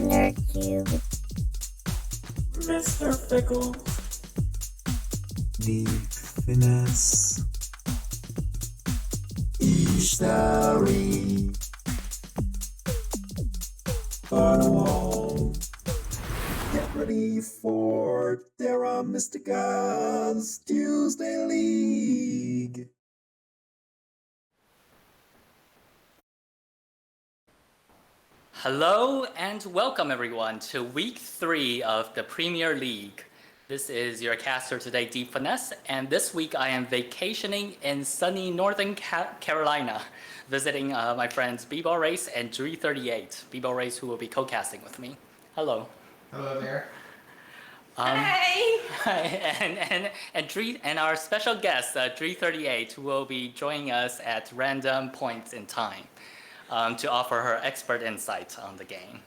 Nerdcube, Mr. Fickle, Deep Finesse, Astari, Barnwall. Get ready for Terra Mystica's Tuesday League. Hello and welcome everyone to week 3 of the Premier League. This is your caster today, Deep Finesse, and this week I am vacationing in sunny Northern Carolina, visiting my friends B-Ball Race and Dre38. B-Ball Race who will be co-casting with me. Hello. Hello there. Hi. And our special guest, Dre38, who will be joining us at random points in time. To offer her expert insight on the game.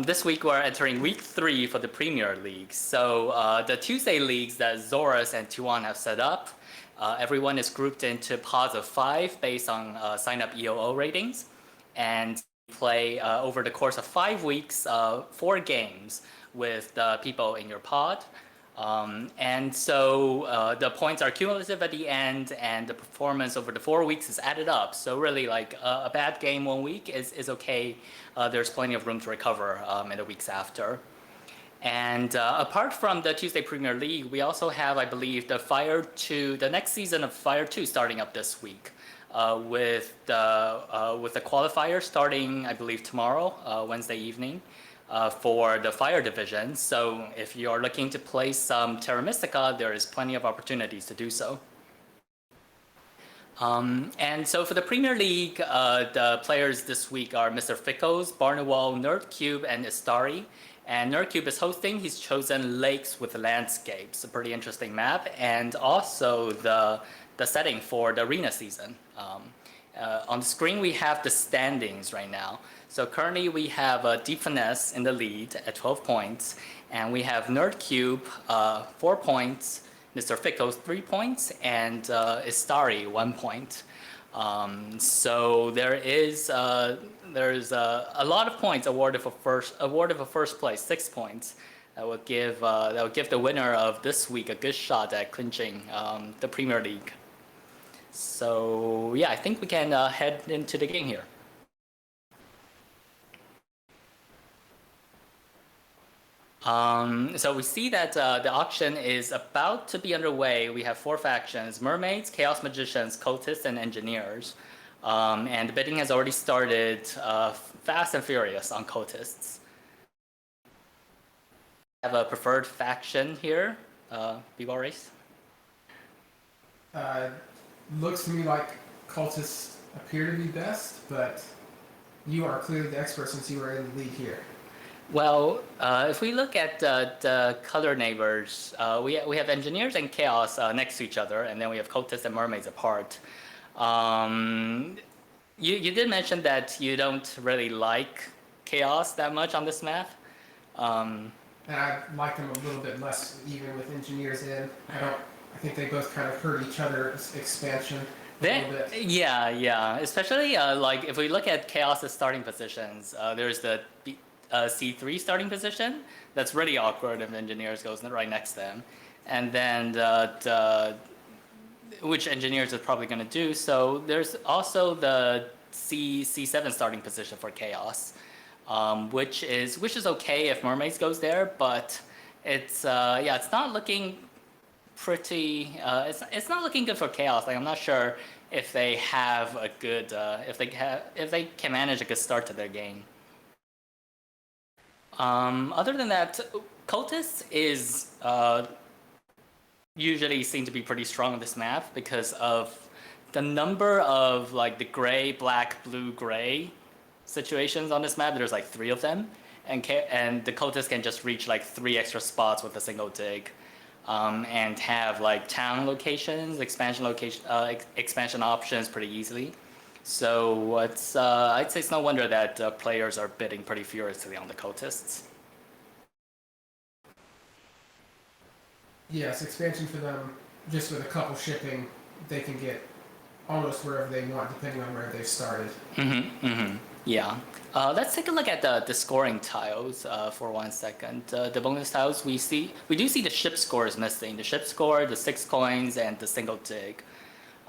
This week we're entering week 3 for the Premier League. So the Tuesday leagues that Zorus and Tuan have set up, everyone is grouped into pods of 5 based on sign-up EOO ratings, and play over the course of 5 weeks 4 games with the people in your pod. And so the points are cumulative at the end, and the performance over the 4 weeks is added up. So really, like a bad game 1 week is okay. There's plenty of room to recover in the weeks after. And apart from the Tuesday Premier League, we also have, I believe, the next season of Fire 2 starting up this week, with the qualifier starting, I believe, tomorrow, Wednesday evening. For the Fire division. So if you're looking to play some Terra Mystica, there is plenty of opportunities to do so. And so for the Premier League, the players this week are Mr. Fickles, Barnwall, Nerdcube, and Astari. And Nerdcube is hosting. He's chosen Lakes with Landscapes, a pretty interesting map, and also the setting for the arena season. On the screen, we have the standings right now. So currently we have Deep Finesse in the lead at 12 points, and we have Nerdcube 4 points, Mr. Fickles 3 points, and Astari 1 point. So there's a lot of points awarded for first place, 6 points. That will give the winner of this week a good shot at clinching the Premier League. So yeah, I think we can head into the game here. So we see that the auction is about to be underway. We have 4 factions: mermaids, chaos magicians, cultists, and engineers. And the bidding has already started fast and furious on cultists. I have a preferred faction here, B-Ball Race. Looks to me like cultists appear to be best, but you are clearly the expert since you are in the league here. Well, if we look at the color neighbors, we have engineers and chaos next to each other, and then we have cultists and mermaids apart. You did mention that you don't really like chaos that much on this map. And I like them a little bit less, even with engineers in. I think they both kind of hurt each other's expansion a little bit. Yeah. Especially like if we look at chaos's starting positions, there's the C3 starting position. That's really awkward if engineers goes right next to them, and then which engineers is probably going to do. So there's also the C7 starting position for chaos, which is okay if mermaids goes there, but it's not looking pretty. It's not looking good for chaos. Like I'm not sure if they have a good if they can manage a good start to their game. Other than that, cultists is usually seem to be pretty strong on this map because of the number of like the gray, black, blue, gray situations on this map. There's like 3 of them, and the cultists can just reach like 3 extra spots with a single dig, and have like town locations, expansion options pretty easily. So I'd say it's no wonder that players are bidding pretty furiously on the cultists. Yes, expansion for them, just with a couple shipping, they can get almost wherever they want, depending on where they've started. Yeah. Let's take a look at the scoring tiles for 1 second. The bonus tiles we do see the ship score is missing. The ship score, the 6 coins, and the single dig.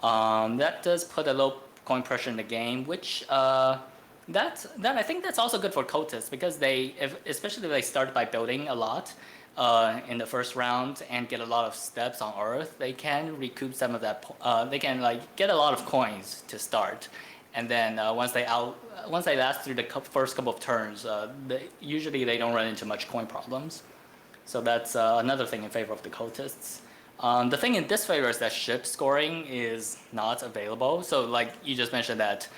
That does put a low coin pressure in the game, which that I think that's also good for cultists because especially if they start by building a lot in the first round and get a lot of steps on Earth, they can recoup some of that. They can like get a lot of coins to start, and then once they last through the first couple of turns, usually they don't run into much coin problems. So that's another thing in favor of the cultists. The thing in disfavor is that ship scoring is not available. So like you just mentioned that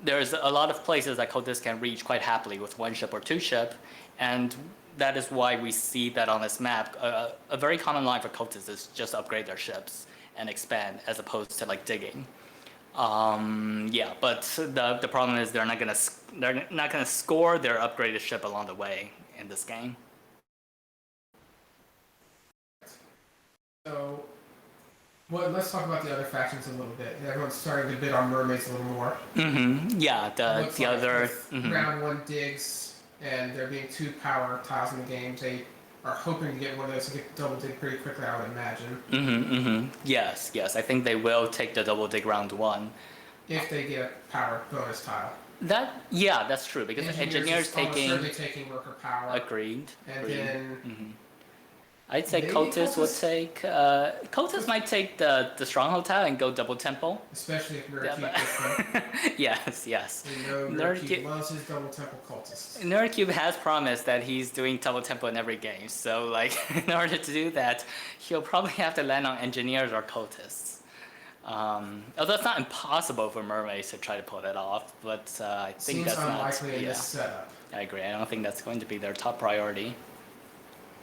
there's a lot of places that cultists can reach quite happily with 1 ship or 2 ship, and that is why we see that on this map. A very common line for cultists is just upgrade their ships and expand as opposed to like digging. Yeah, but the problem is they're not gonna score their upgraded ship along the way in this game. So, well, let's talk about the other factions a little bit. Everyone's starting to bid on mermaids a little more. Yeah, the other round 1 digs, and there being 2 power tiles in the game, they are hoping to get one of those to get double dig pretty quickly, I would imagine. Yes, I think they will take the double dig round 1. If they get a power bonus tile. That's true because engineers taking worker power. Agreed. And then I'd say cultists would take. Cultists might take the stronghold tile and go double temple. Especially if Nerdcube gets them. Yes. You know, Nerdcube loves his double temple cultists. Nerdcube has promised that he's doing double temple in every game. So like, in order to do that, he'll probably have to land on engineers or cultists. Although it's not impossible for mermaids to try to pull that off, but I think that's unlikely in this setup. I agree. I don't think that's going to be their top priority.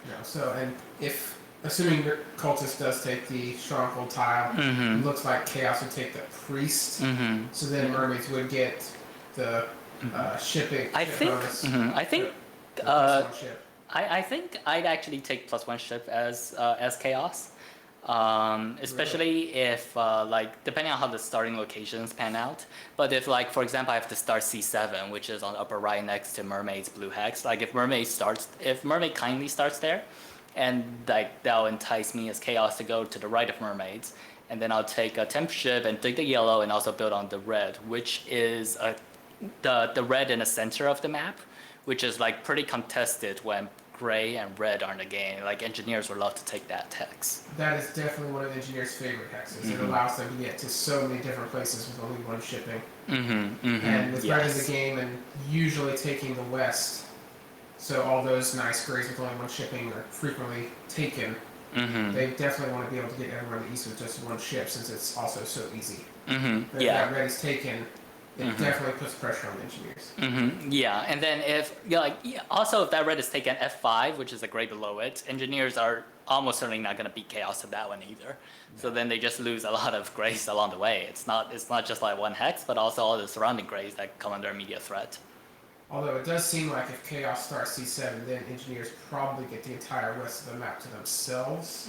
No, so, and if, assuming your cultist does take the stronghold tile, it looks like Chaos would take the priest, so then mermaids would get the shipping bonus. I think I'd actually take +1 ship as Chaos. Especially if like depending on how the starting locations pan out, but if like for example I have to start C7, which is on the upper right next to Mermaid's blue hex, like if Mermaid kindly starts there, and like that'll entice me as Chaos to go to the right of Mermaids, and then I'll take a temp ship and dig the yellow and also build on the red, which is the red in the center of the map, which is like pretty contested when gray and red are in the game. Like engineers would love to take that hex. That is definitely one of the engineers' favorite hexes. It allows them to get to so many different places with only 1 shipping. And with red in the game and usually taking the west, so all those nice grays with only 1 shipping are frequently taken. They definitely want to be able to get everyone to east with just 1 ship since it's also so easy. But if that red is taken, it definitely puts pressure on the engineers. Yeah, and then if also if that red is taken F5, which is a gray below it, engineers are almost certainly not going to beat Chaos to that one either. So then they just lose a lot of grays along the way. It's not just like 1 hex, but also all the surrounding grays that come under immediate threat. Although it does seem like if Chaos starts C7, then engineers probably get the entire rest of the map to themselves.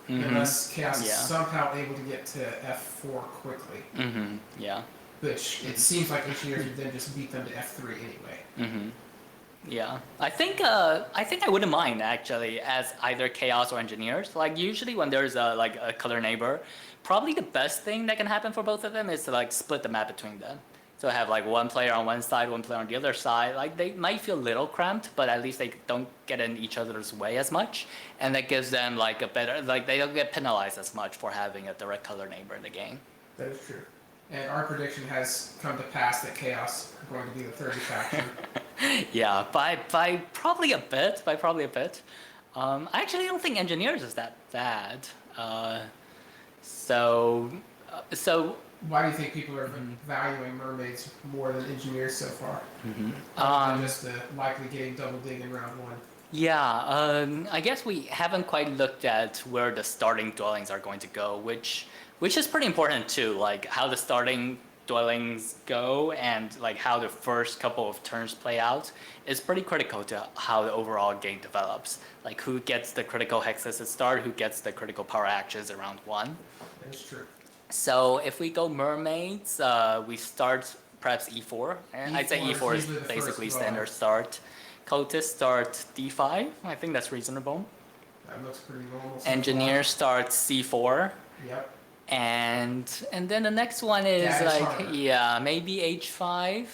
Unless Chaos is somehow able to get to F4 quickly. Yeah. Which it seems like engineers would then just beat them to F3 anyway. Yeah, I think I wouldn't mind actually as either Chaos or engineers. Like usually when there's a color neighbor, probably the best thing that can happen for both of them is to like split the map between them. So have like 1 player on one side, 1 player on the other side. Like they might feel a little cramped, but at least they don't get in each other's way as much, and that gives them like a better they don't get penalized as much for having a direct color neighbor in the game. That is true. And our prediction has come to pass that Chaos are going to be the 30 faction. Yeah, by probably a bit. I actually don't think engineers is that bad. So. Why do you think people are valuing mermaids more than engineers so far? Just the likely getting double dig in round 1. Yeah, I guess we haven't quite looked at where the starting dwellings are going to go, which is pretty important too, like how the starting dwellings go and like how the first couple of turns play out is pretty critical to how the overall game develops. Like who gets the critical hexes at start, who gets the critical power actions around 1. That is true. So if we go mermaids, we start perhaps E4. And I'd say E4 E4 is is usually the basically first standard draw. start. Cultist start D5. I think that's reasonable. That looks pretty normal. So Engineer starts C4. far. Yep. And then the next one is That is like harder. yeah, maybe H5.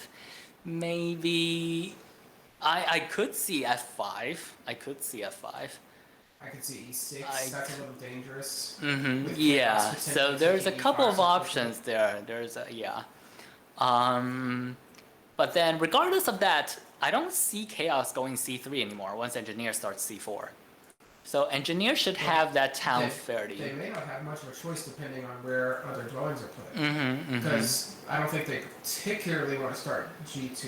Maybe I could see F5. I could see F5. I could see E6. I- That's a little dangerous. Mm-hmm. With Yeah. chaos So potentially there's a taking couple E5 of so quickly. options there. There's a yeah. But then regardless of that, I don't see chaos going C3 anymore once engineer starts C4. So engineer should have that town fairly. They may not have much of a choice depending on where other dwellings are put. Mm-hmm, Because I don't think they particularly want to start G2.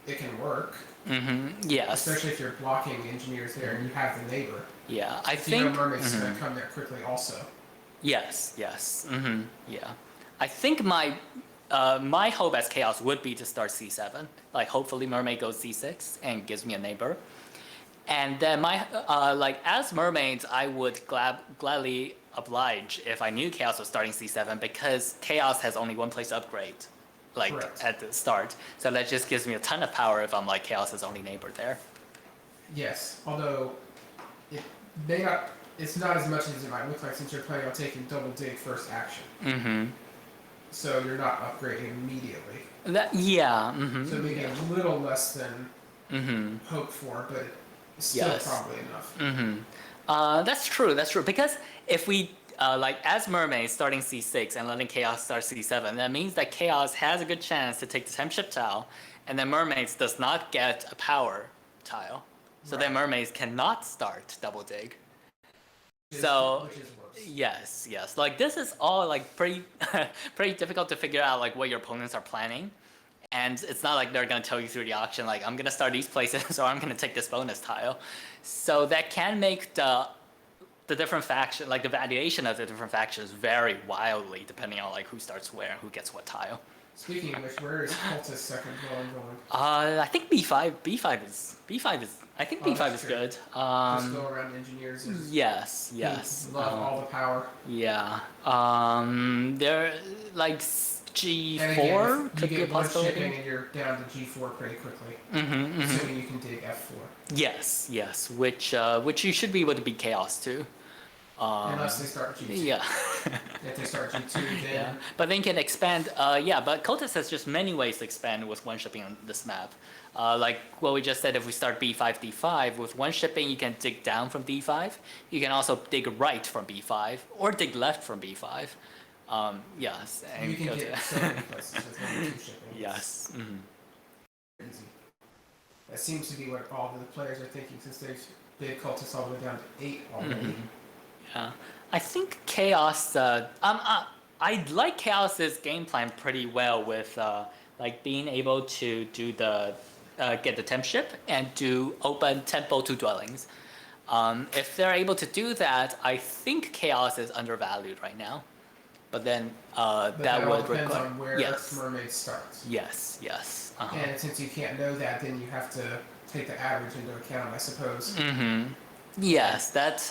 It can work, mm-hmm. Yes. especially if you're blocking engineers there and you have the neighbor. Yeah. I So your think. mermaid's gonna come there quickly also. Yes. Yes. Mm-hmm. Yeah. I think my hope as chaos would be to start C7. Like hopefully mermaid goes C6 and gives me a neighbor. And then my like as mermaids, I would gladly oblige if I knew chaos was starting C7 because chaos has only one place to upgrade, like Correct. at the start. So that just gives me a ton of power if I'm like chaos's only neighbor there. Yes, although it may not. It's not as much as it might look like since you're planning on taking double dig first action. Mm-hmm. So you're not upgrading immediately. That yeah. Mm-hmm. So maybe a little less than Mm-hmm. hoped for, but it's still Yes. probably enough. Mm-hmm. That's true. That's true. Because if we like as mermaids starting C6 and letting chaos start C7, that means that chaos has a good chance to take the temp ship tile, and then mermaids does not get a power tile. So then mermaids cannot start double dig. So Which is worse. yes. Like this is all like pretty pretty difficult to figure out like what your opponents are planning. And it's not like they're gonna tell you through the auction like I'm gonna start these places or I'm gonna take this bonus tile. So that can make the different faction, like the valuation of the different factions vary wildly depending on like who starts where, who gets what tile. Speaking of which, where is Cultist second dwelling going? I think B5 is I think Oh, B5 that's is true. good. Just go around engineers. Yes. Love all the power. Yeah. There like G4 And again, if could you be a get one possibility. shipping and you're down to G4 pretty quickly. Mm-hmm. Assuming you can dig F4. Yes, which you should be able to beat chaos too. Unless they start G2. Yeah. If they start G2, then Yeah, but then can expand. But Cultist has just many ways to expand with one shipping on this map. Like what we just said, if we start B5, D5, with one shipping you can dig down from D5. You can also dig right from B5 or dig left from B5. Yes, and you can go get to- so many places with only two shipping. yes. Mm-hmm. It's crazy. That seems to be what all the players are thinking since they've bid Cultists all the way down to 8 already. Mm-hmm. Yeah, I think Chaos. I like Chaos's game plan pretty well with like being able to do the get the temp ship and do open tempo to dwellings. If they're able to do that, I think Chaos is undervalued right now. But then But that all would depends require on where yes, Mermaid starts. yes. Uh-huh. And since you can't know that, then you have to take the average into account, I suppose. Mm-hmm. Yes, that's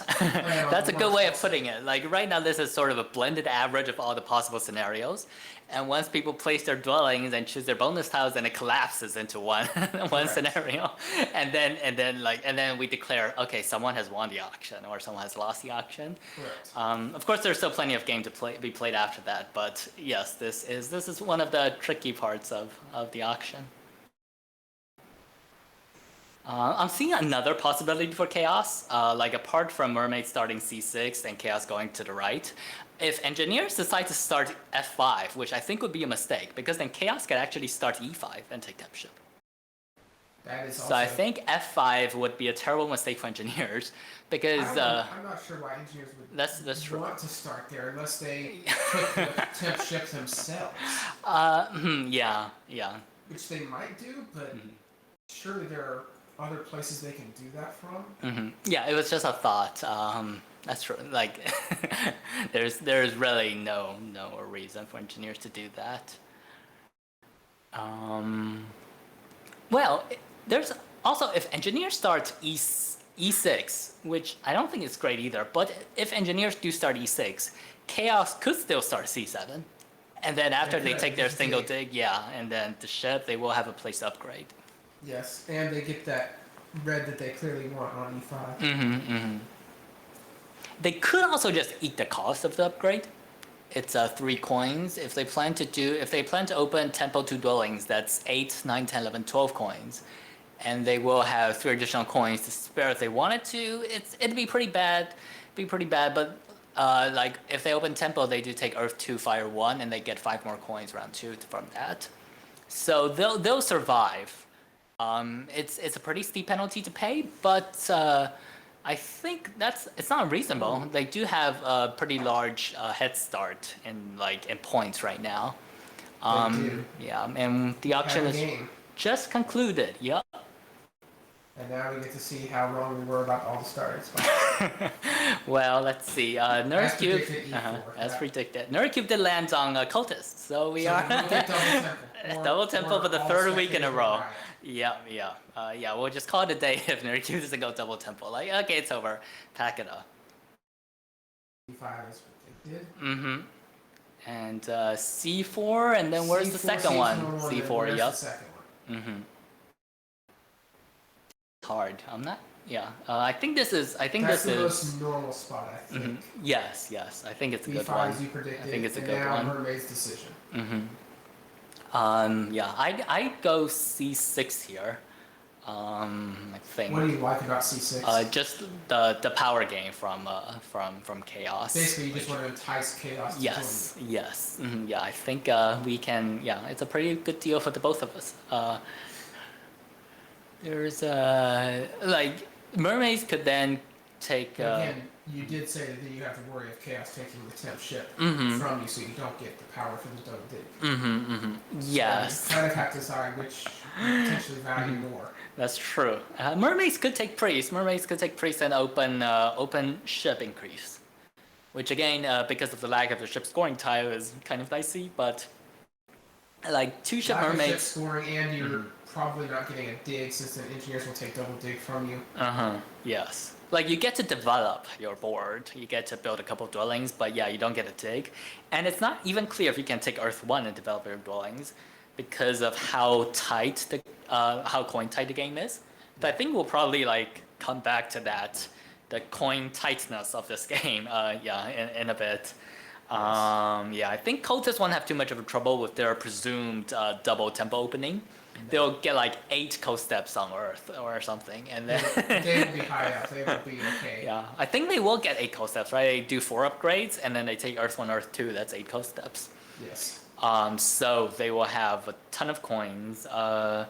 that's a good way of putting it. Like right now, this is sort of a blended average of all the possible scenarios, and once people place their dwellings and choose their bonus tiles, then it collapses into one one scenario, and then we declare, okay, someone has won the auction or someone has lost the auction. Correct. Of course, there's still plenty of game to be played after that, but yes, this is one of the tricky parts of the auction. I'm seeing another possibility for Chaos, like apart from Mermaid starting C6 and Chaos going to the right. If Engineers decide to start F5, which I think would be a mistake, because then Chaos could actually start E5 and take temp ship. That is also, So I think F5 would be a terrible mistake for Engineers, because I'm not sure why engineers would that's true. want to start there unless they took the temp ship themselves. Yeah. Which they might do, but surely there are other places they can do that from. Yeah, it was just a thought. That's true. Like, there's really no reason for Engineers to do that. Well, there's also if Engineers start E6, which I don't think is great either. But if Engineers do start E6, Chaos could still start C7, And then after They they could, take their just single dig. dig, yeah, and then the ship, they will have a place to upgrade. Yes, and they get that red that they clearly want on E5. They could also just eat the cost of the upgrade. It's 3 coins. If they plan to open Temple 2 dwellings, that's 8, 9, 10, 11, 12 coins. And they will have 3 additional coins to spare if they wanted to. It'd be pretty bad. But like if they open Temple, they do take Earth 2, Fire 1, and they get 5 more coins round 2 from that. So they'll survive. It's a pretty steep penalty to pay, but I think it's not unreasonable. They do have a pretty large head start in points right now. They do. Yeah, and the auction is Game. just concluded. Yep. And now we get to see how wrong we were about all the starting spots. Well, let's see. Nerd Cube, predicted E4, as yeah. predicted. Nerd Cube did land on Cultist, so we are we'll get double temple. double temple for the all 3rd week in a spectators row. will riot. Yeah. We'll just call it a day if Nerd Cube doesn't go double temple. Like, okay, it's over. Pack it up. E5 is predicted. And C4, and then where's the C4 second seems one? normal, and then C4, where's yep. the second one? Hard. I'm not. Yeah. I think this is. That's the most normal spot, I think. Yes. I think it's a good E5 one. as you predicted. I think it's a and good now one. Mermaid's decision. Yeah. I'd go C6 here. I think. What do you like about C6? Just the power gain from Chaos. Basically, you just want to entice Chaos to Yes. join you. Yes. Yeah. I think we can. Yeah. It's a pretty good deal for the both of us. There's like mermaids could then take. Again, you did say that you have to worry of Chaos taking the temp ship from you, so you don't get the power for the double dig. Yes. So you kind of have to decide which you potentially value more. That's true. Mermaids could take priest. Mermaids could take priest and open ship increase, which again, because of the lack of the ship scoring tile, is kind of dicey. But like 2 ship Lack of mermaids. ship scoring, and you're probably not getting a dig since the engineers will take double dig from you. Yes. Like you get to develop your board, you get to build a couple of dwellings, but yeah, you don't get a dig. And it's not even clear if you can take Earth 1 and develop your dwellings because of how coin tight the game is. But I think we'll probably come back to that, the coin tightness of this game, in a bit. I think Cultists won't have too much of a trouble with their presumed double tempo opening. They'll get 8 coast steps on Earth or something, and then They will be high up. They will be okay. yeah, I think they will get 8 coast steps, right? They do 4 upgrades, and then they take Earth 1, Earth 2. That's 8 coast steps. Yes. So they will have a ton of coins to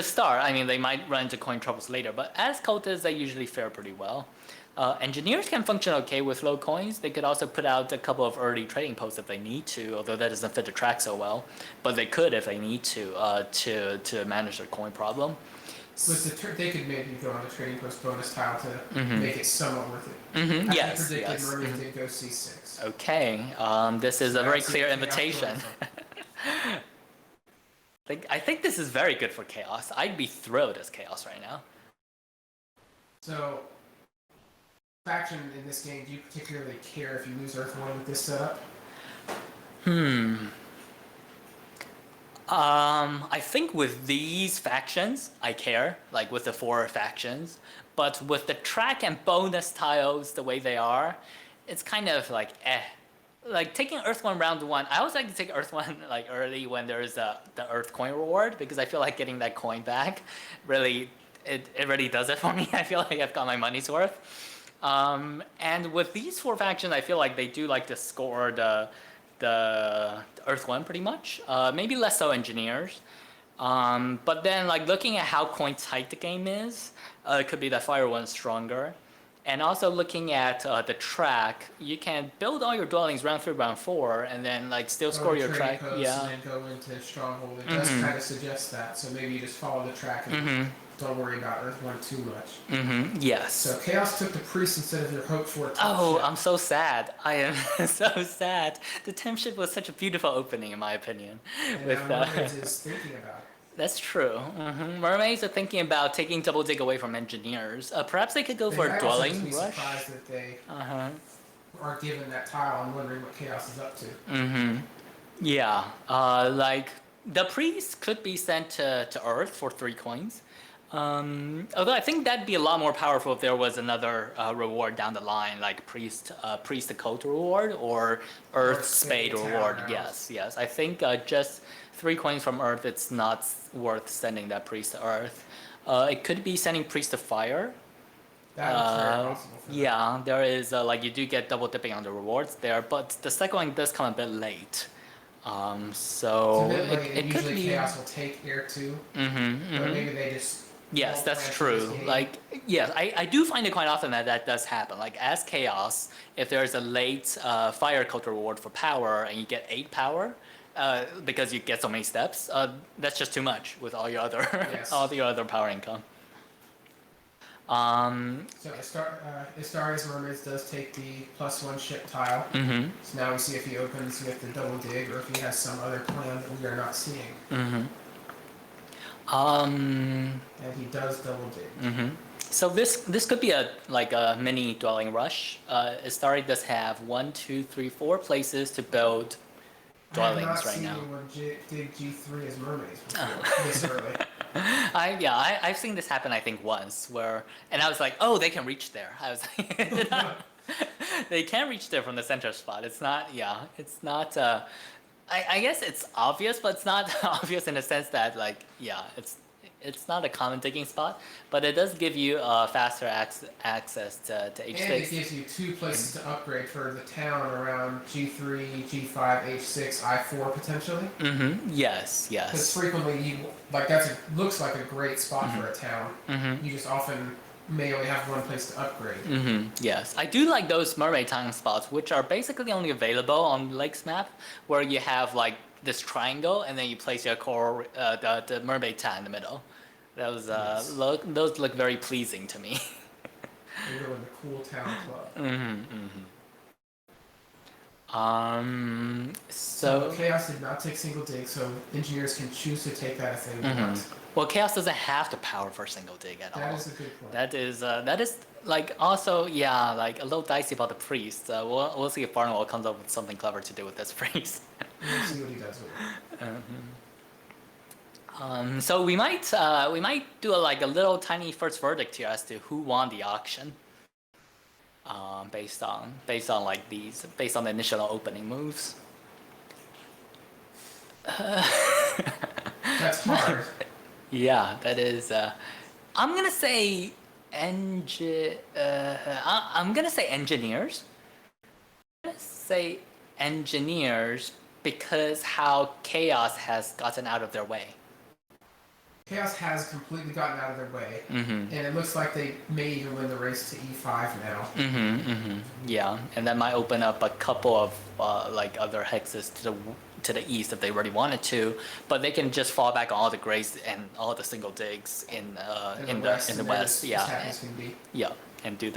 start. I mean, they might run into coin troubles later, but as cultists, they usually fare pretty well. Engineers can function okay with low coins. They could also put out a couple of early trading posts if they need to, although that doesn't fit the track so well. But they could if they need to manage their coin problem. With they could maybe go on the trading post bonus tile to make it somewhat worth it. Yes, predicted yes. Mermaid did go C6. Okay, this is a very clear Chaos invitation. I think this is very good for Chaos. I'd be thrilled as Chaos right now. So, faction in this game, do you particularly care if you lose Earth 1 with this setup? I think with these factions, I care, like with the 4 factions. But with the track and bonus tiles the way they are, it's kind of like eh. Like taking Earth 1 round 1, I always like to take Earth 1 early when there's the Earth coin reward, because I feel like getting that coin back really, it really does it for me. I feel like I've got my money's worth. And with these 4 factions, I feel like they do like to score the Earth 1 pretty much. Maybe less so engineers. But then looking at how coin tight the game is, it could be that Fire 1 is stronger. And also looking at the track, you can build all your dwellings round 3, round 4, and then still score your track. Yeah. And then go into Stronghold. It does kind of suggest that. So maybe you just follow the track and don't worry about Earth 1 too much. Yes. So Chaos took the Priest instead of your hoped for top Oh, ship. I'm so sad. I am so sad. The temp ship was such a beautiful opening, in my opinion. And with now Mermaids is thinking about it. That's true. Mermaids are thinking about taking double dig away from engineers. Perhaps they could go for a dwelling I'd also be rush. surprised that they are given that tile and wondering what Chaos is up to. Yeah, like the priest could be sent to Earth for 3 coins. Although I think that'd be a lot more powerful if there was another reward down the line, like priest cult reward or Earth spade reward. Yes, yes. I think just 3 coins from Earth, it's not worth sending that priest to Earth. It could be sending priest to fire. That looks very possible for Yeah, there is like you do get double dipping on the rewards there, but the second one does come a bit late. So It's a bit late, it and could usually be. Chaos will take Air 2, Mm-hmm, but maybe they just Yes, won't that's plan for true. this game. Like, yes, I do find it quite often that that does happen. Like, as Chaos, if there's a late Fire Cult reward for power and you get 8 power, because you get so many steps, that's just too much with all your other Yes. all your other power income. So Astari's Mermaids does take the +1 ship tile. Mm-hmm. So now we see if he opens with the double dig or if he has some other plan that we are not seeing. Mm-hmm. And he does double dig. Mm-hmm. So this could be a mini dwelling rush. Astari does have 1, 2, 3, 4 places to build dwellings right now. I have not seen anyone dig G3 as mermaids before this early. I've seen this happen I think once and I was like, oh, they can reach there. I was like, they can reach there from the center spot. It's not I guess it's obvious, but it's not obvious in the sense that it's not a common digging spot, but it does give you faster access to H6. And it gives you 2 places to upgrade for the town around G3, G5, H6, I4 potentially. Mm-hmm. Yes. Because frequently looks like a great spot for a town. Mm-hmm. You just often may only have 1 place to upgrade. Mm-hmm. Yes, I do like those mermaid town spots, which are basically only available on Lake's map, where you have like this triangle, and then you place your core, the mermaid town in the middle. Those those look very pleasing to me. You go in the cool town club. So Chaos did not take single dig, so engineers can choose to take that if they want. Well, Chaos doesn't have the power for single dig at all. That is a good point. That is like also like a little dicey about the priest. We'll see if Barnwell comes up with something clever to do with this priest. We'll see what he does with it. So we might do a little tiny first verdict here as to who won the auction. Based on the initial opening moves. That's hard. Yeah, that is. I'm gonna say I'm gonna say engineers. I'm gonna say engineers because how Chaos has gotten out of their way. Chaos has completely gotten out of their way, and it looks like they may even win the race to E5 now. Yeah, and that might open up a couple of other hexes to the east if they really wanted to, but they can just fall back on all the grays and all the single digs in the west. Yeah, and do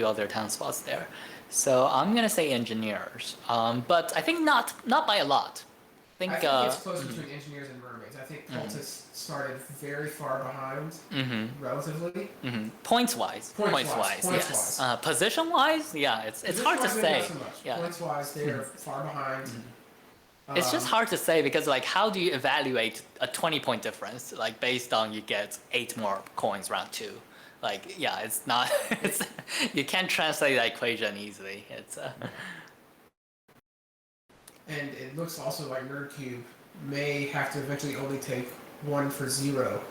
all their town spots there. So I'm gonna say engineers, but I think not by a lot. I think it's close between engineers and mermaids. I think cultists started very far behind, relatively. Points wise, yes. Position wise, yeah, it's hard to say. So much. Yeah. Points wise, they are far behind. It's just hard to say because how do you evaluate a 20-point difference based on you get 8 more coins round 2? It's not. You can't translate that equation easily. It's. And it looks also like Nerdcube may have to eventually only take 1 for 0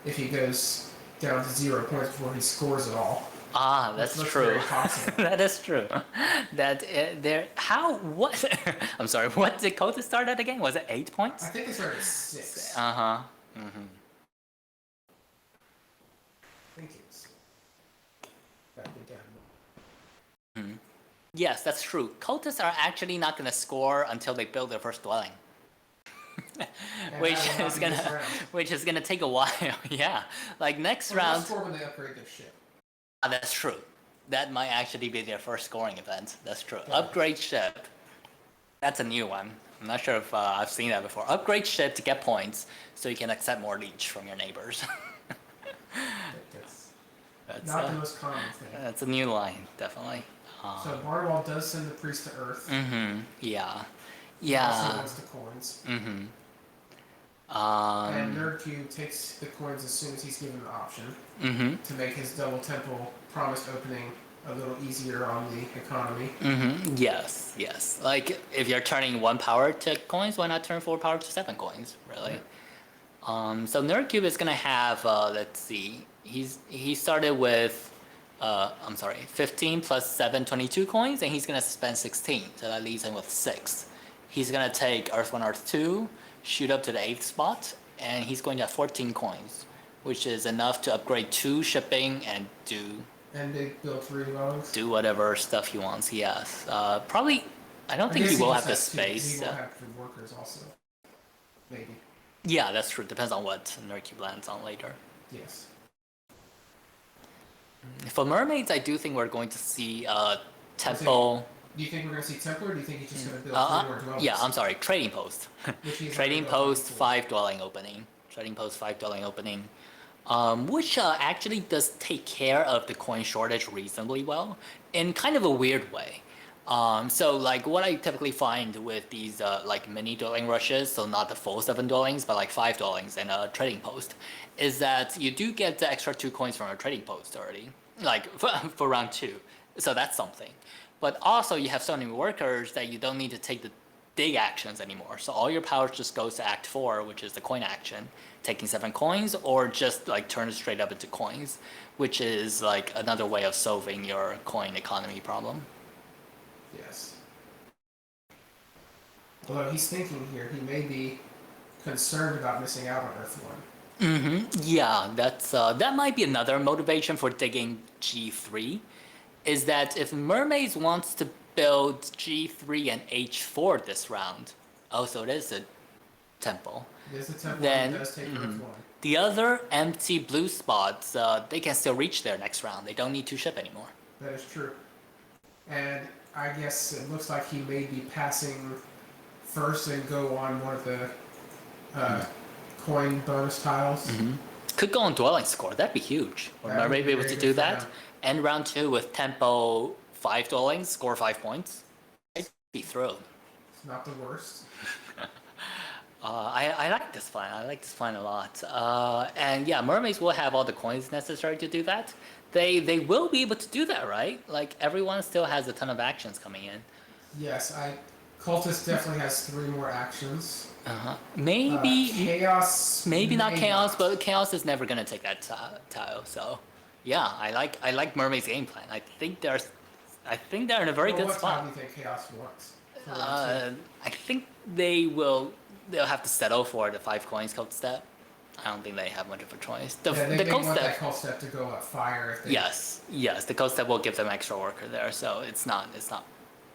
if he goes down to 0 points before he scores it all. Ah, that's true. Very possible. That is true. What? I'm sorry. What did Kota start at again? Was it 8 points? I think they started at 6. I think it's gotta be down. Yes, that's true. Cultists are actually not going to score until they build their first dwelling. which is gonna take a while. Yeah, next round. Score when they upgrade their ship. That's true. That might actually be their first scoring event. That's true. Yeah. Upgrade ship. That's a new one. I'm not sure if I've seen that before. Upgrade ship to get points so you can accept more leech from your neighbors. That's not the most common thing. That's a new line, definitely. So Barnwell does send the priest to Earth. Yeah. He also Yeah. wants the coins. Mm-hmm. And Nerd Cube takes the coins as soon as he's given the option Mm-hmm. to make his double temple promised opening a little easier on the economy. Mm-hmm. Yes, yes. Like if you're turning 1 power to coins, why not turn 4 power to 7 coins? Really. Yeah. So Nerd Cube is gonna have let's see. He started with I'm sorry, 15 plus 7, 22 coins, and he's gonna spend 16. So that leaves him with 6. He's gonna take Earth 1, Earth 2, shoot up to the 8th spot, and he's going to have 14 coins, which is enough to upgrade 2 shipping and And they build 3 dwellings. do whatever stuff he wants. Yes, probably. I don't think he guess will just have the has 2. space. He will have the workers also. Maybe. Yeah, that's true. Depends on what Nerd Cube lands on later. Yes. For mermaids, I do think we're going to see temple. Do you think we're going to see temple, or do you think he's just going to build 3 more dwellings? Yeah, I'm sorry, trading post. Trading post 5 dwelling opening. Trading post 5 dwelling opening. Which actually does take care of the coin shortage reasonably well, in kind of a weird way. So like what I typically find with these like mini dwelling rushes, so not the full 7 dwellings, but like 5 dwellings and a trading post, is that you do get the extra 2 coins from a trading post already, like for round 2. So that's something. But also you have so many workers that you don't need to take the big actions anymore. So all your power just goes to Act 4, which is the coin action, taking 7 coins, or just like turn it straight up into coins, which is like another way of solving your coin economy problem. Yes. Although he's thinking here, he may be concerned about missing out on Earth 1. Mm-hmm. Yeah, that might be another motivation for digging G3, is that if Mermaids wants to build G3 and H4 this round, so it is a temple. It is a temple, Then, and it does take Earth 1. The other empty blue spots, they can still reach there next round. They don't need to ship anymore. That is true. And I guess it looks like he may be passing first and go on one of the coin bonus tiles. Mm-hmm. Could go on dwelling score. That'd be huge. Or That would maybe be able very to good do for that. him. End round 2 with tempo 5 dwellings, score 5 points. I'd be thrilled. It's not the worst. I like this plan. I like this plan a lot. And yeah, mermaids will have all the coins necessary to do that. They will be able to do that, right? Like everyone still has a ton of actions coming in. Yes, Cultist definitely has 3 more actions. Maybe Chaos. maybe not may chaos, but chaos is never gonna take that tile. So yeah, I like mermaids game plan. I think they're in a very good what spot. time do you think Chaos wants? For round 2? I think they'll have to settle for the 5 coins code step. I don't think they have much of a choice. Yeah, The they code want step. that cult step to go up fire. If they, Yes, the code step will give them extra worker there, so it's not.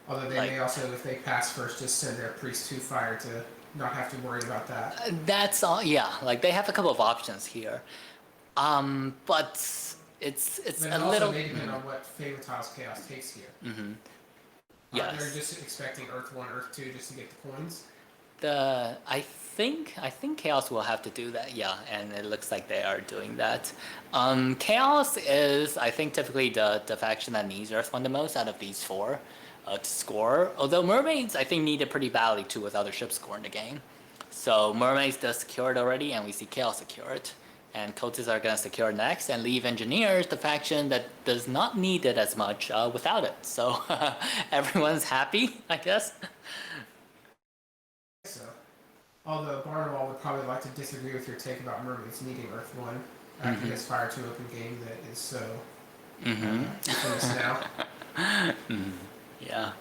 Although they like- may also, if they pass first, just send their priest to fire to not have to worry about that. That's all. Yeah, like they have a couple of options here, but it's But a it also little. may depend on what favorite tiles Chaos takes here. Mm-hmm. They're Yes. just expecting Earth 1, Earth 2 just to get the coins. I think Chaos will have to do that. Yeah, and it looks like they are doing that. Chaos is, I think, typically the faction that needs Earth 1 the most out of these 4 to score. Although Mermaids, I think, need it pretty badly too with other ships score in the game. So Mermaids does secure it already, and we see Chaos secure it. And Cultists are going to secure next and leave Engineers, the faction that does not need it as much without it. So everyone's happy, I guess. So, although Barnwell would probably like to disagree with your take about Mermaids needing Earth 1 after this Fire 2 open game that is so infamous now. Yeah.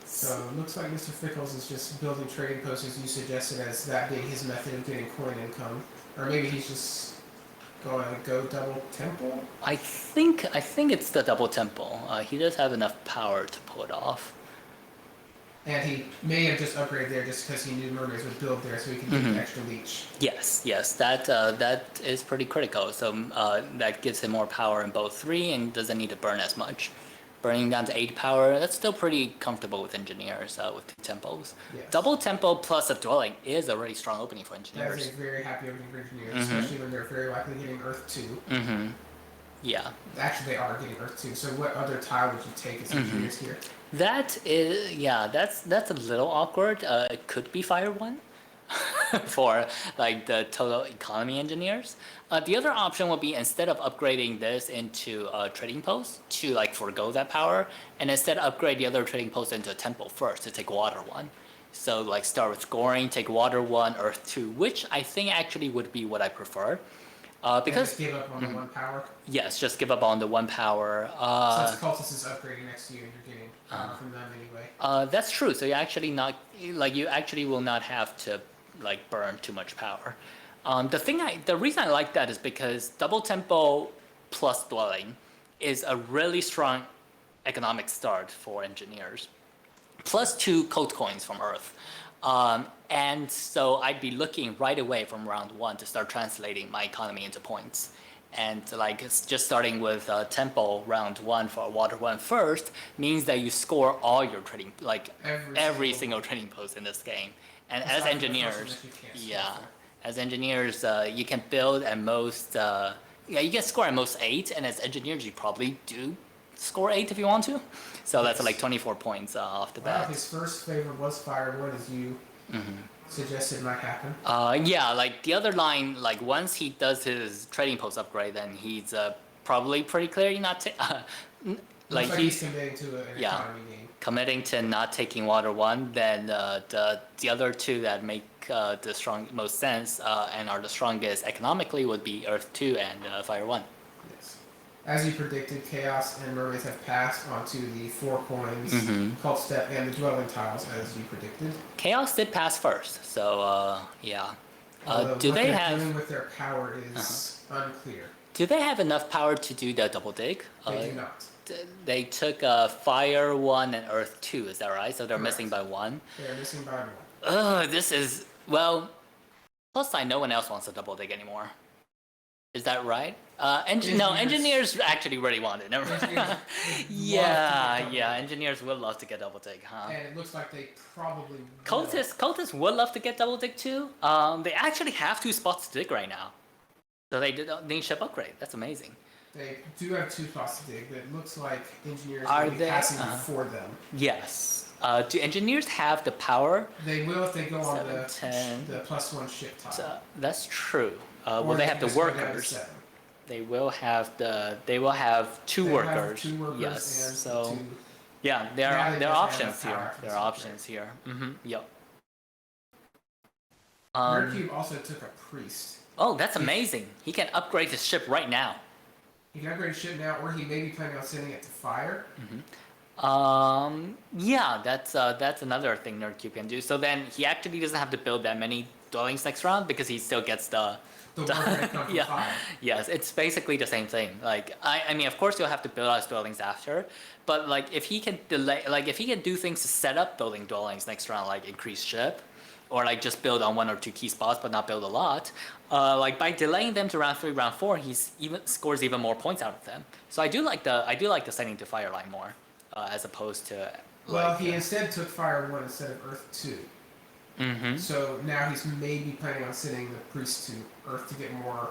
So it looks like Mr. Fickles is just building trading posts as you suggested as that being his method of getting coin income. Or maybe he's just going to go double temple? I think it's the double temple. He does have enough power to pull it off. And he may have just upgraded there just because he knew Mermaids would build there so he could get an extra leech. Yes, that is pretty critical. So that gives him more power in both 3 and doesn't need to burn as much. Burning down to 8 power, that's still pretty comfortable with Engineers with 2 tempos. Yes. Double tempo plus a dwelling is a really strong opening for That Engineers. is a very happy opening for Engineers, especially when they're very likely getting Earth 2. Yeah. Actually, they are getting Earth 2. So what other tile would you take as engineers here? That is, yeah, that's a little awkward. It could be Fire 1 for like the total economy engineers. The other option would be instead of upgrading this into a trading post to like forgo that power, and instead upgrade the other trading post into a temple first to take water 1. So like start with scoring, take water 1, earth 2, which I think actually would be what I prefer. Because just give up on the 1 power. yes, just give up on the 1 power. Since Cultist is upgrading next to you, you're getting power from them anyway. That's true. So you actually not like you actually will not have to like burn too much power. The reason I like that is because double tempo plus dwelling is a really strong economic start for engineers. Plus 2 code coins from Earth. And so I'd be looking right away from round 1 to start translating my economy into points. And like it's just starting with tempo round 1 for water 1 first means that you score all your trading, like every single trading post in this game. And as engineers, as engineers, you can build at most, you can score at most 8, and as engineers, you probably do score 8 if you want to. So that's like 24 points off the bat. His first favor was Fire 1, as you suggested might happen. Yeah, like the other line, like once he does his trading post upgrade, then he's probably pretty clearly not like he's committing to an economy game. Committing to not taking water 1, then the other 2 that make the most sense and are the strongest economically would be Earth 2 and Fire 1. Yes. As you predicted, Chaos and Mermaids have passed onto the 4 coins, Cult Step, and the Dwelling tiles, as you predicted. Chaos did pass first, so yeah. Do what they they're have doing with their power is unclear. Do they have enough power to do the double dig? They do not. They took Fire 1 and Earth 2, is that right? So they're missing by 1? They're missing by 1. This is, well, plus no one else wants a double dig anymore. Is that right? No, engineers actually really want it. Never mind. Yeah, engineers would love to get double dig, huh? And it looks like they probably Cultists would love to get double dig too. They actually have 2 spots to dig right now. So they need ship upgrade. That's amazing. They do have 2 spots to dig, but it looks like engineers will be passing before them. Yes. Do engineers have the power? They will if they go 7, on the 10. the +1 ship tile. That's true. Will they have the workers? They will have 2 workers. 2 workers. Yes. And So 2. yeah, there are options here. There are options here. Yep. Mercube also took a priest. Oh, that's amazing. He can upgrade his ship right now. He can upgrade his ship now, or he may be planning on sending it to fire. Yeah, that's another thing Nerdcube can do. So then he actually doesn't have to build that many dwellings next round because he still gets the fire. Yes, it's basically the same thing. Like I mean, of course you'll have to build out his dwellings after, but like if he can delay, like if he can do things to set up building dwellings next round, like increase ship, or like just build on 1 or 2 key spots but not build a lot, like by delaying them to round 3, round 4, he's scores even more points out of them. So I do like the sending to fire line more, as opposed to. Well, he instead took Fire 1 instead of Earth 2. So now he's maybe planning on sending the priest to Earth to get more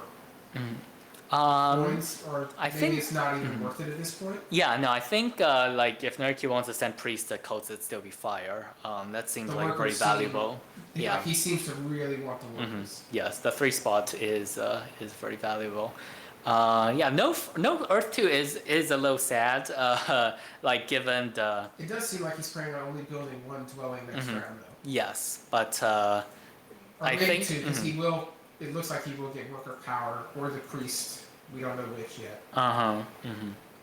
points, or maybe it's not even worth it at this point. Yeah, no, I think like if Nerky wants to send priest to cults, it'd still be fire. That seems like very valuable. Yeah, he seems to really want the workers. Yes, the 3 spot is very valuable. Yeah, no Earth 2 is a little sad. Like given the. It does seem like he's planning on only building 1 dwelling next round, though. Yes, but I maybe think 2, because he will. It looks like he will get worker power or the priest. We don't know which yet.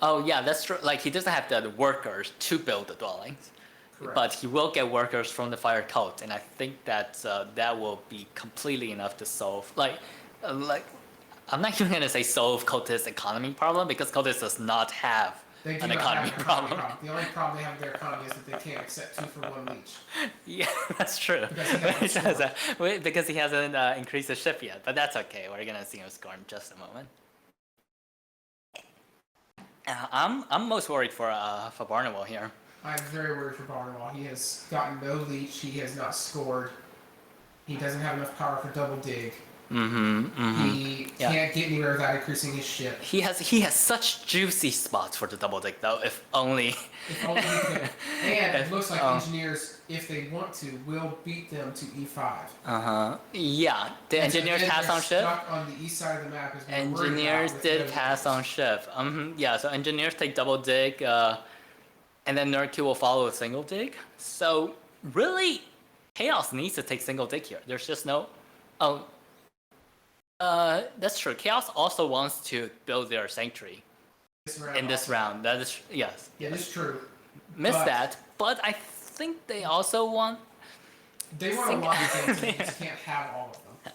Oh yeah, that's true. Like he doesn't have the workers to build the dwellings. Correct. But he will get workers from the fire cult, and I think that that will be completely enough to solve. Like, I'm not even gonna say solve cultist economy problem because cultist does not have an economy problem. The only problem they have with their economy is that they can't accept 2 for 1 leech. Yeah, that's true. Because he hasn't increased his ship yet, but that's okay. We're gonna see him score in just a moment. I'm most worried for Barnwell here. I'm very worried for Barnwell. He has gotten no leech. He has not scored. He doesn't have enough power for double dig. Yeah, can't get anywhere without increasing his ship. He has such juicy spots for the double dig though. If only. If only he could. And it looks like engineers, if they want to, will beat them to E5. Yeah, the engineers pass on ship. Stuck on the east side of the map. Is Engineers did pass on ship. Yeah, so engineers take double dig, and then Nerd Q will follow a single dig. So really, Chaos needs to take single dig here. There's just no. Oh. That's true. Chaos also wants to build their sanctuary in this round. That is yes. Yeah, that's true. Missed that, but I think they also want. They want a lot of things. They just can't have all of them.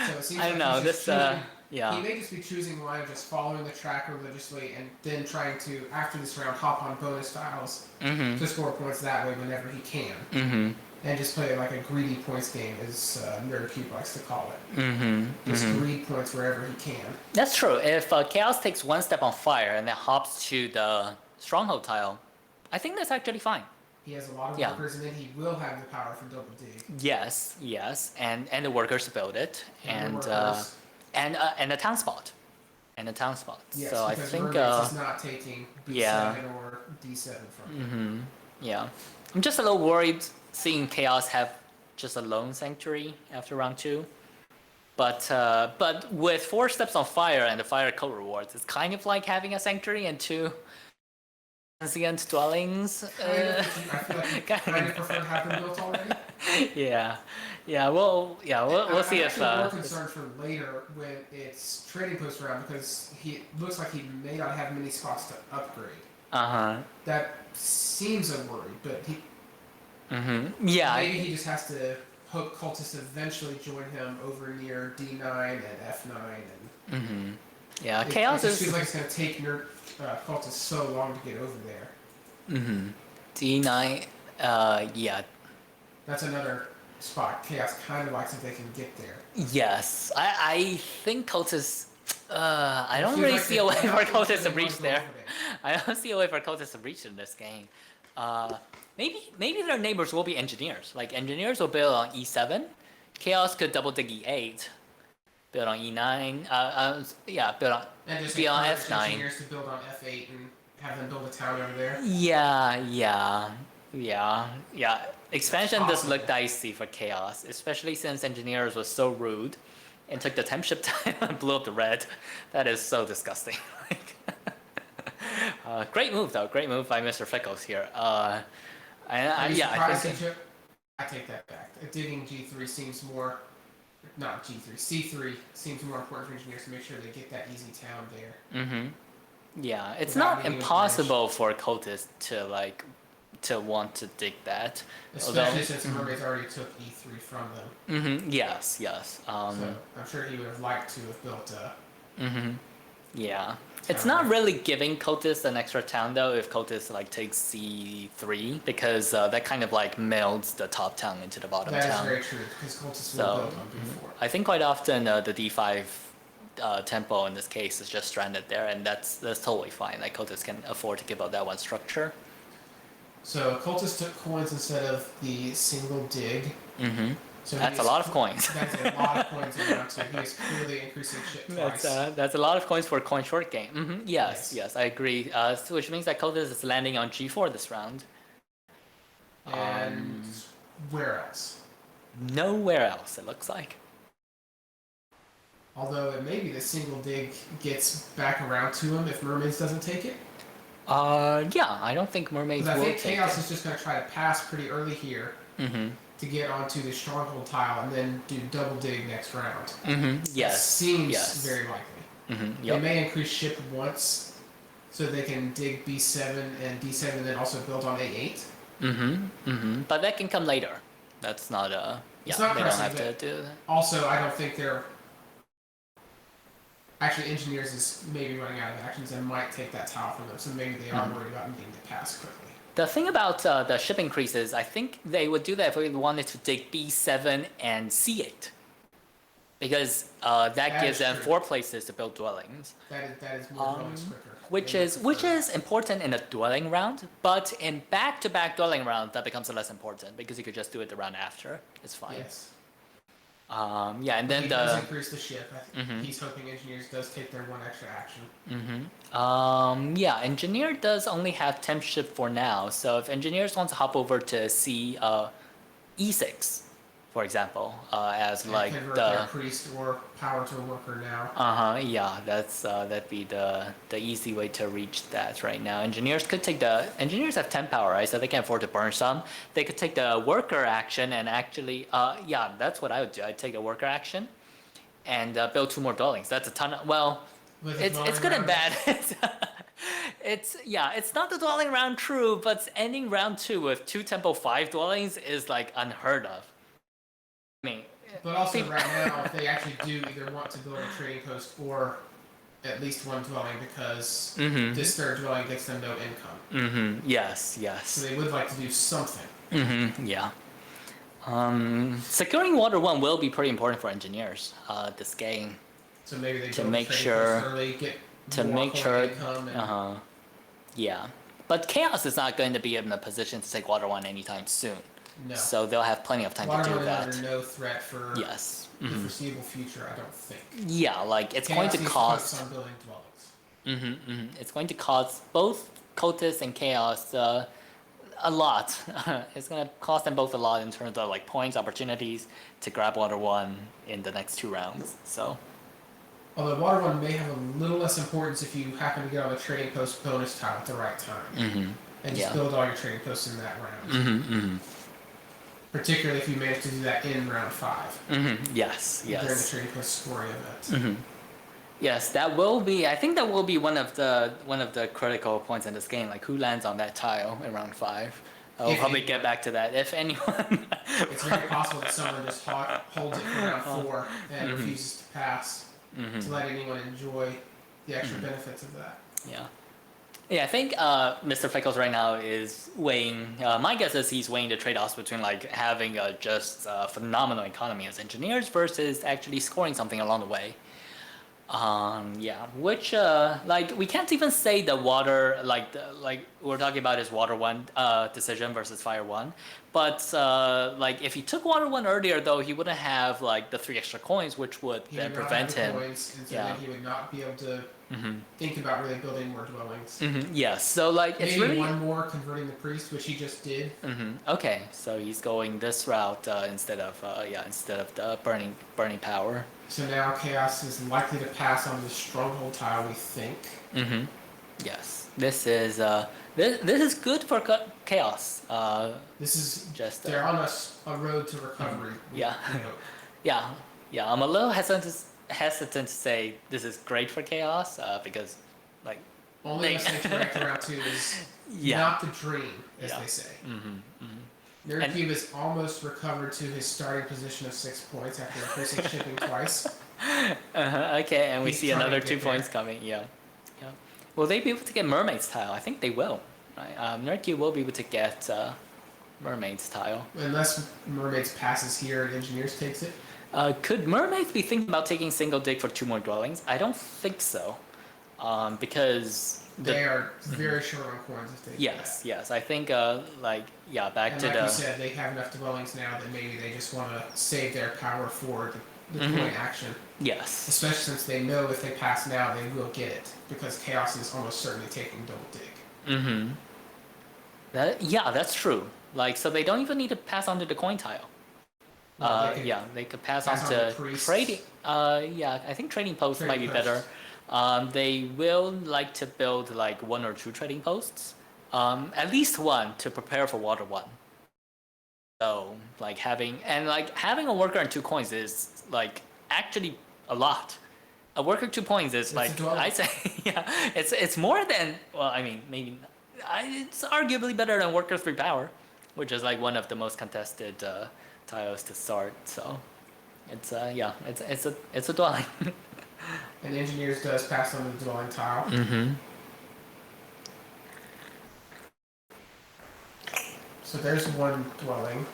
So it seems I like know he's this. just Yeah. He may just be choosing one of just following the track religiously and then trying to, after this round, hop on bonus tiles to score points that way whenever he can. And just play it like a greedy points game, as Nerd Cube likes to call it. Just greed points wherever he can. That's true. If Chaos takes one step on fire and then hops to the stronghold tile, I think that's actually fine. He has a lot of workers, and then he will have the power for double dig. Yes, and the workers build it, and a town spot, Yes, so I because think Mermaids is not taking B7 or D7 from him. Yeah, I'm just a little worried seeing Chaos have just a lone sanctuary after round 2, but with 4 steps on fire and the fire code rewards, it's kind of like having a sanctuary and 2 transient dwellings. I feel like you kind of prefer to have them built already. We'll see if. I'm more concerned for later when it's trading post round, because he looks like he may not have many spots to upgrade. That seems a worry, but he. Maybe he just has to hope cultists eventually join him over near D9 and F9 and. Yeah, Chaos it is. Seems like it's gonna take cultists so long to get over there. D9. Yeah. That's another spot Chaos kind of likes if they can get there. Yes, I think cultists. I don't really see a way for cultists to reach there. I don't see a way for cultists to reach in this game. Maybe their neighbors will be engineers. Like engineers will build on E7. Chaos could double dig E8. Build on E9. Build on. And just be on encourage F9. engineers to build on F8 and have them build a town over there. Yeah. Expansion does look dicey for Chaos, especially since engineers was so rude and took the temp ship tile and blew up the red. That is so disgusting. Great move though. Great move by Mr. Fickles here. I think. I take that back. Digging G3 seems more. Not G3. C3 seems more important for engineers to make sure they get that easy town there. Yeah, it's not impossible for cultists to want to dig that. Especially since Mermaids already took E3 from them. Yes. So I'm sure he would have liked to have built a. Yeah. It's not really giving cultists an extra town though if cultists takes C3, because that kind of melds the top town into the bottom town. That is very true, because cultists will build on B4. I think quite often the D5 tempo in this case is just stranded there, and that's totally fine. Like cultists can afford to give up that one structure. So cultists took coins instead of the single dig. So that's a lot of coins. That's a lot of coins in round 2. He is clearly increasing ship twice. That's a lot of coins for a coin short game. Yes, I agree. Which means that Cultist is landing on G4 this round. And where else? Nowhere else, it looks like. Although it may be the single dig gets back around to him if Mermaids doesn't take it. Yeah, I don't think Mermaids will take it. I think Chaos is just going to try to pass pretty early here. To get onto the stronghold tile and then do double dig next round. Yes. That seems very likely. They may increase ship once so they can dig B7 and D7 and then also build on A8. But that can come later. That's not it's not they don't pressing, have to do that. Also, I don't think they're. Actually, engineers is maybe running out of actions and might take that tile from them, so maybe they are worried about needing to pass quickly. The thing about the ship increases, I think they would do that if we wanted to dig B7 and C8. Because that gives them 4 places to build dwellings. That is more dwellings quicker. Which is important in a dwelling round, but in back-to-back dwelling round, that becomes less important because you could just do it the round after. It's fine. Yes. Yeah, and then He the does increase the ship. He's hoping engineers does take their one extra action. yeah, engineer does only have temp ship for now. So if engineers want to hop over to C E6, for example, as And like convert the their priest or power to a worker now. yeah, that'd be the easy way to reach that right now. Engineers could take the engineers have 10 power, right? So they can afford to burn some. They could take the worker action and actually yeah, that's what I would do. I'd take the worker action and build 2 more dwellings. That's a ton of, well, With a it's dwelling good and round. bad. It's yeah, it's not the dwelling round true, but ending round 2 with 2 tempo 5 dwellings is like unheard of. I mean, But also right now, if they actually do either want to build a trading post or at least one dwelling, because this third dwelling gets them no income. Yes, So yes. they would like to do something. Yeah. Securing water 1 will be pretty important for engineers this game. So maybe they To build make a trading sure- post early, get to more make coin sure- income, and Yeah. But Chaos is not going to be in a position to take water 1 anytime soon. no. So they'll have plenty of time Water to do one is that. under no threat for Yes. the foreseeable future, I don't think. Yeah, like it's Chaos going to needs cost. focus on building dwellings. It's going to cost both Cultists and Chaos a lot. It's going to cost them both a lot in terms of like points, opportunities to grab water 1 in the next 2 rounds. So. Although water one may have a little less importance if you happen to get on the trading post bonus tile at the right time. And just Yeah. build all your trading posts in that round. Particularly if you manage to do that in round 5. Yes, During the yes. trading post scoring event. Yes, that will be. I think that will be one of the critical points in this game. Like who lands on that tile in round 5. I'll If probably anyone. get back to that if anyone. It's very possible that someone just holds it for round 4 and refuses to pass to let anyone enjoy the extra benefits of that. Yeah. Yeah, I think Mr. Fickles right now is weighing. My guess is he's weighing the trade-offs between like having a just phenomenal economy as engineers versus actually scoring something along the way. Yeah, which like we can't even say the water like we're talking about his water 1 decision versus fire 1, but like if he took water 1 earlier though, he wouldn't have like the 3 extra coins, which would He then would not prevent have the him. coins, and so Yeah. then he would not be able to think about really building more dwellings. Yes, so like it's Maybe really one more converting the priest, which he just did. okay. So he's going this route instead of the burning power. So now Chaos is likely to pass on the stronghold tile, we think. Yes, this is this is good for Chaos. This is Just they're on a road to recovery. Yeah. we hope. yeah. I'm a little hesitant to say this is great for Chaos because like Only They- message correct around 2 is Yeah. not the dream, as Yeah. they say. Nerdcube is almost recovered to his starting position of 6 points after increasing shipping twice. okay, and we He's see trying to another get 2 there. points coming. Yeah. Will they be able to get Mermaid's tile? I think they will. Right? Nerdcube will be able to get Mermaid's tile. Unless Mermaids passes here and Engineers takes it. Could Mermaids be thinking about taking single dig for 2 more dwellings? I don't think so, because They are very short on coins if they do yes, that. yes. I think like yeah, back And to like the you said, they have enough dwellings now that maybe they just want to save their power for the coin action. yes. Especially since they know if they pass now, they will get it. Because Chaos is almost certainly taking double dig. Yeah, that's true. Like so, they don't even need to pass on to the coin tile. Well, they can Yeah, they could pass pass on on to to priests. trading. Yeah, I think trading posts might be Trading better. posts. They will like to build like 1 or 2 trading posts, at least 1 to prepare for water 1. So like having a worker and 2 coins is like actually a lot. A worker 2 points is It's like a dwelling. I say yeah, it's more than well I mean maybe it's arguably better than worker 3 power, which is like one of the most contested tiles to start. So it's yeah it's a dwelling. And Engineers does pass on the dwelling tile. So there's 1 dwelling.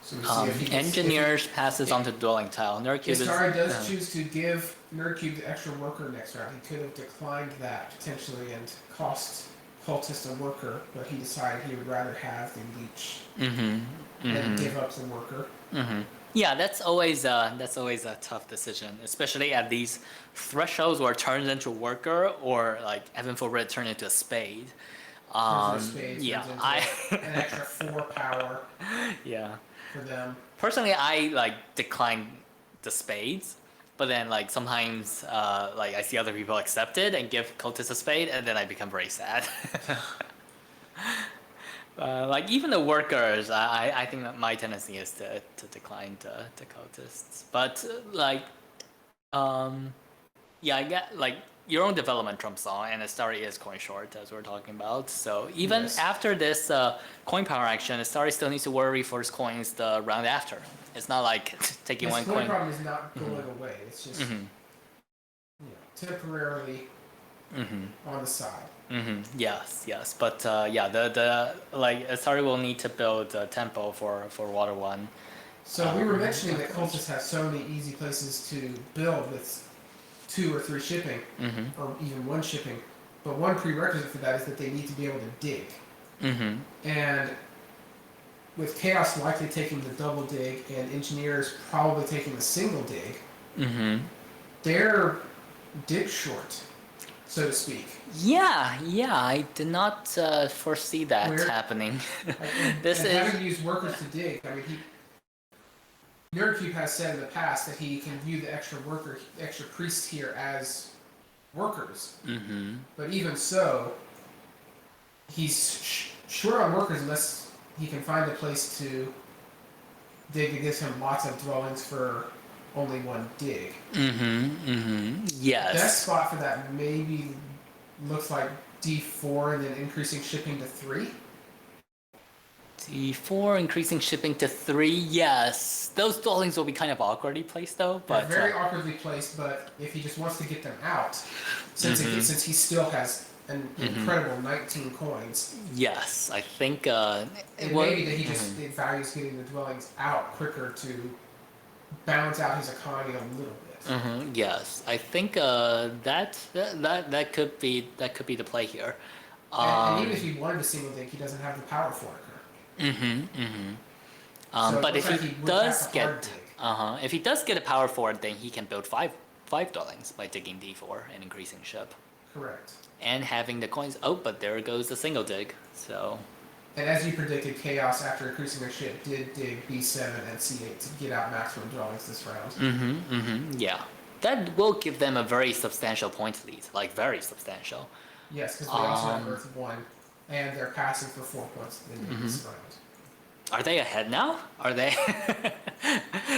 So we see if he gets, Engineers passes on to dwelling tile. Nerdcube If is Astari does choose to give Nerdcube the extra worker next round, he could have declined that potentially and cost Cultist a worker, but he decided he would rather have the leech and give up the worker. Yeah, that's always a tough decision, especially at these thresholds where it turns into a worker or like heaven forbid turn into a spade. Turns into a spade, Yeah, turns into an extra 4 power yeah. for them. Personally, I like decline the spades, but then like sometimes like I see other people accept it and give cultists a spade, and then I become very sad. Like even the workers, I think that my tendency is to decline the cultists, but like yeah, I get like your own development trumps all, and Astari is coin short as we're talking about. So even Yes. after this coin power action, Astari still needs to worry for his coins the round after. It's not like taking This one coin coin. problem is not going away. It's just temporarily on the side. Yes, yes, but yeah, the like Astari will need to build a tempo for Water One. So we were mentioning that cultists have so many easy places to build with 2 or 3 shipping, or even 1 shipping. But one prerequisite for that is that they need to be able to dig. And with Chaos likely taking the double dig and Engineers probably taking the single dig, they're dig short, so to speak. Yeah, yeah, I did not foresee that happening. This is having used workers to dig. I mean, Nerdcube has said in the past that he can view the extra priests here as workers. But even so, he's short on workers unless he can find a place to dig that gives him lots of dwellings for only 1 dig. Yes. Best spot for that maybe looks like D4 and then increasing shipping to 3. D4 increasing shipping to 3. Yes, those dwellings will be kind of awkwardly placed though. But they're very awkwardly placed. But if he just wants to get them out, since he still has an incredible 19 coins. Yes, I think it may be that he just values getting the dwellings out quicker to balance out his economy a little bit. Yes, I think that could be the play here. And even if he wanted to single dig, he doesn't have the power for it. So but if he does get if he does get a power for it, then he can build five dwellings by digging D4 and increasing ship. Correct. And having the coins. Oh, but there goes the single dig. So. And as you predicted, Chaos, after increasing their ship, did dig B7 and C8 to get out maximum dwellings this round. Yeah. That will give them a very substantial point lead. Like, very substantial. Yes, because they also have Earth 1, and they're passing for 4 points in this round. Are they ahead now? Are they?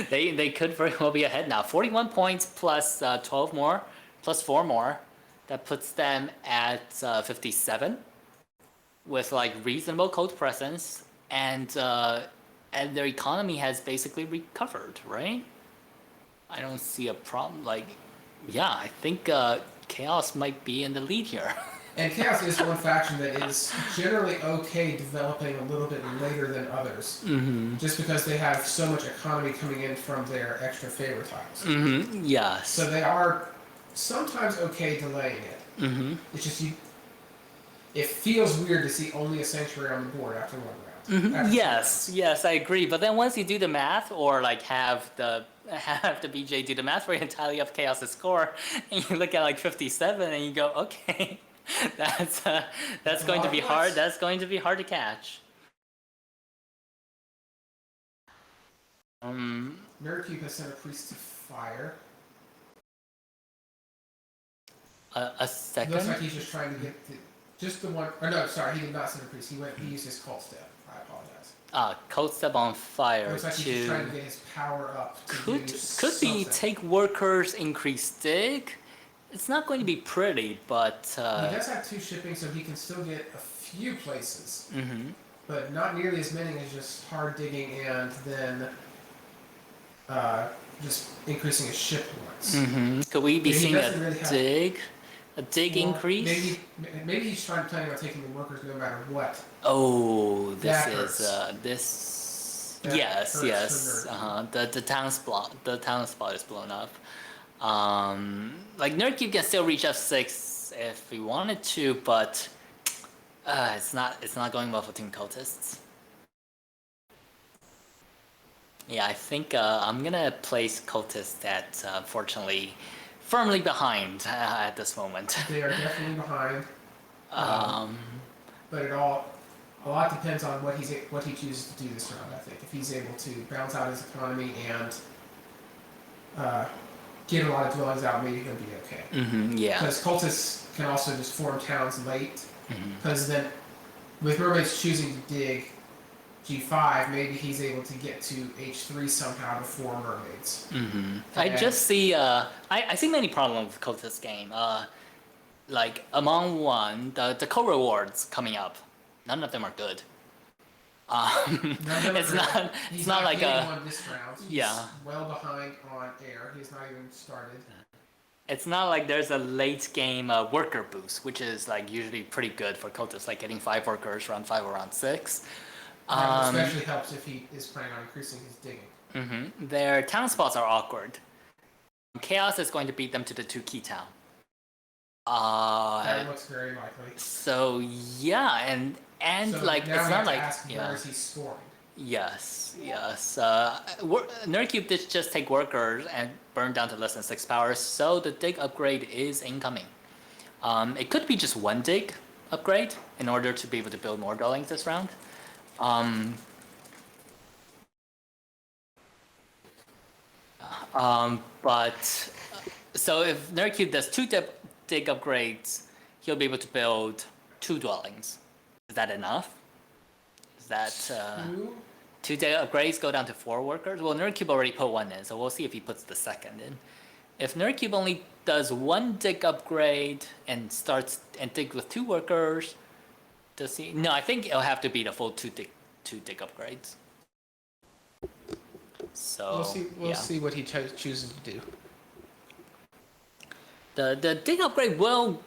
they could very well be ahead now. 41 points plus 12 more, plus 4 more. That puts them at 57. With like reasonable cult presence, and their economy has basically recovered, right? I don't see a problem. Like, yeah, I think Chaos might be in the lead here. And Chaos is one faction that is generally okay developing a little bit later than others, just because they have so much economy coming in from their extra favor tiles. Yes. So they are sometimes okay delaying it. It's just it feels weird to see only a sanctuary on the board after 1 round. Yes, yes, I agree. But then once you do the math, or like have the BJ do the math where you tally up Chaos's score, and you look at like 57, and you go, okay, that's going to be hard. That's going to be hard to catch. Nerdcube has sent a priest to fire. A second. Looks like he's just trying to get just the one. Or no, sorry, he did not send a priest. He used his cult step. I apologize. Cult step on fire. Looks like he's just trying to get his power up. Could be take workers, increase dig. It's not going to be pretty, but he does have 2 shipping, so he can still get a few places, but not nearly as many as just hard digging and then just increasing his ship once. Could we be seeing a dig increase? Maybe he's planning on taking the workers no matter what. Oh, That this is hurts. this. That Yes, hurts yes. for The town spot is blown up. Like Nerdcube can still reach F6 if we wanted to, but it's not going well for Team Cultists. Yeah, I think I'm gonna place cultists at fortunately firmly behind at this moment. They are definitely behind. Um, But a lot depends on what he chooses to do this round. I think if he's able to balance out his economy and get a lot of dwellings out, maybe he'll be okay. yeah. Because cultists can also just form towns late. Mm-hmm. Because then, with mermaids choosing to dig G5, maybe he's able to get to H3 somehow before mermaids. I just see I see many problems with cultist game. Like among one, the co-rewards coming up, none of them are good. It's not like a. One this round. He's yeah. well behind on air. He's not even started. It's not like there's a late game worker boost, which is like usually pretty good for cultists, like getting 5 workers round 5 or round 6. That especially helps if he is planning on increasing his digging. Their town spots are awkward. Chaos is going to beat them to the 2 key town. That looks very likely. So yeah, and so like now it's not like where is he scoring? Yes. Nerdcube did just take workers and burn down to less than 6 power, so the dig upgrade is incoming. It could be just 1 dig upgrade in order to be able to build more dwellings this round. But so if Nerdcube does 2 dig upgrades, he'll be able to build 2 dwellings. Is that enough? Is that 2 dig upgrades go down to 4 workers? Well, Nerdcube already put 1 in, so we'll see if he puts the second in. If Nerdcube only does 1 dig upgrade and starts and dig with 2 workers, does he? No, I think it'll have to be the full 2 dig upgrades. So we'll see what he chooses to do. The dig upgrade will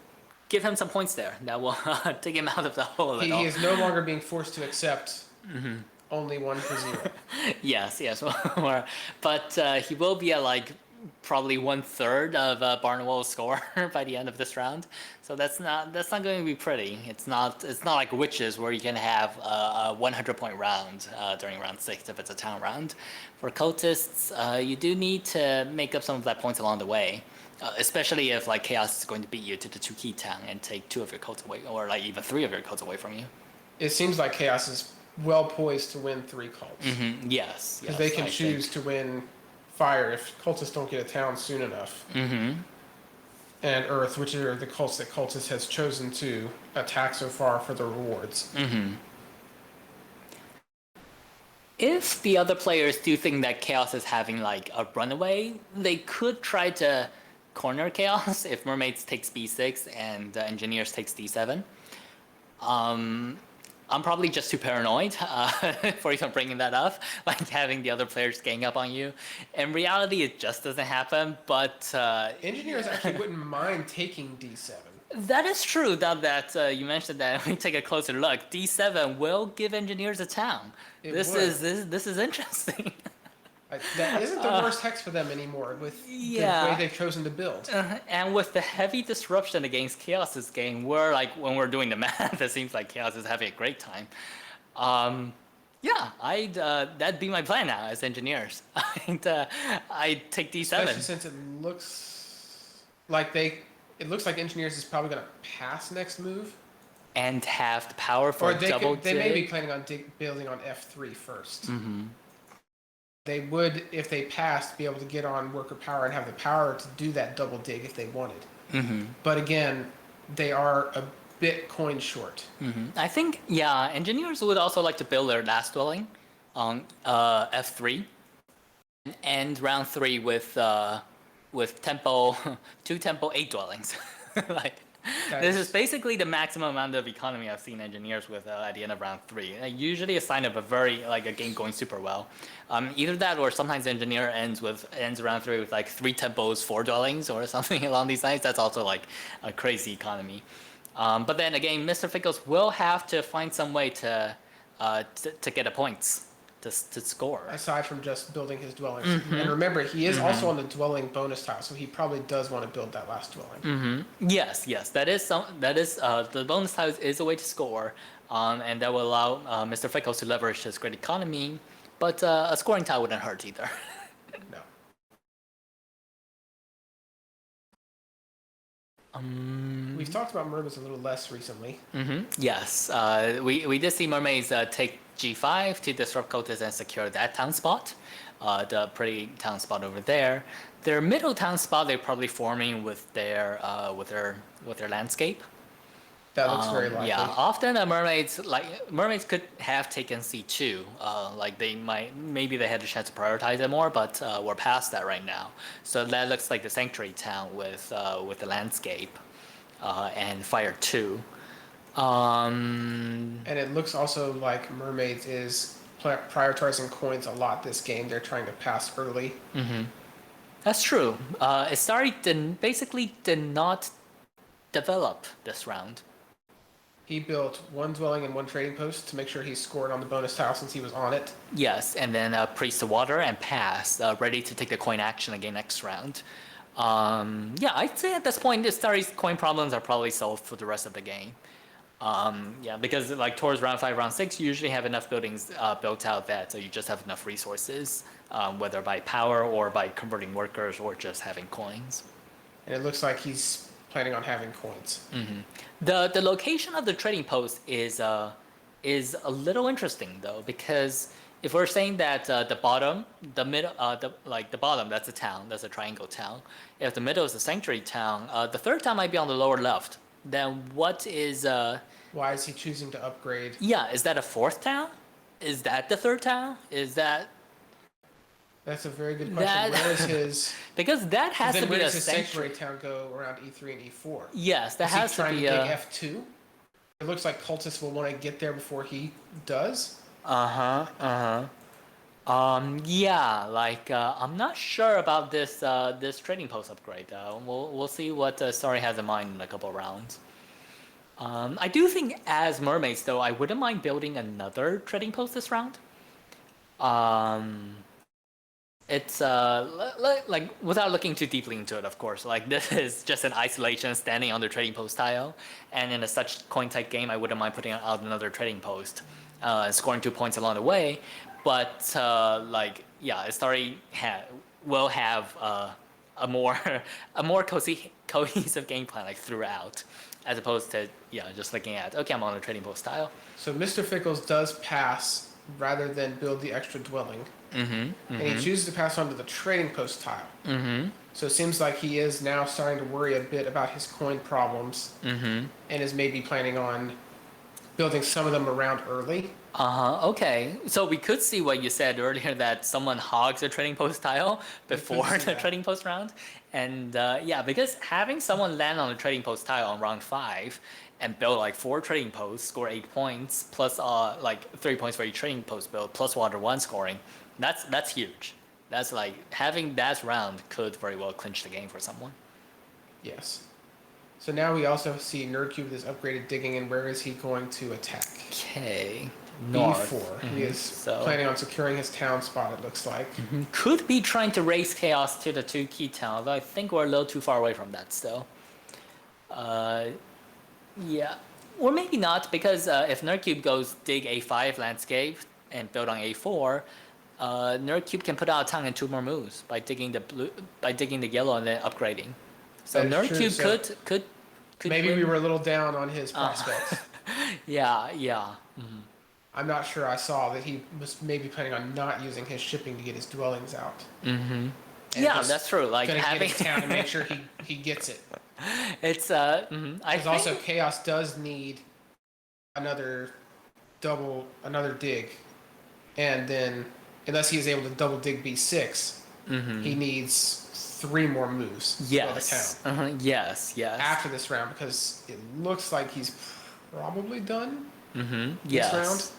give him some points there. That will take him out of the hole. He is no longer being forced to accept only 1 for 0. yes. But he will be at like probably 1/3 of Barnwell's score by the end of this round. So that's not going to be pretty. It's not like Witches where you can have a 100-point round during round 6 if it's a town round. For cultists, you do need to make up some of that points along the way. Especially if like Chaos is going to beat you to the 2 key town and take 2 of your cults away, or like even 3 of your cults away from you. It seems like Chaos is well poised to win 3 cults. Yes. Because they can choose to win fire if cultists don't get a town soon enough. And earth, which are the cults that cultist has chosen to attack so far for the rewards. If the other players do think that Chaos is having like a runaway, they could try to corner Chaos if Mermaids takes B6 and Engineers takes D7. I'm probably just too paranoid for even bringing that up, like having the other players gang up on you. In reality, it just doesn't happen, but... Engineers actually wouldn't mind taking D7. That is true, now that you mentioned that. When we take a closer look, D7 will give Engineers a town. This is interesting. That isn't the worst hex for them anymore with the way they've chosen to build. And with the heavy disruption against Chaos's game, when we're doing the math, it seems like Chaos is having a great time. That'd be my plan now as Engineers. I'd take D7. Especially since it looks like Engineers is probably going to pass next move. And have the power for double dig. They may be planning on building on F3 first. They would, if they passed, be able to get on worker power and have the power to do that double dig if they wanted. But again, they are a bit coin short. I think, Engineers would also like to build their last dwelling on F3 and end round 3 with tempo 2 tempo 8 dwellings. This is basically the maximum amount of economy I've seen Engineers with at the end of round 3. Usually a sign of a game going super well. Either that or sometimes Engineer ends round 3 with like 3 tempos 4 dwellings or something along these lines. That's also like a crazy economy. But then again, Mr. Fickles will have to find some way to get a points to score. Aside from just building his dwellings. And remember, he is also on the dwelling bonus tile, so he probably does want to build that last dwelling. Yes, that is the bonus tile is a way to score, and that will allow Mr. Fickles to leverage his great economy But a scoring tile wouldn't hurt either. No. We've talked about mermaids a little less recently. Yes, we did see mermaids take G5 to disrupt cultists and secure that town spot, the pretty town spot over there. Their middle town spot they're probably forming with their landscape. That looks very likely. Yeah, often mermaids could have taken C2. Like maybe they had a chance to prioritize it more, but we're past that right now. So that looks like the sanctuary town with the landscape and fire 2. And it looks also like mermaids is prioritizing coins a lot this game. They're trying to pass early. That's true. Astari basically did not develop this round. He built 1 dwelling and 1 trading post to make sure he scored on the bonus tile since he was on it. Yes, and then Priest of Water and Pass, ready to take the coin action again next round. Yeah, I'd say at this point, Astari's coin problems are probably solved for the rest of the game. Yeah, because like towards round 5, round 6, you usually have enough buildings built out that so you just have enough resources, whether by power or by converting workers or just having coins. And it looks like he's planning on having coins. The location of the trading post is a little interesting though, because if we're saying that the bottom, the middle, the bottom, that's a town, that's a triangle town. If the middle is a sanctuary town, the third town might be on the lower left. Then what is? Why is he choosing to upgrade? Yeah, is that a 4th town? Is that the 3rd town? Is that? That's a very good question. Where is his? Because that has to be where a does his sanctuary town go around E3 and E4? Yes, that has to be a. Trying to dig F2. It looks like cultists will want to get there before he does. Yeah, like I'm not sure about this this trading post upgrade. We'll see what Astari has in mind in a couple of rounds. I do think as mermaids though, I wouldn't mind building another trading post this round. It's like without looking too deeply into it, of course. Like this is just an isolation standing on the trading post tile, and in a such coin type game, I wouldn't mind putting out another trading post, scoring 2 points along the way. But like yeah, Astari will have a more cohesive game plan like throughout, as opposed to just looking at okay, I'm on a trading post tile. So Mr. Fickles does pass rather than build the extra dwelling. And he chooses to pass on to the trading post tile. So it seems like he is now starting to worry a bit about his coin problems and is maybe planning on building some of them around early. Okay. So we could see what you said earlier, that someone hogs a trading post tile before the trading post round. And yeah, because having someone land on the trading post tile on round 5 and build like 4 trading posts, score 8 points, plus like 3 points for each trading post build, plus water 1 scoring, that's huge. That's like having that round could very well clinch the game for someone. Yes. So now we also see Nerdcube with his upgraded digging, and where is he going to attack? Okay. North. B4. He is planning on securing his town spot, it looks like. Could be trying to raise chaos to the 2 key towns, although I think we're a little too far away from that still. Yeah. Or maybe not, because if Nerdcube goes dig A5 landscape and build on A4, Nerdcube can put out a town in 2 more moves by digging the yellow and then upgrading. So Nerdcube could maybe win. We were a little down on his prospects. Yeah. I'm not sure I saw that he was maybe planning on not using his shipping to get his dwellings out. Yeah, that's true. Like having his town to make sure he gets it. It's I think also Chaos does need another dig, and then unless he is able to double dig B6, he needs 3 more moves for the town. Yes. After this round, because it looks like he's probably done. This round.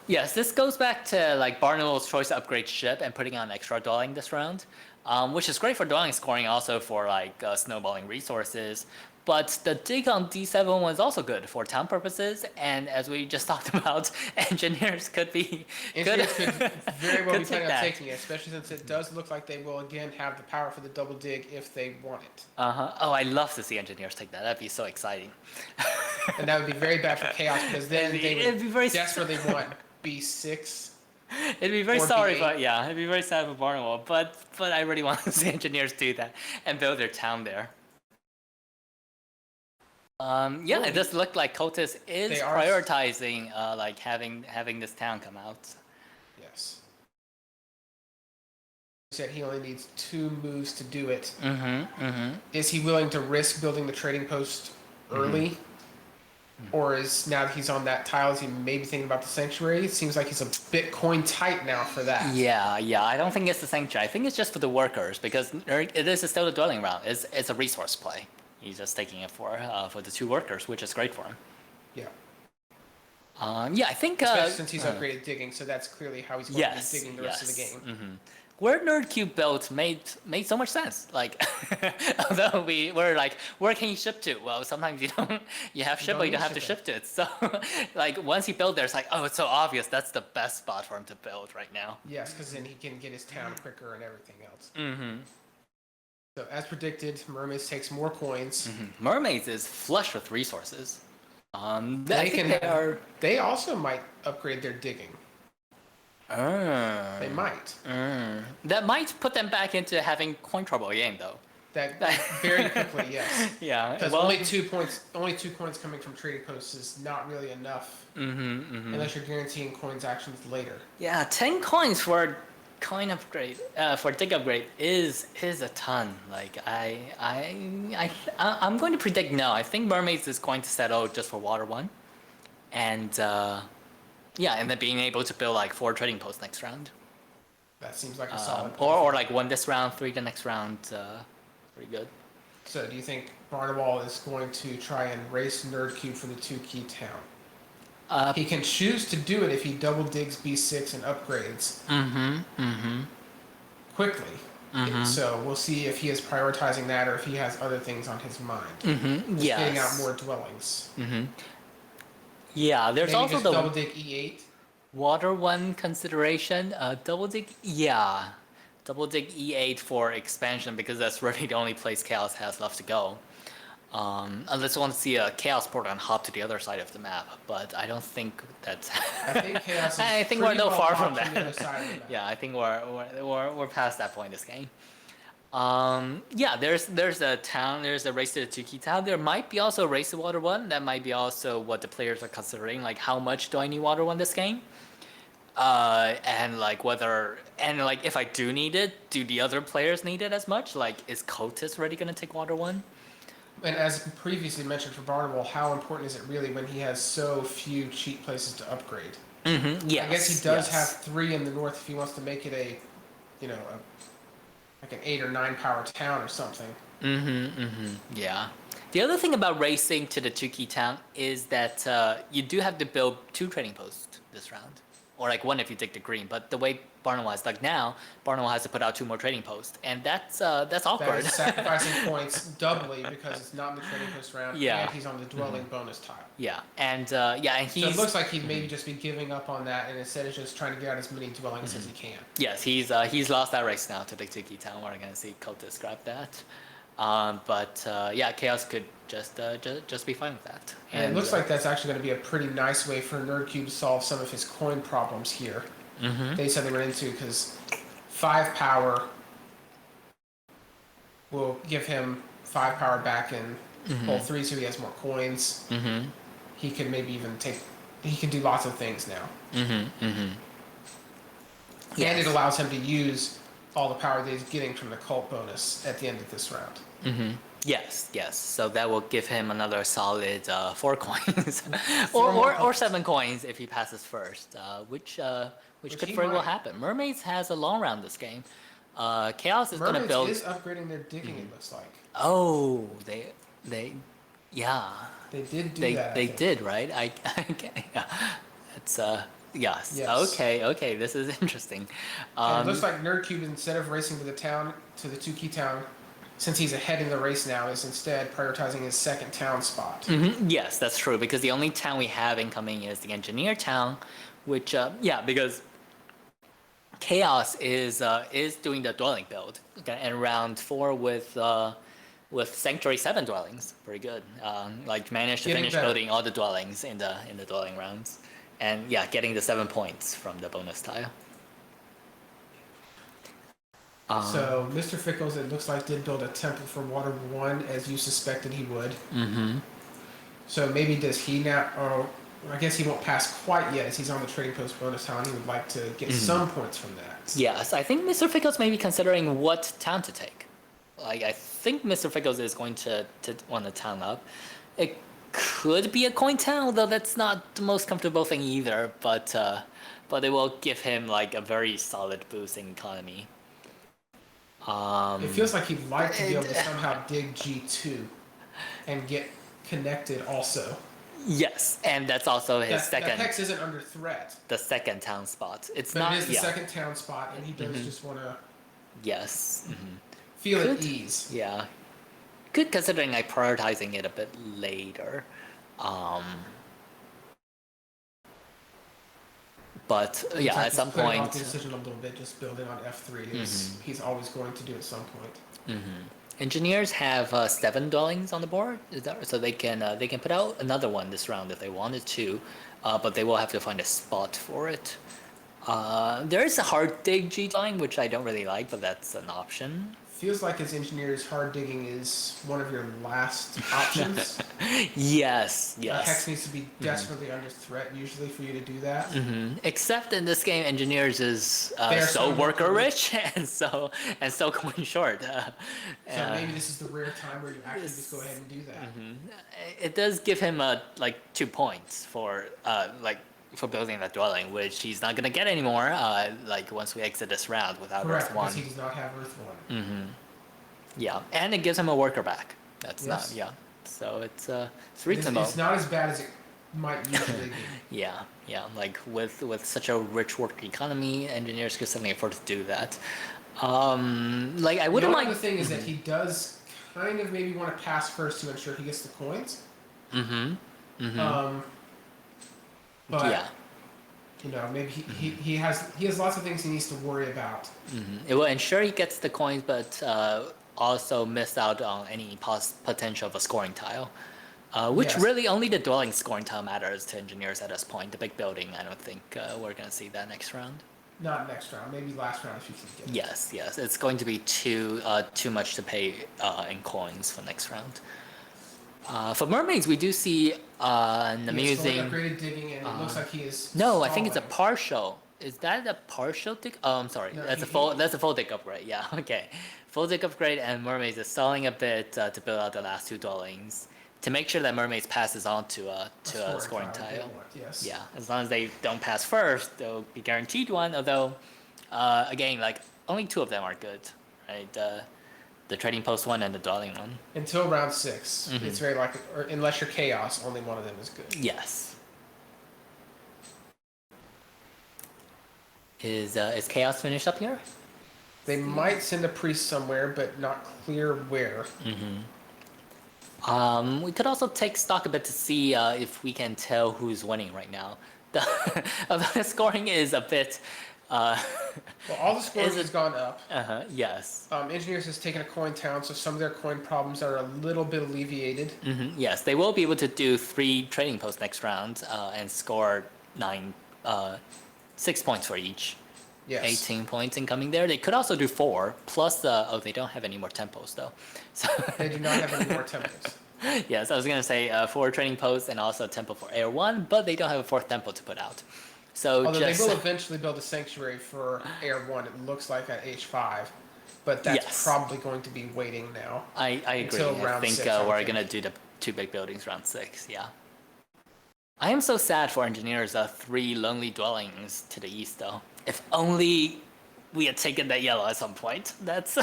Yes, this goes back to like Barnable's choice to upgrade ship and putting on extra dwelling this round, which is great for dwelling scoring, also for like snowballing resources. But the dig on D7 was also good for town purposes, and as we just talked about, engineers could very well be planning on taking it, especially since it does look like they will again have the power for the double dig if they want it. Oh, I love to see engineers take that. That'd be so exciting. And that would be very bad for Chaos, because then they would it'd be very desperately want B6 It'd be very Or sorry, B8. but yeah, it'd be very sad for Barnwell. But I really want to see engineers do that and build their town there. Yeah, it does look like Kotis is They are- prioritizing like having this town come out. Yes. He said he only needs 2 moves to do it. Is he willing to risk building the trading post early? Or is now that he's on that tile, is he maybe thinking about the sanctuary? It seems like he's a bit coin tight now for that. Yeah, I don't think it's the sanctuary. I think it's just for the workers because it is still the dwelling ground. It's a resource play. He's just taking it for the 2 workers, which is great for him. Yeah. Yeah, I think Especially since he's upgraded digging, so that's clearly how he's going to be digging the rest of the game. Where NerdCube built made so much sense. Like, although we're like, where can you ship to? Well, sometimes you have ship, but you don't have to ship to it. So, like, once he built there, it's like, oh, it's so obvious. That's the best spot for him to build right now. Yes, because then he can get his town quicker and everything else. So, as predicted, Mermaids takes more coins. Mermaids is flush with resources. They also might upgrade their digging. They might. That might put them back into having coin trouble again, though. That very quickly, yes. Yeah. Because only 2 coins coming from trading posts is not really enough. Unless you're guaranteeing coins actions later. Yeah, 10 coins for coin upgrade, for dig upgrade is a ton. Like I'm going to predict no. I think Mermaids is going to settle just for Water 1, and. Yeah, and then being able to build like 4 trading posts next round. That seems like a solid. Or like 1 this round, 3 the next round. Pretty good. So do you think Barnwell is going to try and race NerdCube for the 2 key town? He can choose to do it if he double digs B6 and upgrades. Quickly. So we'll see if he is prioritizing that or if he has other things on his mind. Yes. Getting out more dwellings. Yeah, there's Maybe also just the double dig E8. Water 1 consideration. Double dig, yeah. Double dig E8 for expansion because that's really the only place Chaos has left to go. Unless you want to see a Chaos port on hop to the other side of the map, but I don't think that's. I think Chaos is I think we're pretty no well far from hopped to the other that. side of the map. Yeah, I think we're past that point in this game. Yeah, there's a town, there's a race to the 2 key town. There might be also a race to Water 1. That might be also what the players are considering. Like, how much do I need Water 1 this game? And like if I do need it, do the other players need it as much? Like, is Kotis really gonna take Water 1? And as previously mentioned for Barnwell, how important is it really when he has so few cheap places to upgrade? Yes. I guess he does have 3 in the north if he wants to make it like an 8 or 9 power town or something. Yeah. The other thing about racing to the 2 key town is that you do have to build 2 trading posts this round. Or like 1 if you take the green. But the way Barnwell is like now, Barnwell has to put out 2 more trading posts. And that's awkward. That is sacrificing points doubly because it's not in the trading post round and he's on the dwelling bonus tile. Yeah. And and he's... So it looks like he'd maybe just be giving up on that and instead of just trying to get out as many dwellings as he can. Yes, he's lost that race now to the 2 key town. We're going to see Kotis grab that. Yeah, Chaos could just be fine with that. And it looks like that's actually going to be a pretty nice way for NerdCube to solve some of his coin problems here. They said they went into because 5 power will give him 5 power back in hole 3, so he has more coins. He could maybe even he can do lots of things now. Yes. And it allows him to use all the power that he's getting from the cult bonus at the end of this round. Yes. So that will give him another solid 4 coins, or 7 coins if he passes first, which could very well happen. Mermaids has a long round this game. Chaos is going to build. Mermaids is upgrading their digging. It looks like. Oh, yeah. They did do that. They did, right? Yeah. It's Yes. Okay. This is interesting. And it looks like NerdCube, instead of racing to the 2 key town, since he's ahead in the race now, is instead prioritizing his 2nd town spot. Yes, that's true. Because the only town we have incoming is the engineer town, which because Chaos is doing the dwelling build, okay, and round 4 with Sanctuary 7 dwellings. Pretty good. Like managed to finish building all the dwellings in the dwelling rounds. And yeah, getting the 7 points from the bonus tile. So Mr. Fickles, it looks like, did build a temple for Water 1 as you suspected he would. Mm-hmm. So maybe does he now, or I guess he won't pass quite yet as he's on the trading post bonus tile and he would like to get some points from that. Yes, I think Mr. Fickles may be considering what town to take. Like, I think Mr. Fickles is going to want to town up. It could be a coin town, though that's not the most comfortable thing either, but it will give him like a very solid boost in economy. It feels like he'd like to be able to somehow dig G2 and get connected also. Yes, and that's also his second. That hex isn't under threat. The second town spot. It's but not. It is the second town spot, and he does just want to. Yes. Feel at ease. Yeah. Good, considering I'm prioritizing it a bit later. But yeah, at some point. Off the decision a little bit, just building on F3 is he's always going to do at some point. Engineers have 7 dwellings on the board. Is that so? They can put out another one this round if they wanted to, but they will have to find a spot for it. There is a hard dig G dwelling, which I don't really like, but that's an option. Feels like as engineers, hard digging is one of your last options. Yes. A hex needs to be desperately under threat usually for you to do that. Except in this game, engineers is so worker rich and so coin short. So maybe this is the rare time where you actually just go ahead and do that. It does give him like 2 points for building that dwelling, which he's not gonna get anymore. Like once we exit this round without Correct, Earth 1. because he does not have Earth 1. Yeah, and it gives him a worker back. That's Yes. not So it's reasonable. It's not as bad as it might usually be. Yeah. Like with such a rich work economy, engineers could certainly afford to do that. Like I wouldn't mind. The thing is that he does kind of maybe want to pass first to ensure he gets the coins. But yeah. Maybe he has lots of things he needs to worry about. It will ensure he gets the coins, but also miss out on any potential of a scoring tile. Which really only the dwelling scoring tile matters to engineers at this point. The big building, I don't think we're gonna see that next round. Not next round, maybe last round if you can get it. Yes, it's going to be too much to pay in coins for next round. For mermaids, we do see an amusing. Upgraded digging, and it looks like he is. No, I think it's a partial. Is that a partial dig? Oh, I'm sorry. No, that's a full dig upgrade. Yeah, okay. Full dig upgrade, and mermaids is stalling a bit to build out the last 2 dwellings to make sure that mermaids passes on to a scoring tile. Yes. Yeah, as long as they don't pass first, they'll be guaranteed one. Although, again, like only 2 of them are good, right? The trading post one and the dwelling one. Until round 6, it's very likely, or unless you're chaos, only one of them is good. Yes. Is chaos finished up here? They might send a priest somewhere, but not clear where. We could also take stock a bit to see if we can tell who's winning right now. The scoring is a bit. Well, all the scoring has gone up. Yes. Engineers has taken a coin town, so some of their coin problems are a little bit alleviated. Yes, they will be able to do 3 trading posts next round and score 6 points for each. Yes. 18 points incoming there. They could also do 4 plus. They don't have any more tempos though. So they do not have any more tempos. Yes, I was gonna say 4 trading posts and also a tempo for Air 1, but they don't have a 4th tempo to put out. So although they will eventually build a sanctuary for Air 1, it looks like at H5, but that's probably going to be waiting now. I agree. I think we're going to do the 2 big buildings round 6, yeah. I am so sad for engineers 3 lonely dwellings to the east though. If only we had taken that yellow at some point. That's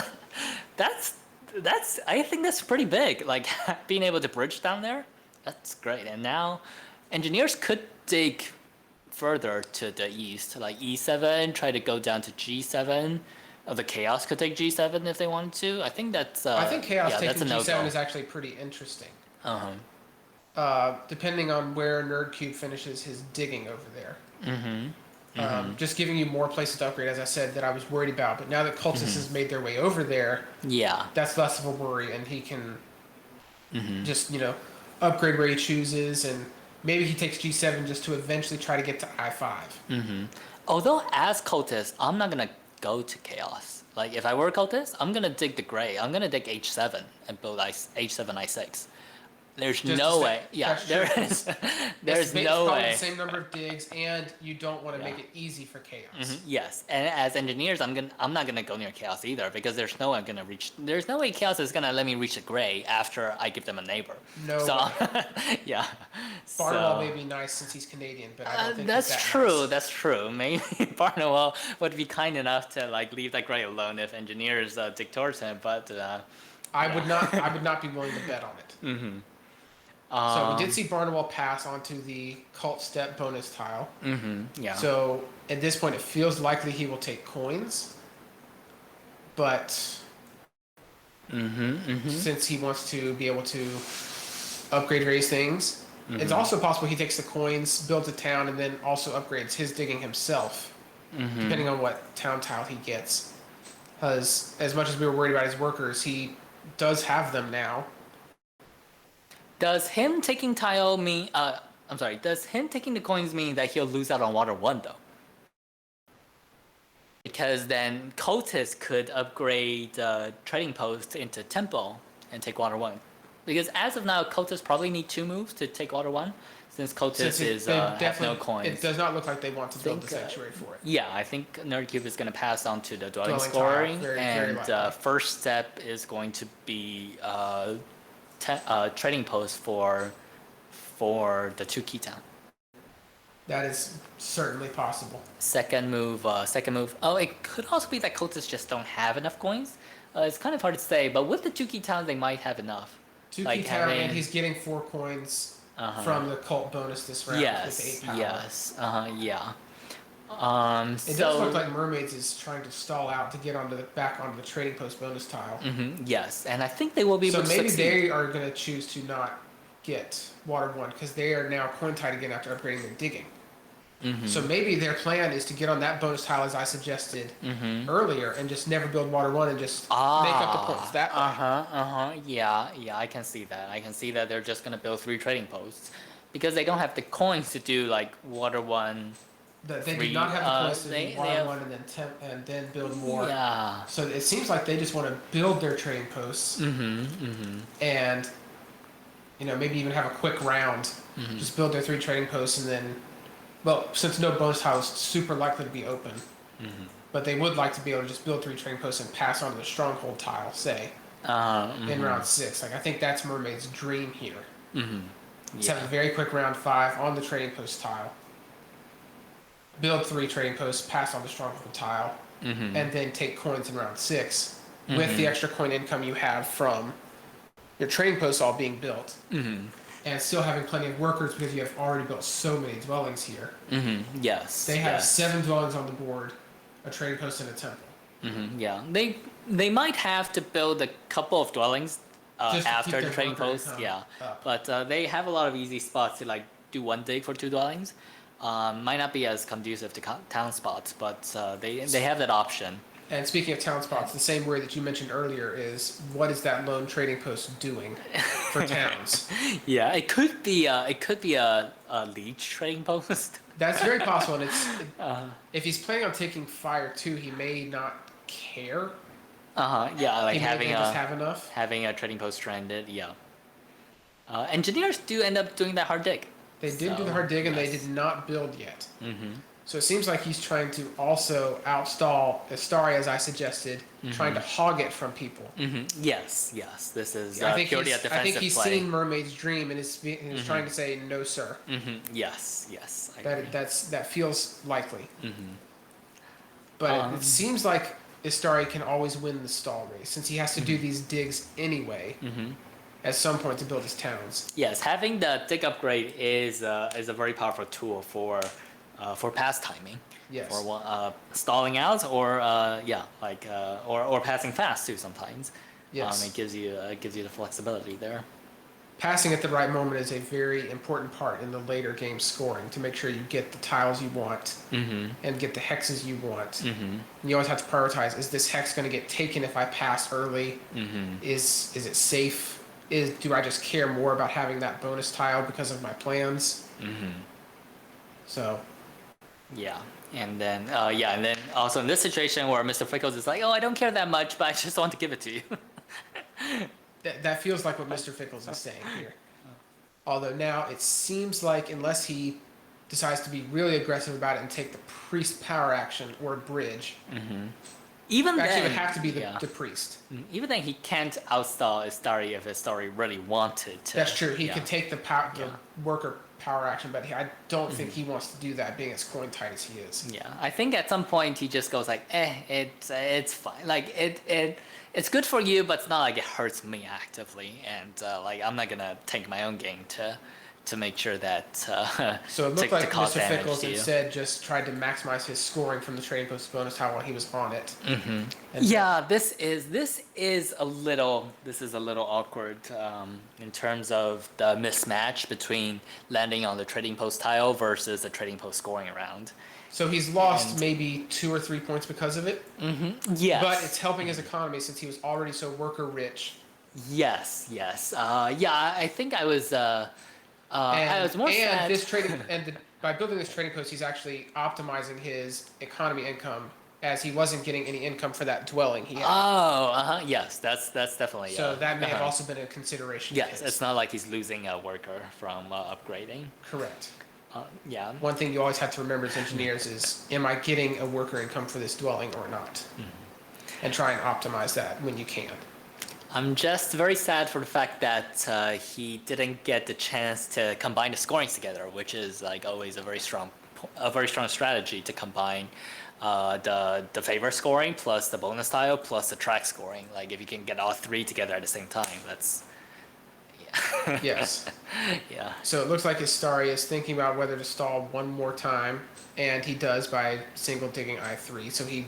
I think that's pretty big. Like being able to bridge down there, that's great. And now engineers could dig further to the east, like E7, try to go down to G7. The Chaos could take G7 if they wanted to. I think that's. I think Chaos taking G7 no is actually pretty interesting. Uh-huh. Depending on where Nerdcube finishes his digging over there. Just giving you more places to upgrade, as I said, that I was worried about. But now that Cultists has made their way over there, that's less of a worry, and he can just, upgrade where he chooses and maybe he takes G7 just to eventually try to get to I5. Although as cultist, I'm not gonna go to chaos. Like if I were a cultist, I'm gonna dig the gray. I'm gonna dig H7 and build H7 I6. There's Just no to way. say- Yeah, that's true. there's It's no probably way. the same number of digs, and you don't want to make it easy for chaos. Yes, and as engineers, I'm not gonna go near chaos either because there's no way I'm gonna reach. There's no way chaos is gonna let me reach the gray after I give them a neighbor. No So, way. yeah. Barnwell So, may be nice since he's Canadian, but I don't think that's he's that true. nice. That's true. Maybe Barnwell would be kind enough to like leave that gray alone if engineers dig towards him, but I would not be willing to bet on it. So we did see Barnwell pass onto the cult step bonus tile. yeah. So at this point, it feels likely he will take coins, but since he wants to be able to upgrade various things, it's also possible he takes the coins, builds a town, and then also upgrades his digging himself, depending on what town tile he gets. Because as much as we were worried about his workers, he does have them now. Does him taking tile mean? I'm sorry. Does him taking the coins mean that he'll lose out on water 1 though? Because then cultists could upgrade trading post into temple and take water 1. Because as of now, cultists probably need 2 moves to take water 1, since cultists have no coins. It does not look like they want to build the sanctuary for it. Yeah, I think Nerdcube is going to pass on to the dwelling Dwelling scoring, tile, very and likely. first step is going to be trading post for the 2 key town. That is certainly possible. Second move. Oh, it could also be that cultists just don't have enough coins. It's kind of hard to say, but with the 2 key towns, they might have enough. 2 key town, and he's getting 4 coins from the cult bonus this round with 8 power. Yeah. It does look like mermaids is trying to stall out to get back onto the trading post bonus tile. Yes, and I think they will be able to maybe succeed. they are going to choose to not get water 1 because they are now coin tied again after upgrading their digging. So maybe their plan is to get on that bonus tile as I suggested earlier and just never build water 1 and just make up the points that way. Yeah, I can see that. I can see that they're just gonna build 3 trading posts because they don't have the coins to do like water 1. They do not have the coins to do water 1 and then build more. Yeah. So it seems like they just want to build their trading posts and maybe even have a quick round. Just build their 3 trading posts and then. Well, since no bonus tile is super likely to be open, but they would like to be able to just build 3 trading posts and pass on to the stronghold tile, say, in round 6. Like I think that's Mermaid's dream here. Just have a very quick round 5 on the trading post tile, build 3 trading posts, pass on the stronghold tile, and then take coins in round 6 with the extra coin income you have from your trading posts all being built. And still having plenty of workers because you have already built so many dwellings here. Yes. They have 7 dwellings on the board, a trading post and a temple. Yeah. They might have to build a couple of dwellings after the trading post. Yeah. But they have a lot of easy spots to like do 1 dig for 2 dwellings. Might not be as conducive to town spots, but they have that option. And speaking of town spots, the same word that you mentioned earlier is what is that lone trading post doing for towns? Yeah, it could be a leech trading post. That's very possible. And if he's planning on taking fire too, he may not care. Yeah, like he may just have enough. Having a trading post stranded. Yeah. Engineers do end up doing that hard dig. They did do the hard dig, and they did not build yet. So it seems like he's trying to also outstall Astari, as I suggested, trying to hog it from people. Yes. This is purely a defensive play. I think he's seen Mermaid's dream and is trying to say, no, sir. Yes. That feels likely. But it seems like Astari can always win the stall race, since he has to do these digs anyway. At some point to build his towns. Yes, having the dig upgrade is a very powerful tool for pass timing. Yes. For stalling out or or passing fast too sometimes. Yes. It gives you the flexibility there. Passing at the right moment is a very important part in the later game scoring to make sure you get the tiles you want and get the hexes you want. And you always have to prioritize: is this hex going to get taken if I pass early? Is it safe do I just care more about having that bonus tile because of my plans? So Yeah. And then also in this situation where Mr. Fickles is like, oh, I don't care that much, but I just want to give it to you. that feels like what Mr. Fickles is saying here. Although now it seems like unless he decides to be really aggressive about it and take the priest power action or bridge, Even actually then, it would have to be the priest. Even then, he can't outstall Astari if Astari really wanted to. That's true. He could take the worker power action, but I don't think he wants to do that, being as coin tight as he is. Yeah, I think at some point he just goes like, it's fine. Like it's good for you, but it's not like it hurts me actively, and like I'm not gonna tank my own game to make sure that. So it looked like Mr. Fickles instead just tried to maximize his scoring from the trading post bonus tile while he was on it. Yeah, this is a little awkward in terms of the mismatch between landing on the trading post tile versus the trading post scoring round. So he's lost maybe 2 or 3 points because of it. Yes. But it's helping his economy since he was already so worker rich. Yes. I think I was. I was more sad. By building this trading post, he's actually optimizing his economy income, as he wasn't getting any income for that dwelling he had. Yes, that's definitely. So that may have also been a consideration. Yes, it's not like he's losing a worker from upgrading. Correct. Yeah. One thing you always have to remember as engineers is, am I getting a worker income for this dwelling or not? And try and optimize that when you can. I'm just very sad for the fact that he didn't get the chance to combine the scorings together, which is like always a very strong strategy to combine the favor scoring plus the bonus tile plus the track scoring. Like if you can get all three together at the same time, that's Yes. yeah. So it looks like Astari is thinking about whether to stall one more time, and he does by single digging I3. So he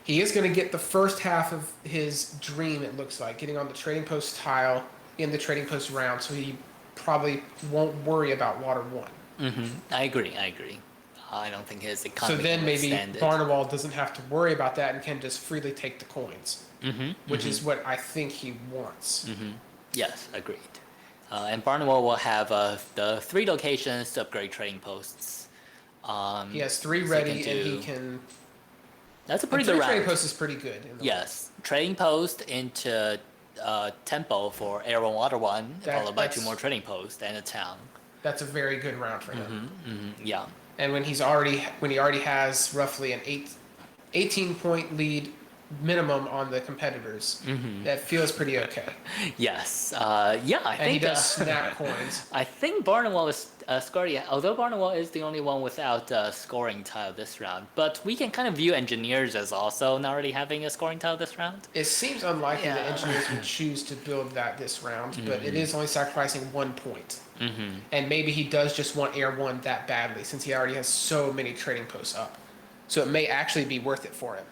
is going to get the first half of his dream, it looks like, getting on the trading post tile in the trading post round, so he probably won't worry about water 1. I agree. I don't think his economy. So then can maybe withstand it. Barnawal doesn't have to worry about that and can just freely take the coins, which is what I think he wants. Yes, agreed. And Barnawal will have the 3 locations to upgrade trading posts. He has 3 ready, and he can. That's a pretty good round. Trading post is pretty good. Yes, trading post into tempo for air 1, water 1, followed by 2 more trading posts and a town. That's a very good round for him. Yeah. And when he already has roughly an 18-point lead minimum on the competitors, that feels pretty okay. Yes. I think. And he does snap coins. I think Barnawal is scoring. Although Barnawal is the only one without scoring tile this round, but we can kind of view engineers as also not really having a scoring tile this round. It seems unlikely that engineers would choose to build that this round, but it is only sacrificing 1 point. And maybe he does just want air 1 that badly, since he already has so many trading posts up. So it may actually be worth it for him.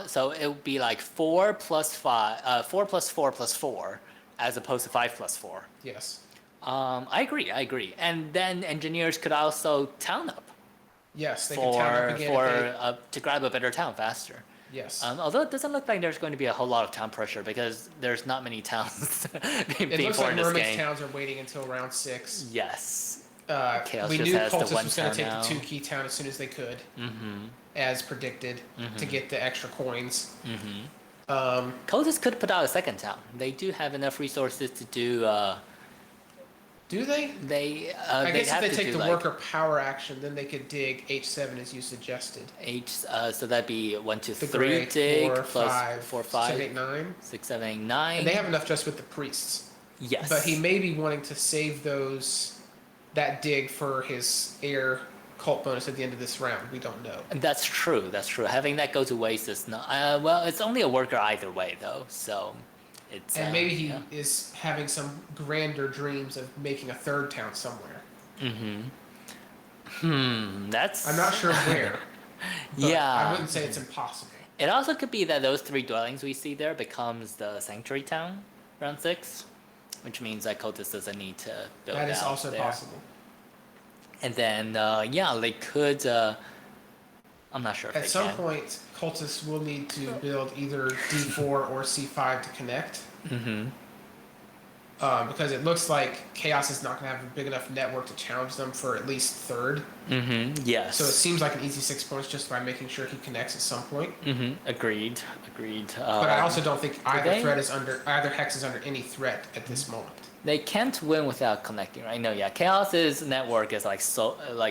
So it would be like 4 plus 5, 4 plus 4 plus 4, as opposed to 5 plus 4. Yes. I agree. And then engineers could also town up. Yes, they can town up again to grab a better town faster. Yes. Although it doesn't look like there's going to be a whole lot of town pressure because there's not many towns being It looks formed like in this Mermaid's game. towns are waiting until round 6. Yes. We knew Cultist was going to take the 2 key town as soon as they could, as predicted, to get the extra coins. Cultist could put out a second town. They do have enough resources to do. Do they? I guess if they take the worker power action, then they could dig H7 as you suggested. So that'd be 1, 2, 3 great, dig 4, plus 5, 4, 5, 7, 8, 9. 6, 7, 8, 9. And they have enough just with the priests. Yes. But he may be wanting to save that dig for his air cult bonus at the end of this round. We don't know. That's true. Having that go to waste is not. Well, it's only a worker either way, though. So, it's. And maybe he is having some grander dreams of making a 3rd town somewhere. That's. I'm not sure where. Yeah. I wouldn't say it's impossible. It also could be that those 3 dwellings we see there becomes the sanctuary town, round 6, which means that Cultist doesn't need to build that is out also there. possible. And then, they could. I'm not sure if At they some can. point, cultists will need to build either D4 or C5 to connect. Because it looks like Chaos is not going to have a big enough network to challenge them for at least third. Yes. So it seems like an easy 6 points just by making sure he connects at some point. Agreed. But I also don't think either hex is under any threat at this moment. They can't win without connecting, right? No, yeah. Chaos's network is like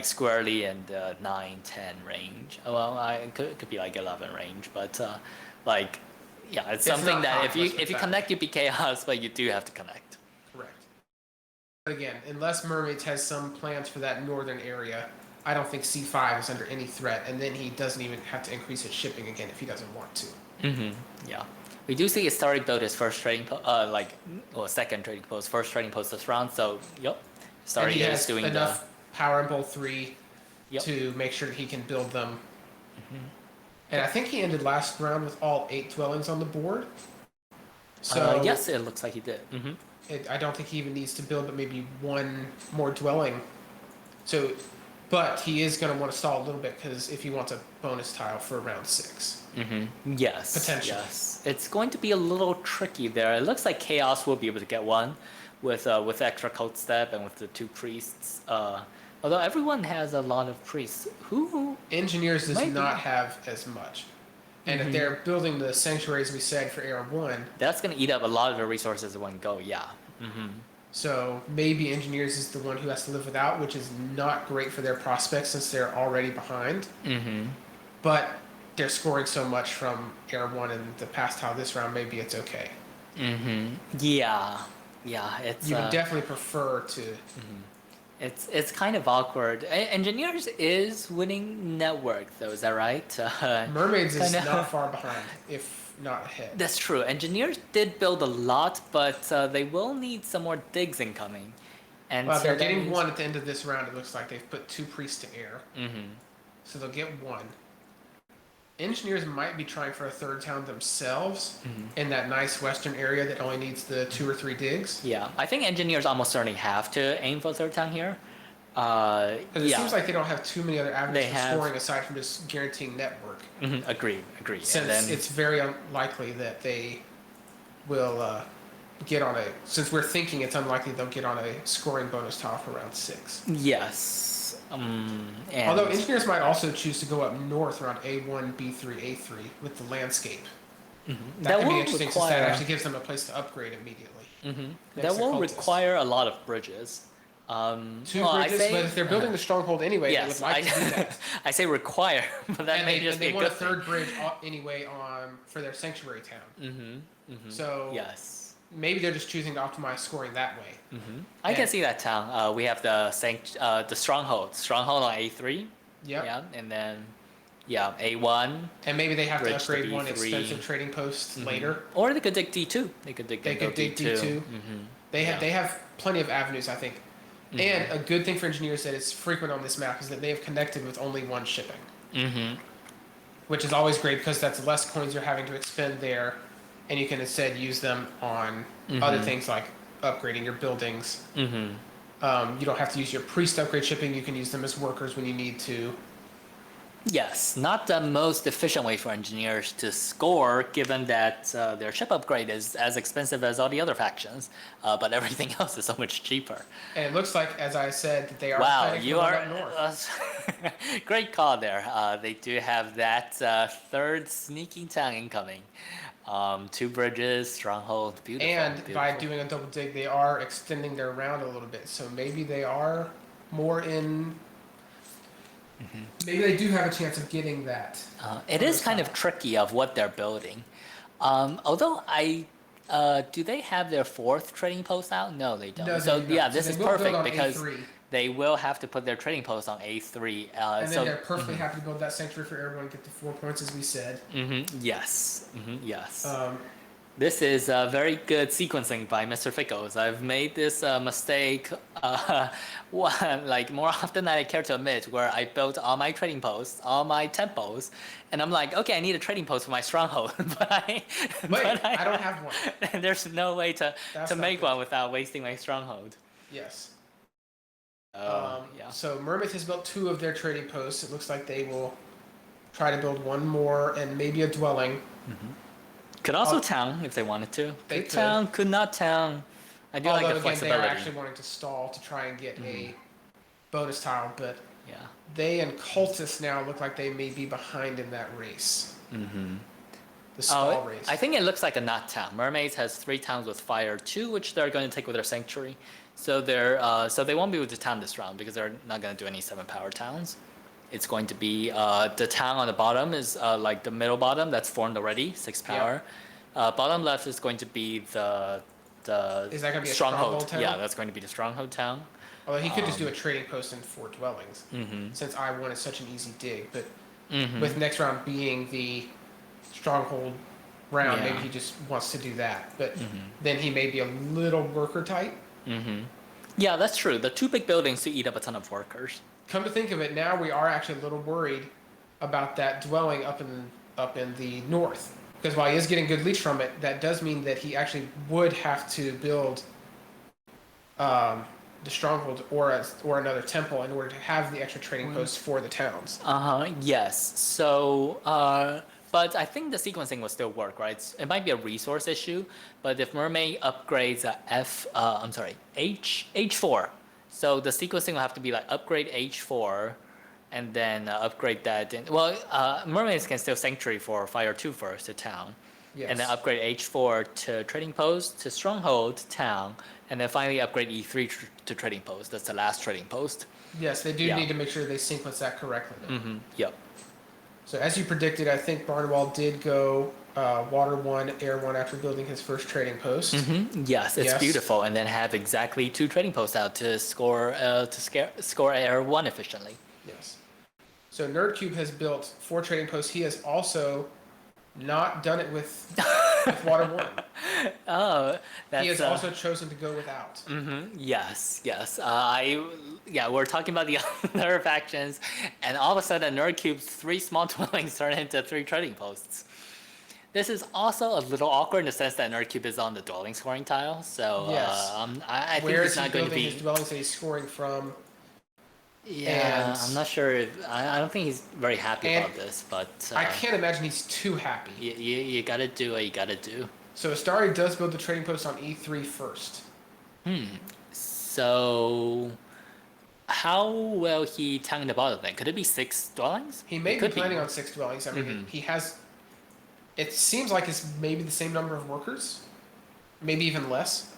squarely in the 9-10 range. Well, it could be like 11 range, but it's something that if you connect, you beat Chaos, but you do have to connect. Correct. But again, unless Mermaids has some plans for that northern area, I don't think C5 is under any threat, and then he doesn't even have to increase his shipping again if he doesn't want to. Yeah. We do see Astari build his first trading second trading post, first trading post this round. So, yep. Astari is doing enough power in bowl 3 to make sure that he can build them. And I think he ended last round with all 8 dwellings on the board. So yes, it looks like he did. I don't think he even needs to build but maybe 1 more dwelling. So, but he is going to want to stall a little bit because if he wants a bonus tile for round 6. Yes. Potentially. Yes. It's going to be a little tricky there. It looks like Chaos will be able to get one with extra code step and with the 2 priests. Although everyone has a lot of priests. Who Engineers does not have as much. And if they're building the sanctuaries we said for Era 1, that's going to eat up a lot of the resources in one go, yeah. So maybe Engineers is the one who has to live without, which is not great for their prospects since they're already behind. But they're scoring so much from Era 1 and the past tile this round, maybe it's okay. Yeah. It's you would definitely prefer to. It's kind of awkward. Engineers is winning network though, is that right? Mermaids is not far behind, if not ahead. That's true. Engineers did build a lot, but they will need some more digs incoming. And well, so they're getting 1 at the end of this round. It looks like they've put 2 priests to air. So they'll get 1. Engineers might be trying for a 3rd town themselves in that nice western area that only needs the 2 or 3 digs. Yeah, I think Engineers almost certainly have to aim for 3rd town here. Because it seems like they don't have too many other avenues for scoring aside from just guaranteeing network. Agreed. Since it's very unlikely that they will get on since we're thinking it's unlikely they'll get on a scoring bonus tile for round 6. Yes. Although Engineers might also choose to go up north around A1, B3, A3 with the landscape. That could be interesting since that actually gives them a place to upgrade immediately. That will require a lot of bridges. 2 bridges, but if they're building the stronghold anyway, they would like to do that. I say require, but that may just be a good thing. And they want a 3rd bridge anyway for their sanctuary town. So yes. Maybe they're just choosing to optimize scoring that way. I can see that town. We have the stronghold on A3. Yeah, and then A1. And maybe they have to upgrade 1 expensive trading post later. Or they could dig D2. They could dig D2. They have plenty of avenues, I think. And a good thing for Engineers that is frequent on this map is that they have connected with only 1 shipping. Which is always great because that's less coins you're having to expend there. And you can instead use them on other things like upgrading your buildings. You don't have to use your priest upgrade shipping. You can use them as workers when you need to. Yes, not the most efficient way for Engineers to score, given that their ship upgrade is as expensive as all the other factions, but everything else is so much cheaper. And it looks like, as I said, that they are planning to go up north. Great call there. They do have that 3rd sneaking town incoming. 2 bridges, stronghold, beautiful. And by doing a double dig, they are extending their round a little bit. So maybe they are more in. Maybe they do have a chance of getting that. It is kind of tricky of what they're building. Although do they have their 4th trading post out? No, they don't. So this is perfect because A3. They will have to put their trading post on A3. And then they're perfectly happy to build that sanctuary for everyone and get the 4 points, as we said. Yes. This is very good sequencing by Mr. Fickles. I've made this mistake more often than I care to admit, where I built all my trading posts, all my temples, and I'm like, okay, I need a trading post for my stronghold, but I don't have one. And there's no way to make one without wasting my stronghold. Yes. So Mermaid has built 2 of their trading posts. It looks like they will try to build one more and maybe a dwelling. Could also town if they wanted to. They Could town, could not town. I do like Although, the again, flexibility. they're actually wanting to stall to try and get a bonus tile, but Yeah. they and Cultists now look like they may be behind in that race. The stall race. I think it looks like a not town. Mermaids has 3 towns with fire 2, which they're going to take with their sanctuary. So they won't be able to town this round because they're not going to do any 7-power towns. It's going to be the town on the bottom is like the middle bottom that's formed already, 6 power. Bottom left is going to be the Is that going to be a stronghold town? Yeah, that's going to be the stronghold town. Although he could just do a trading post and 4 dwellings, since I-1 is such an easy dig. But with next round being the stronghold round, maybe he just wants to do that. But then he may be a little worker tight. Yeah, that's true. The 2 big buildings to eat up a ton of workers. Come to think of it, now we are actually a little worried about that dwelling up in the north. Because while he is getting good leech from it, that does mean that he actually would have to build the stronghold or another temple in order to have the extra trading posts for the towns. Yes. So, but I think the sequencing will still work, right? It might be a resource issue, but if Mermaid upgrades H4, so the sequencing will have to be like upgrade H4, and then upgrade that. Mermaids can still sanctuary for fire 2 first to town, and then upgrade H4 to trading post to stronghold to town, and then finally upgrade E3 to trading post. That's the last trading post. Yes, they do need to make sure they sequence that correctly. Yep. So as you predicted, I think Barnwell did go water 1, air 1 after building his first trading post. Yes, it's beautiful, and then have exactly 2 trading posts out to score air 1 efficiently. Yes. So Nerdcube has built 4 trading posts. He has also not done it with water 1. Oh, that's, he has also chosen to go without. Yes. We're talking about the other factions, and all of a sudden, Nerdcube's 3 small dwellings turn into 3 trading posts. This is also a little awkward in the sense that Nerdcube is on the dwelling scoring tile, so I think it's not going to be. His dwellings that he's scoring from? Yeah, I'm not sure. I don't think he's very happy about this, but I can't imagine he's too happy. You gotta do what you gotta do. So Astari does build the trading post on E3 first. So how will he town the bottom then? Could it be 6 dwellings? He may be planning on 6 dwellings. I mean, he has. It seems like it's maybe the same number of workers, maybe even less.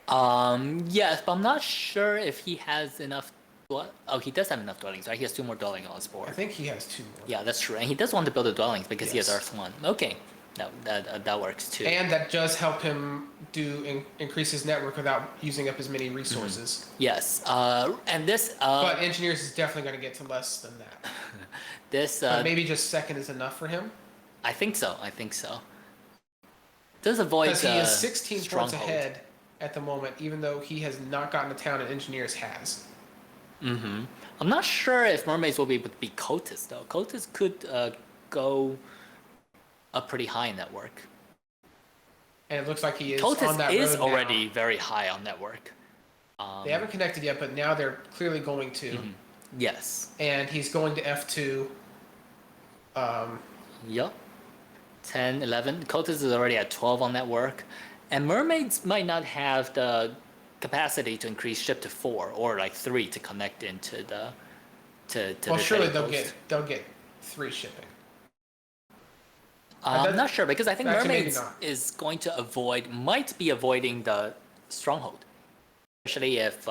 Yes, but I'm not sure if he has enough. Oh, he does have enough dwellings, right? He has 2 more dwellings on his board. I think he has 2 more. Yeah, that's true, and he does want to build the dwellings because he has Earth 1. Okay, that works too. And that does help him increase his network without using up as many resources. Yes, and this. But engineers is definitely going to get to less than that. But maybe just 2nd is enough for him. I think so. Does avoid because he is 16 points ahead at the moment, even though he has not gotten a town and engineers has. I'm not sure if mermaids will be able to be cultists though. Cultists could go up pretty high in network. And it looks like he is Cultist on that is road already now. very high on network. They haven't connected yet, but now they're clearly going to. Yes. And he's going to F2. Yep. 10, 11. Cultist is already at 12 on network. And mermaids might not have the capacity to increase ship to 4 or like 3 to connect into the well, the surely post. they'll get 3 shipping. I'm not sure because I think actually, mermaids is going to might be avoiding the stronghold, especially if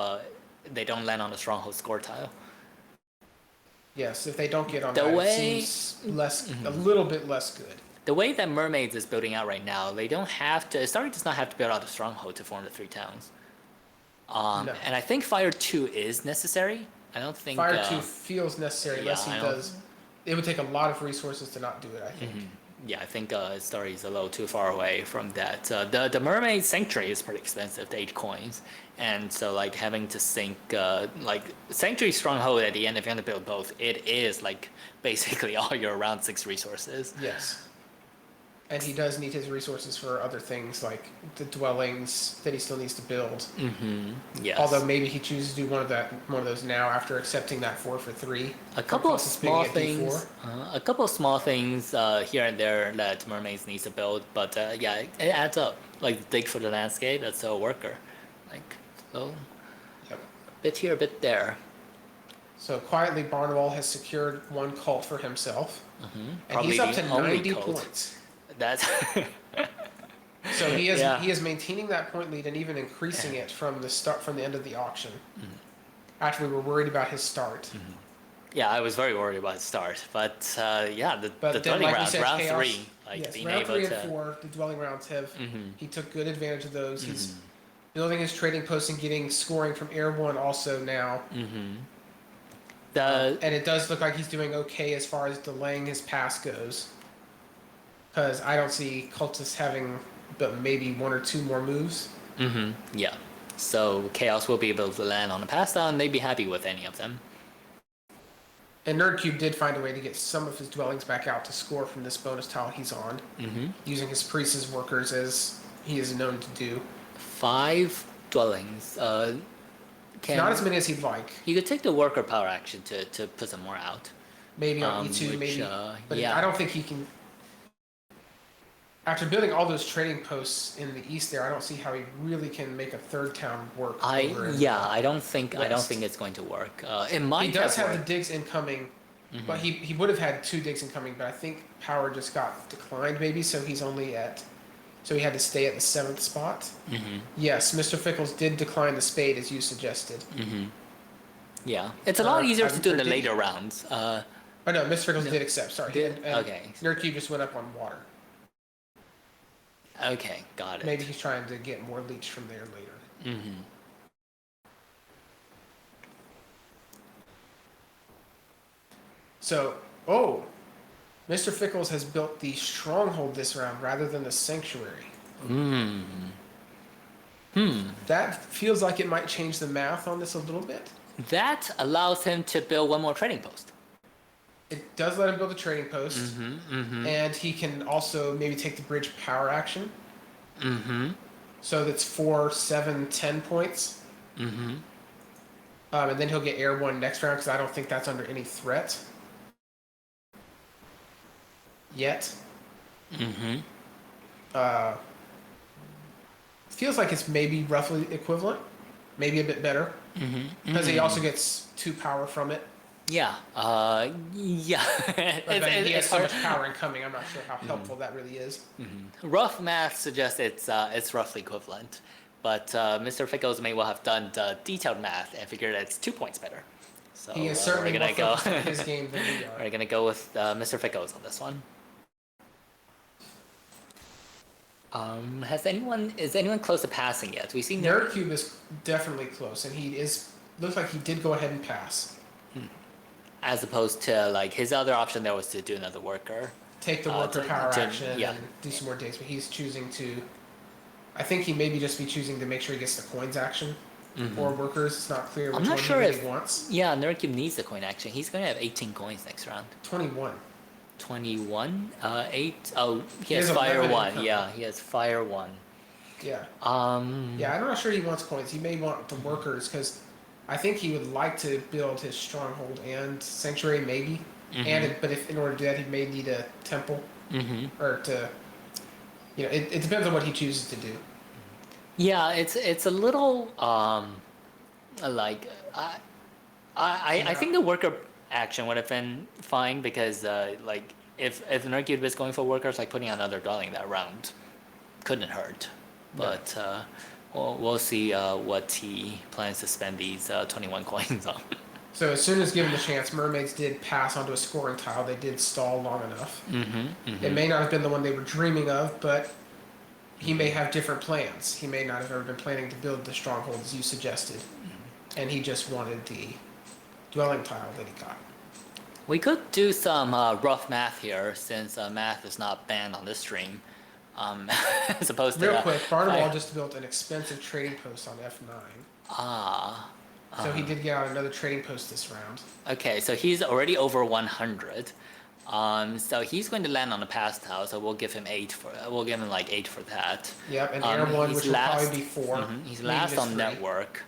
they don't land on the stronghold score tile. Yes, if they don't get on it seems a little bit less good. The way that mermaids is building out right now, they don't have to. Astari does not have to build out a stronghold to form the 3 towns. No. And I think Fire 2 is necessary. I don't think Fire 2 feels necessary unless he does. It would take a lot of resources to not do it, I think. Yeah, I think Astari is a little too far away from that. The mermaid sanctuary is pretty expensive, the 8 coins, and so like having to sink like sanctuary stronghold at the end if you're gonna build both, it is like basically all your around 6 resources. Yes. And he does need his resources for other things like the dwellings that he still needs to build. Yes. Although maybe he chooses to do one of those now after accepting that 4 for 3. A couple of Plus small it's being at things, here and there that mermaids needs to build, but yeah, it adds up. Like dig for the landscape, that's a worker. Like so, Yep. a bit here, a bit there. So quietly, Barnwell has secured 1 cult for himself, and Probably he's up the to only 90 cult. points. That's So he is Yeah. he is maintaining that point lead and even increasing it from the end of the auction. After we were worried about his start. yeah. I was very worried about the start, but yeah, the But then, dwelling like we round, said, round Chaos, 3, like yes, being round able 3 to. and 4, the dwelling rounds have. He took good advantage of those. Mm-hmm. He's building his trading posts and getting scoring from airborne also now. And it does look like he's doing okay as far as delaying his pass goes. Because I don't see cultists having but maybe 1 or 2 more moves. Yeah. So Chaos will be able to land on the pass down. They'd be happy with any of them. And Nerdcube did find a way to get some of his dwellings back out to score from this bonus tile he's on, using his priests as workers as he is known to do. 5 dwellings. Not as many as he'd like. You could take the worker power action to put some more out. Maybe on E2, which, maybe. But yeah. I don't think he can. After building all those trading posts in the east there, I don't see how he really can make a 3rd town work. I don't think west. it's going to work. It might. He does have the worked. digs incoming, but he would have had 2 digs incoming, but I think power just got declined maybe, so he's only at. So he had to stay at the 7th spot. Yes, Mr. Fickles did decline the spade as you suggested. Yeah, it's a lot easier to do in the later rounds. Oh no, Mr. Fickles did accept. Sorry. And okay. Nerdcube just went up on water. Okay, got it. Maybe he's trying to get more leech from there later. So, Mr. Fickles has built the stronghold this round rather than the sanctuary. That feels like it might change the math on this a little bit. That allows him to build 1 more trading post. It does let him build a trading post, and he can also maybe take the bridge power action. So that's 4, 7, 10 points. And then he'll get airborne next round because I don't think that's under any threat yet. Feels like it's maybe roughly equivalent, maybe a bit better, because he also gets 2 power from it. Yeah, yeah. He has so much power incoming. I'm not sure how helpful that really is. Rough math suggests it's roughly equivalent, but Mr. Fickles may well have done the detailed math and figured it's 2 points better. So He is certainly we're more gonna go. focused on his game than we are. We're gonna go with Mr. Fickles on this one. Is anyone close to passing yet? We see Nerdcube is definitely close, and looks like he did go ahead and pass. As opposed to like his other option there was to do another worker. Take the worker power action yeah. and do some more digs, but he's choosing to. I think he maybe just be choosing to make sure he gets the coins action or workers. It's not clear which I'm not one sure he if really wants. Yeah, Nerdcube needs the coin action. He's gonna have 18 coins next round. 21. 21? 8? Oh, he has has fire 11 1. incoming. Yeah, he has fire 1. Yeah. Um. Yeah, I'm not sure he wants coins. He may want the workers because I think he would like to build his stronghold and sanctuary maybe. But if in order to do that, he may need a temple or to. It depends on what he chooses to do. Yeah, it's a little like I think the worker action would have been fine because like if Nerdcube is going for workers, like putting another dwelling that round couldn't hurt. But we'll see what he plans to spend these 21 coins on. So as soon as given the chance, mermaids did pass onto a scoring tile. They did stall long enough. It may not have been the one they were dreaming of, but he may have different plans. He may not have ever been planning to build the stronghold as you suggested, and he just wanted the dwelling tile that he got. We could do some rough math here, since math is not banned on this stream. As opposed to Real quick, Barnwell just built an expensive trading post on F9. So he did get out another trading post this round. Okay, so he's already over 100. So he's going to land on the past house, so we'll give him we'll give him like 8 for that. Yep, and Air 1, He's which will last- probably be 4. He's maybe last just on 3. network.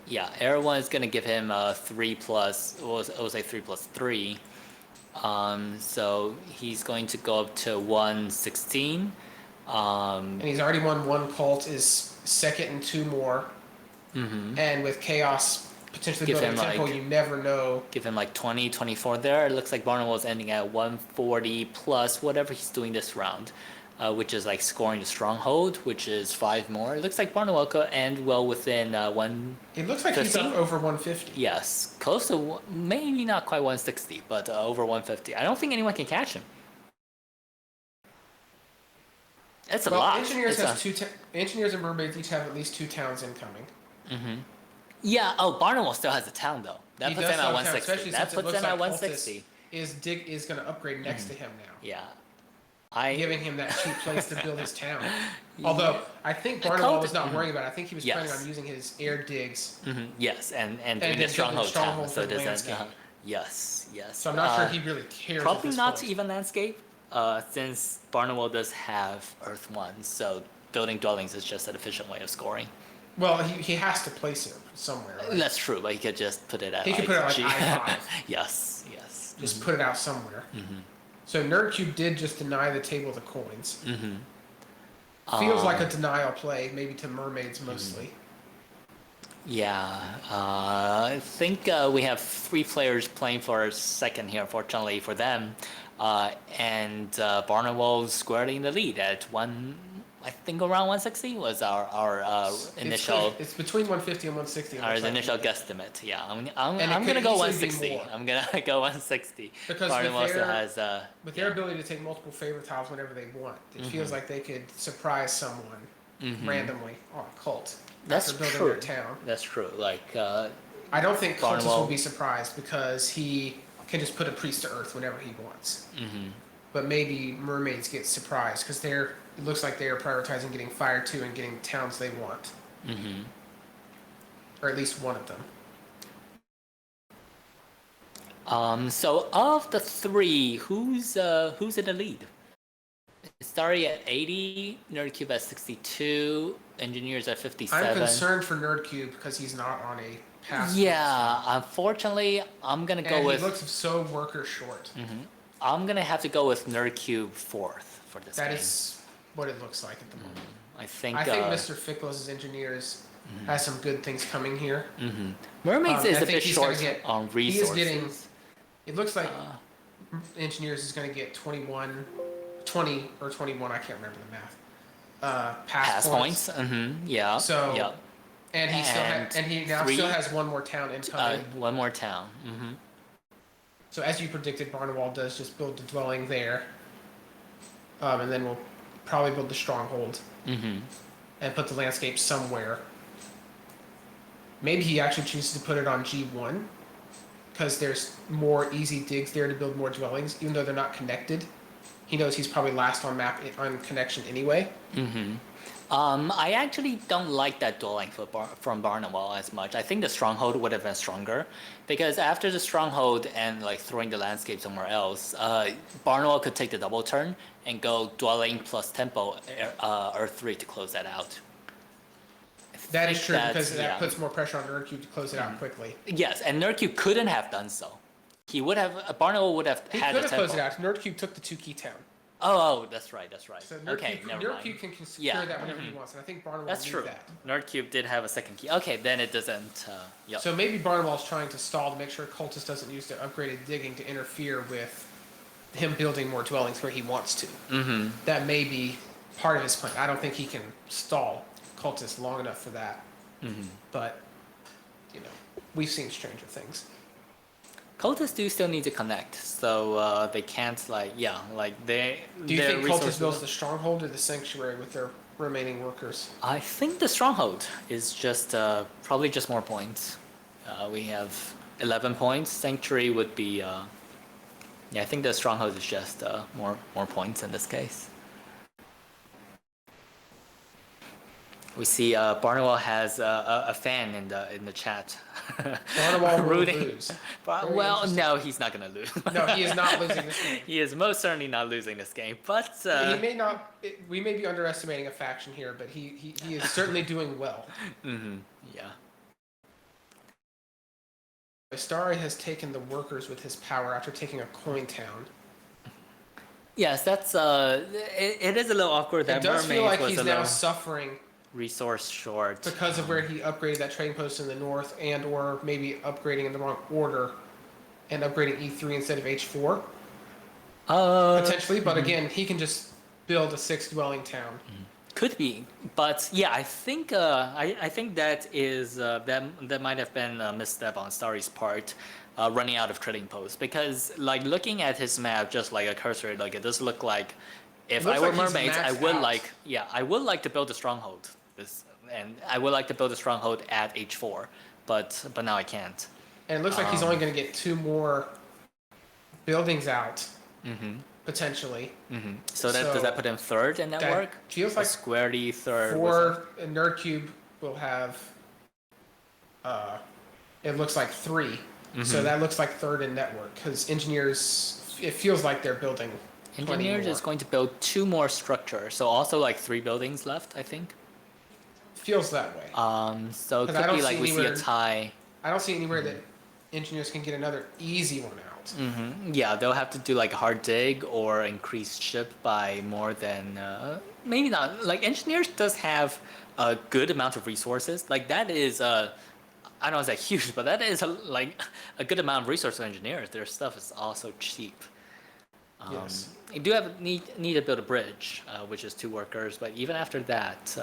Yeah, Air 1 is gonna give him 3 plus. We'll say 3 plus 3. So he's going to go up to 116. And he's already won 1 cult, is second and 2 more. And with Chaos potentially Give building a him, tempo, like- you never know. Give him like 20, 24 there. It looks like Barnwell's ending at 140 plus whatever he's doing this round, which is like scoring the stronghold, which is 5 more. It looks like Barnwell could end well within 1. It looks like he's 50? up over 150. Yes, close to maybe not quite 160, but over 150. I don't think anyone can catch him. It's a lot. Engineers It's has Engineers and Mermaids each have at least 2 towns incoming. Yeah. Oh, Barnwell still has a town though. That He puts does him at have a town, 160. especially That since it puts looks him at like 160. Is going to upgrade next to him now, Yeah. giving him that cheap place to build his town. Although I think Barnwell was not worrying about it. I think he was planning Yes. on using his air digs. Yes, and doing then the building stronghold town, stronghold so for the it doesn't. landscape. Yes. So I'm not sure he really cares. at Probably this not point. even landscape, since Barnwell does have Earth 1, so building dwellings is just an efficient way of scoring. Well, he has to place it somewhere. Right? That's true, but he could just put it at. He could put it like G. I5. Yes. Just put it out somewhere. So Nerdcube did just deny the table of the coins. Feels like a denial play, maybe to mermaids mostly. Yeah, I think we have 3 players playing for a second here, fortunately for them. And Barnwell squarely in the lead at I think around 160 was our initial. It's between 150 and 160. Our initial guestimate, yeah. I'm it gonna could go easily be 160. more. I'm gonna go 160. Because Barnwell still has with their ability to take multiple favorite tiles whenever they want, it feels like they could surprise someone randomly on a cult That's after building true. their town. That's true. Like I don't think Cultist Barnwell- will be surprised because he can just put a priest to earth whenever he wants. But maybe mermaids get surprised because it looks like they're prioritizing getting fire 2 and getting towns they want. Or at least one of them. So of the 3, who's in the lead? Astari at 80, Nerdcube at 62, Engineers at 57. I'm concerned for Nerdcube because he's not on a pass. Yeah, unfortunately, I'm gonna go And with. he looks so worker short. I'm gonna have to go with Nerdcube 4th for this game. That is what it looks like at the moment. I think. I think Mr. Fickles' Engineers has some good things coming here. Mermaids I is a think bit he's short gonna get- on He is resources. getting. It looks like Engineers is going to get 20 or 21. I can't remember the math. Pass points. Yeah. So- yeah. And he now 3, still has one more town incoming. one more town. So as you predicted, Barnwell does just build the dwelling there, and then we'll probably build the stronghold and put the landscape somewhere. Maybe he actually chooses to put it on G1 because there's more easy digs there to build more dwellings, even though they're not connected. He knows he's probably last on map on connection anyway. I actually don't like that dwelling from Barnwell as much. I think the stronghold would have been stronger, because after the stronghold and like throwing the landscape somewhere else, Barnwell could take the double turn and go dwelling plus tempo Earth 3 to close that out. That is true That's- because that yeah. puts more pressure on Nerdcube to close it out quickly. Yes, and Nerdcube couldn't have done so. He would have. Barnwell would have He had could the have closed tempo. it out. Nerdcube took the 2 key town. Oh, that's right. So Nerdcube, Okay, never mind. Nerdcube can secure Yeah, that whenever he wants, and I think Barnwell That's knew true. that. Nerdcube did have a second key. Okay, then it doesn't. Yep. So maybe Barnwell's trying to stall to make sure Cultist doesn't use their upgraded digging to interfere with him building more dwellings where he wants to. That may be part of his plan. I don't think he can stall Cultist long enough for that. But, we've seen stranger things. Cultists do still need to connect, so they can't they. Do you think Cultist builds the stronghold or the sanctuary with their remaining workers? I think the stronghold is just probably just more points. We have 11 points. Sanctuary would be. I think the stronghold is just more points in this case. We see Barnwell has a fan in the chat. Barnwell will rooting. lose. But, Very well, interesting. no, he's not gonna lose. No, he is not losing this game. He is most certainly not losing this game. But He may not. We may be underestimating a faction here, but he is certainly doing well. yeah. Astari has taken the workers with his power after taking a coin town. Yes, that's it is a little awkward that It does mermaid feel like was he's a now little suffering resource short because of where he upgraded that trading post in the north, and or maybe upgrading in the wrong order and upgrading E3 instead of H4 potentially. But again, he can just build a 6th dwelling town. Could be, but yeah, I think I think that is that might have been a misstep on Starry's part, running out of trading posts, because like looking at his map, just like a cursor, like it does look like if I were like he's mermaids, I maxed would out. I would like to build a stronghold. And I would like to build a stronghold at H4, but now I can't. And it looks like he's only going to get 2 more buildings out, potentially. So does that put him third in network? That feels like Squarely third. 4 Nerdcube will have. It looks like 3, so that looks like third in network, because engineers. It feels like they're building. Engineers is going to build 2 more structures, so also like 3 buildings left, I think. Feels that way. So it 'Cause I could don't be like see we see a anywhere- tie. I don't see anywhere that engineers can get another easy one out. Yeah, they'll have to do like a hard dig or increase ship by more than maybe not. Like engineers does have a good amount of resources. Like that is I don't know, it's like huge, but that is like a good amount of resources for engineers. Their stuff is also cheap. Yes. You do have need to build a bridge, which is 2 workers, but even after that,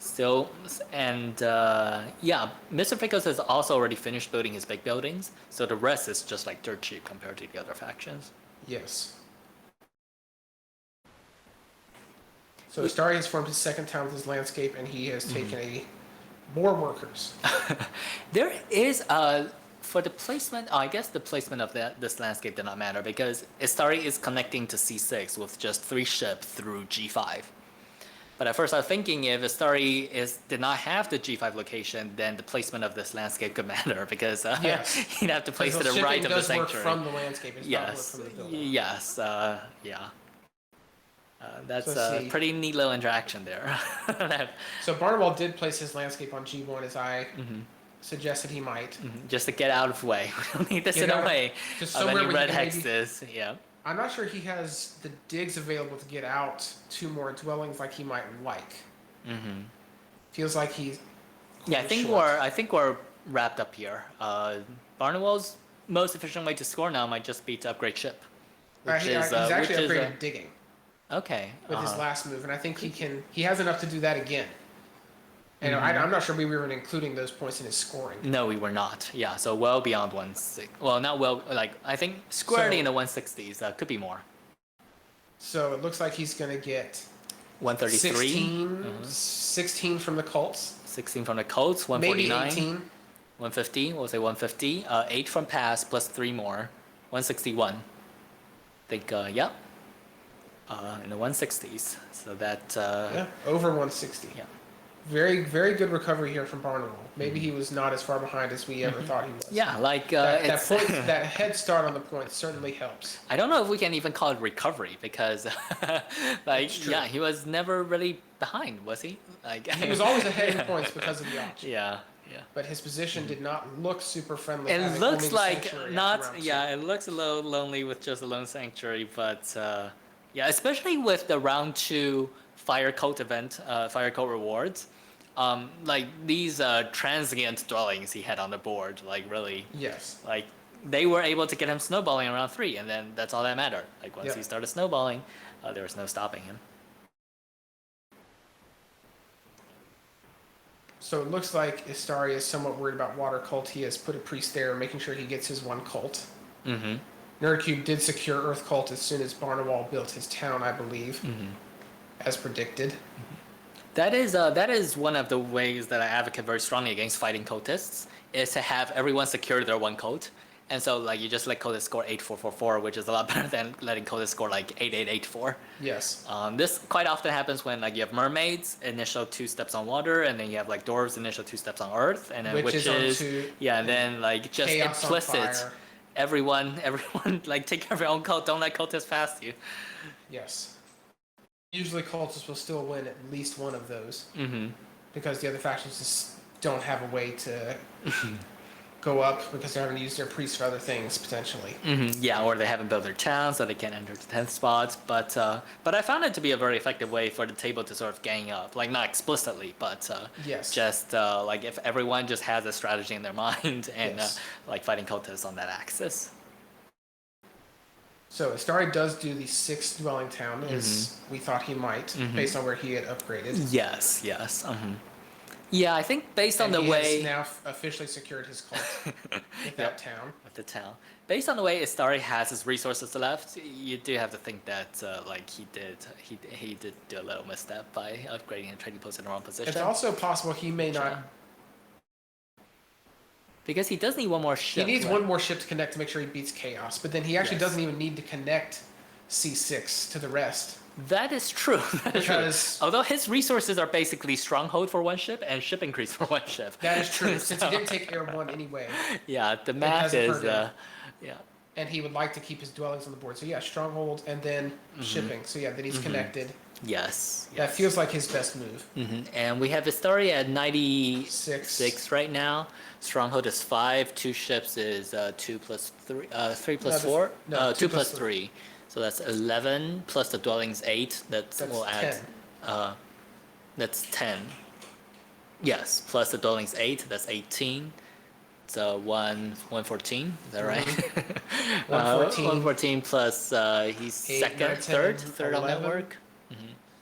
still, and yeah, Mr. Ficos has also already finished building his big buildings, so the rest is just like dirt cheap compared to the other factions. Yes. So Astari has formed his 2nd town with his landscape, and he has taken more workers. There is for the placement. I guess the placement of this landscape did not matter because Astari is connecting to C6 with just 3 ships through G5. But at first I was thinking if Astari did not have the G5 location, then the placement of this landscape could matter because Yes. he'd have to place to Because the right shipping of the does work sanctuary. from the landscape. It's not work Yes, from the building. yes, yeah. That's So let's a see. pretty neat little interaction there. So Barnwell did place his landscape on G1 as I suggested he might. Just to get out of the way. We don't need this Get in the out of- way just of somewhere any where red you can maybe- hexes. Yeah. I'm not sure he has the digs available to get out 2 more dwellings like he might like. Feels like he's. Yeah, I think we're wrapped up here. Barnwell's most efficient way to score now might just be to upgrade ship. Which He's is actually which is upgraded digging okay. with his last move, and I think he has enough to do that again. And I'm not sure we were even including those points in his scoring. No, we were not. Yeah, so well beyond 160. Well, not well. Like I think squarely So- in the 160s. Could be more. So it looks like he's going to get 133. 16 from the Colts, 16 from the Colts. maybe 149. 18. 150. We'll say 150. 8 from pass plus 3 more. 161. I think. Yeah. In the 160s. So that. Yeah, over 160. Yeah. Very, very good recovery here from Barnwell. Maybe he was not as far behind as we ever thought he was. Yeah, like That it's. point, that head start on the point certainly helps. I don't know if we can even call it recovery because, like, It's true. yeah, he was never really behind, was he? Like He was always ahead in points because of the arch. Yeah, yeah. But his position did not look super friendly. It having looks only like Sanctuary not. after round Yeah, it looks a little lonely with just a lone sanctuary, but yeah, especially with the round 2 fire cult event, fire cult rewards. Like these transient dwellings he had on the board, like really, two. Yes. like they were able to get him snowballing in round 3, and then that's all that mattered. Like once Yep. he started snowballing, there was no stopping him. So it looks like Astari is somewhat worried about water cult. He has put a priest there, making sure he gets his 1 cult. Mm-hmm. Nerdcube did secure Earth Cult as soon as Barnwell built his town, I believe, as predicted. That is one of the ways that I advocate very strongly against fighting cultists, is to have everyone secure their 1 cult, And so like you just let Cultist score 8444, which is a lot better than letting Cultist score like 8884. Yes. This quite often happens when like you have mermaids, initial 2 steps on water, and then you have like dwarves, initial 2 steps on earth, and then witches, on 2, and then like just chaos implicit. on fire. Everyone, like take care of your own cult. Don't let cultists pass you. Yes. Usually cultists will still win at least one of those. Mm-hmm. Because the other factions just don't have a way to go up because they're having to use their priests for other things potentially. Mm-hmm. Yeah, or they haven't built their town, so they can't enter the 10th spot. But I found it to be a very effective way for the table to sort of gang up, like not explicitly, but Yes. just like if everyone just has a strategy in their mind and Yes. like fighting cultists on that axis. So Astari does do the 6th dwelling town as we thought he might, based on where he had upgraded. Yes, yes. Yeah, I think based on And the he way has now officially secured his cult with that town. of the town, based on the way Astari has his resources left, you do have to think that like he did do a little misstep by upgrading a trading post in the wrong position. It's also possible he may not. Because he does need one more ship. He needs right? one more ship to connect to make sure he beats Chaos, but then he actually Yes. doesn't even need to connect C6 to the rest. That is true. That is true. Because- Although his resources are basically stronghold for one ship and ship increase for one ship. That is true, since he didn't take Air 1 anyway, Yeah, the math hasn't is hurt him. yeah. and he would like to keep his dwellings on the board. So yeah, stronghold and then shipping. So yeah, then he's connected. Yes. That feels like his best move. And we have Astari at 96 6. right now. Stronghold is 5. 2 ships is 2 plus 3. 3 plus No, 4. no, 2 plus 3. So that's 11 plus the dwellings 8. That's We'll add. 10. That's 10. Yes, plus the dwellings 8. That's 18. So 114. Is that right? 114. 114 plus he's 8, second, 9, 10, third on 11. network.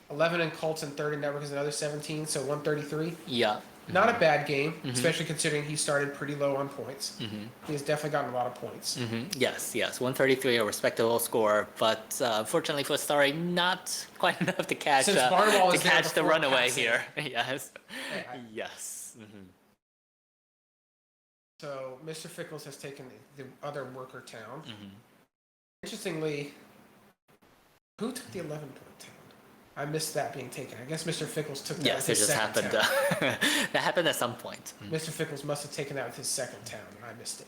11 in cults and third in network is another 17, so 133. Yeah. Not a bad game, especially considering he started pretty low on points. He has definitely gotten a lot of points. Yes, 133, a respectable score, but unfortunately for Astari, not quite enough to catch Since Barnwall to is there catch the before runaway passing. here. Yes, Yeah, yes. So Mr. Fickles has taken the other worker town. Interestingly, who took the 11-point town? I missed that being taken. I guess Mr. Fickles took that Yes, with it his just second happened. town. That happened at some point. Mr. Fickles must have taken that with his second town, and I missed it.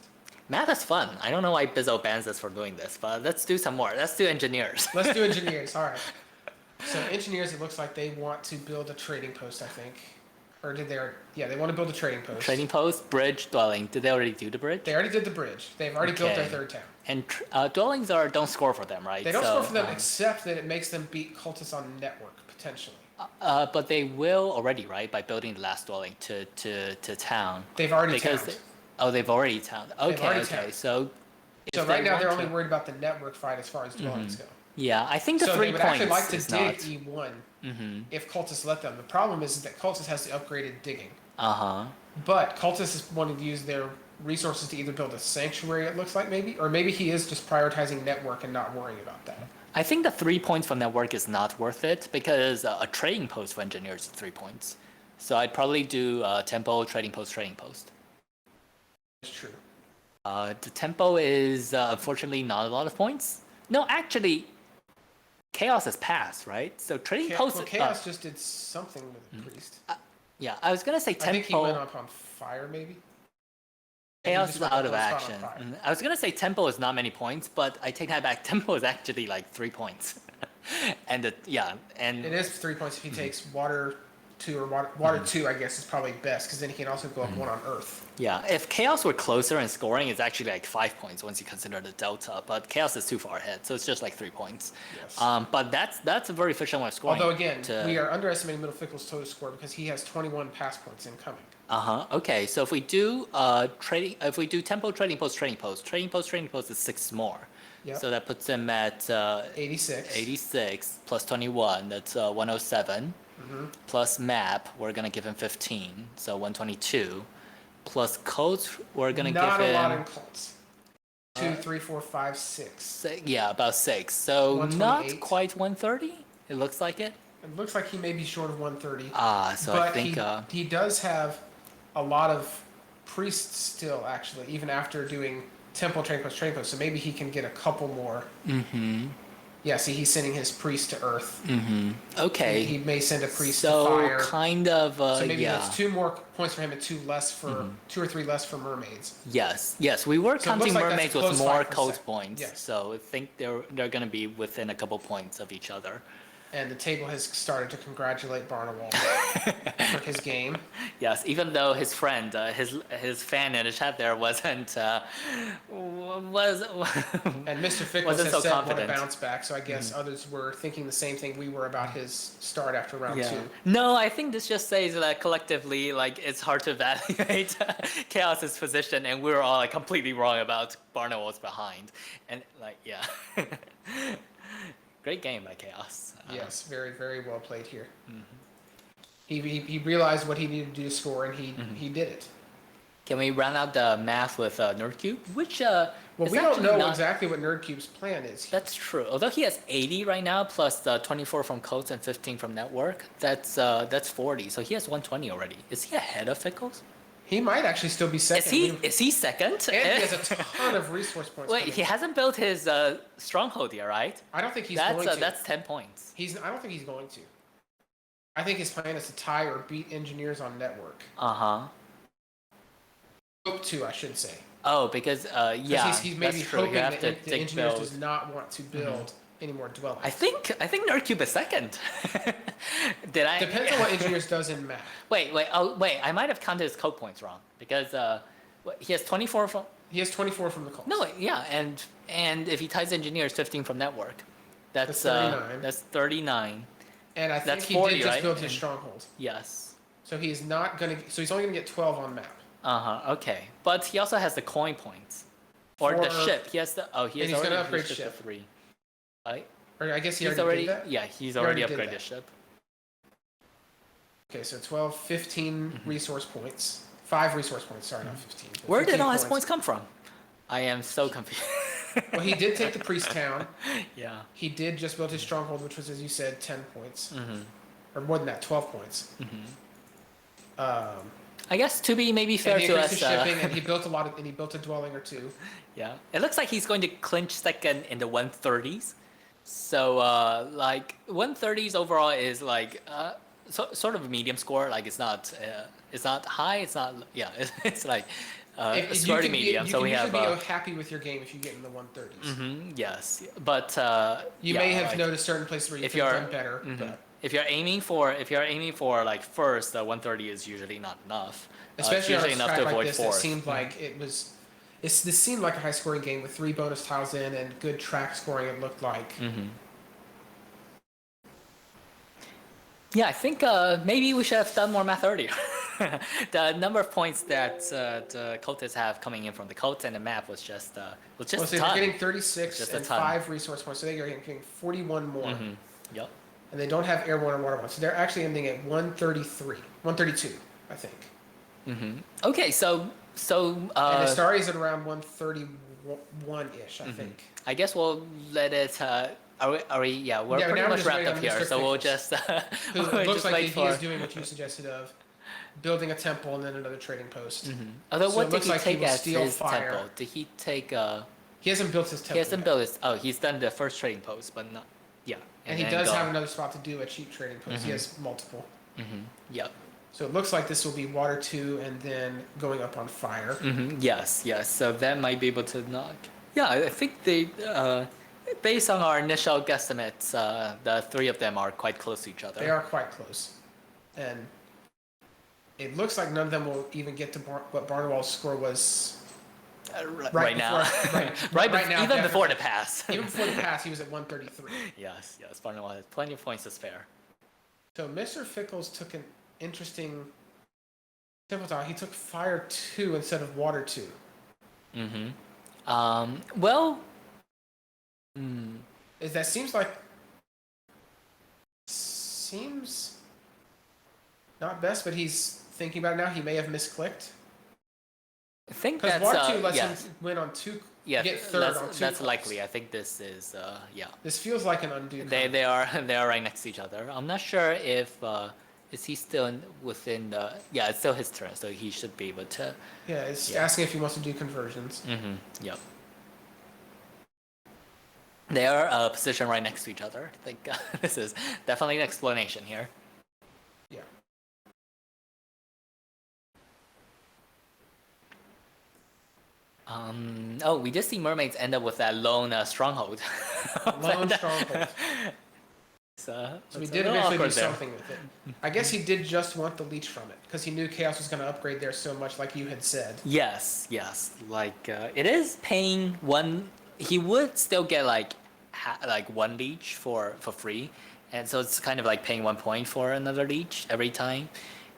Math is fun. I don't know why Bizzo bans us for doing this, but let's do some more. Let's do engineers. Let's do engineers. All right. So engineers, it looks like they want to build a trading post, I think. Or did they? Yeah, they want to build a trading post. Trading post, bridge, dwelling. Did they already do the bridge? They already did the bridge. They've already built their Okay. third town. And dwellings don't score for them, right? They don't So, score for them, except that it makes them beat cultists on network, potentially. but they will already, right? By building the last dwelling to town. They've already Because towned. they've already towned. Okay, already okay. towned. So So if right they now they're want only to- worried about the network fight as far as dwellings go. Yeah, I think the So 3 they would points actually like to is dig not. E1 if cultists let them. The problem is that cultists has the upgraded digging. Uh-huh. But cultists is wanting to use their resources to either build a sanctuary, it looks like maybe, or maybe he is just prioritizing network and not worrying about that. I think the 3 points from network is not worth it because a trading post for engineers is 3 points. So I'd probably do tempo, trading post. It's true. The tempo is unfortunately not a lot of points. No, actually, chaos has passed, right? So trading post. Well, Chaos just did something with the priest. Yeah, I was gonna say I think he tempo. went up on fire, maybe. Chaos He is just out of went on action. fire. I was gonna say tempo is not many points, but I take that back. Tempo is actually like 3 points. And It is 3 points if he takes water 2 or water 2. I guess is probably best because then he can also go up 1 on Earth. yeah, if chaos were closer in scoring, it's actually like 5 points once you consider the delta. But chaos is too far ahead, so it's just like 3 points. Yes. But that's a very efficient way of scoring. Although again, to- we are underestimating Middle Fickle's total score because he has 21 pass points incoming. Okay, so if we do tempo, trading post is 6 more. Yep. So that puts him at 86. 86 plus 21. That's 107. Mm-hmm. Plus map, we're gonna give him 15, so 122. Plus codes, we're gonna Not give a lot him in cults. 2, 3, 4, 5, 6. yeah, about 6. So not 128. quite 130. It looks like it. It looks like he may be short of 130. So but I think he does have a lot of priests still, actually, even after doing temple, trading post. So maybe he can get a couple more. Mm-hmm. Yeah, see, he's sending his priest to Earth. Mm-hmm. Okay. He may send a priest to So fire. kind of. So maybe yeah. that's 2 more points for him and 2 less for 2 or 3 less for mermaids. Yes. Yes. We were So it counting looks like that's mermaids a with close more fight for code sec. points. Yes. So I think they're gonna be within a couple points of each other. And the table has started to congratulate Barnawal for his game. Yes, even though his friend, his fan in the chat there wasn't was And Mr. Fickles wasn't has so said confident. what a bounce back, so I guess others were thinking the same thing we were about his start after round 2. No, I think this just says that collectively, like, it's hard to evaluate Chaos's position, and we were all like completely wrong about Barnawal's behind, and like, yeah. Great game by Chaos. Yes, very, very well played here. He realized what he needed to do to score, and he did it. Can we round out the math with Nerdcube? Which Well, is we don't know not- exactly what Nerdcube's plan is. That's true. Although he has 80 right now, plus 24 from codes and 15 from network, that's 40. So he has 120 already. Is he ahead of Fickles? He might actually still be second. Is he second? And he has a ton of resource points. Wait, coming. he hasn't built his stronghold yet, right? I don't think he's going to. That's 10 points. I don't think he's going to. I think his plan is to tie or beat engineers on network. Hope to, I should say. Oh, because yeah, he's maybe that's true. hoping You have that to the engineers build. does not want to build any more dwellings. I think Nerdcube is second. Did I? Depends on what engineers does in map. Wait. I might have counted his code points wrong because he has 24 from. He has 24 from the calls. No, yeah, and if he ties engineers, 15 from network, that's 39. That's 39. And I think That's he 40, did just right? build his stronghold. Yes. So he's not gonna. So he's only gonna get 12 on map. Okay, but he also has the coin points, or the For- ship. He has the. Oh, he has and he's already gonna upgrade increased it to ship. 3. Right. Or I guess he He's already did that. Yeah, he's He already already did upgraded that. ship. Okay, so 12, 15 resource points. 5 resource points. Sorry, not 15. but Where did 15 all his points come from? I am so confused. Well, he did take the priest town. Yeah. He did just build his stronghold, which was, as you said, 10 points. Or more than that, 12 points. I guess to be maybe fair And he to increased us. his shipping, and he built a dwelling or 2. Yeah, it looks like he's going to clinch second in the 130s. So like 130s overall is like sort of a medium score. Like it's not high. It's not It's like squarely medium. So we have. You can be happy with your game if you get in the 130s. Yes, but you may have noticed certain places where you could have done better. But if you're aiming for like first, 130 is usually not enough. especially it's on usually a enough track to like avoid this, fourth. it seemed like it was. This seemed like a high scoring game with 3 bonus tiles in and good track scoring. It looked like. Yeah, I think maybe we should have done more math earlier. The number of points that the cultists have coming in from the cults and the map was just a So ton. they're getting 36 Just a and ton. 5 resource points, so they're getting 41 more. Yep. And they don't have airborne or waterborne, so they're actually ending at 132, I think. Okay, so And Astari is at around 131-ish, I think. I guess we'll let it. Are we? Yeah, we're Yeah, pretty now we're much just wrapped waiting up on here. Mr. So we'll Pickles. just. Who we'll looks just like wait he for. is doing what you suggested of building a temple and then another trading post. Although So what it did looks he like he take will as steal his fire. temple? Did he take? He hasn't built his temple. He hasn't yet. built his. Oh, he's done the first trading post, but not. Yeah. And he then does go. have another spot to do a cheap trading post. He has multiple. Yep. So it looks like this will be water 2 and then going up on fire. Yes. So that might be able to knock. Yeah, I think they. Based on our initial guesstimates, the 3 of them are quite close to each other. They are quite close. And it looks like none of them will even get to what Barnawal's score was right now. right now, even before definitely. the pass. Even before the pass, he was at 133. Yes, Barnwell has plenty of points to spare. So Mr. Fickles took an interesting temple tile. He took fire 2 instead of water 2. Well, That seems not best, but he's thinking about it now. He may have misclicked. I think Because that's water 2 lets yes. him win on 2. Yeah, get third on 2 that's calls. likely. I think this is yeah. This feels like an undo. They are right next to each other. I'm not sure if Is he still within the? Yeah, it's still his turn, so he should be able to. Yeah, it's Yeah. asking if he wants to do conversions. Yep. They are positioned right next to each other. I think this is definitely an explanation here. Yeah. Oh, we just see mermaids end up with that lone stronghold. Lone stronghold. So he did eventually do something with it. I guess he did just want the leech from it because he knew Chaos was going to upgrade there so much, like you had said. Yes. Like it is paying one. He would still get like one leech for free, and so it's kind of like paying 1 point for another leech every time,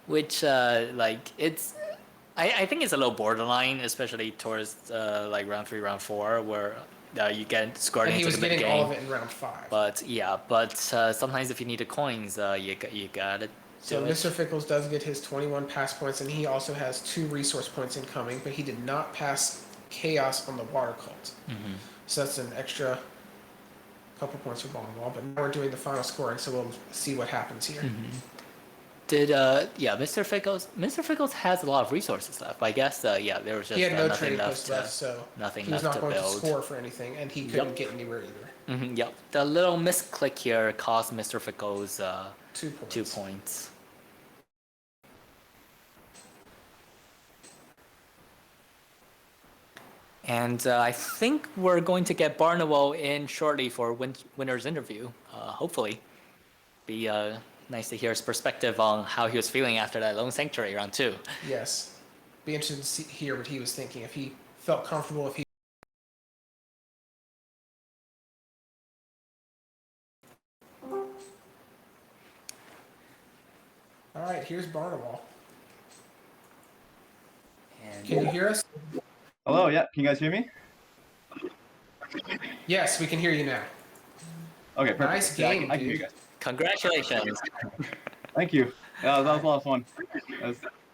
which like it's. I think it's a little borderline, especially towards like round 3, round 4, where you get scored and he into was the getting game. all of it in round 5. But yeah, sometimes if you need the coins, you got it. So Mr. Fickles does get his 21 pass points, and he also has 2 resource points incoming, but he did not pass Chaos on the water cult. So that's an extra couple points for Ballwall. But now we're doing the final scoring, so we'll see what happens here. Did Mr. Fickles has a lot of resources left. I guess yeah, there was just he had no nothing training left, posts left, so nothing he was left not to going build. to score for anything, and he couldn't get anywhere either. Yep, the little misclick here cost Mr. Fickles 2 points. 2 points. And I think we're going to get Barnawell in shortly for winner's interview. Hopefully, be nice to hear his perspective on how he was feeling after that Lone Sanctuary round 2. Yes, be interested to hear what he was thinking. If he felt comfortable, if he. All right, here's Barnawell. Can you hear us? Hello, yeah. Can you guys hear me? Yes, we can hear you now. Okay, perfect. Nice game, I can hear you dude. guys. Congratulations. Thank you. Yeah, that was a lot of fun.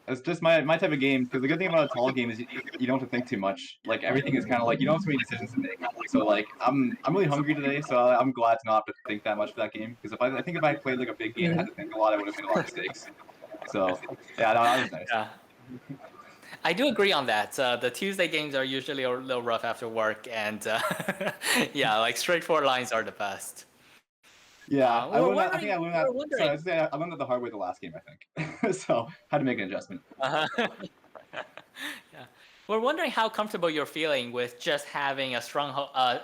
It's just my type of game, because the good thing about a tall game is you don't have to think too much. Like, everything is kind of like, you don't have so many decisions to make. So, like, I'm really hungry today, so I'm glad to not have to think that much for that game. Because I think if I played, like, a big game and had to think a lot, I would have made a lot of mistakes. So, yeah, no, that was nice. Yeah. I do agree on that. The Tuesday games are usually a little rough after work, and yeah, like straightforward lines are the best. Yeah, I learned that the hard way the last game, I think. So, had to make an adjustment. Yeah. We're wondering how comfortable you're feeling with just having a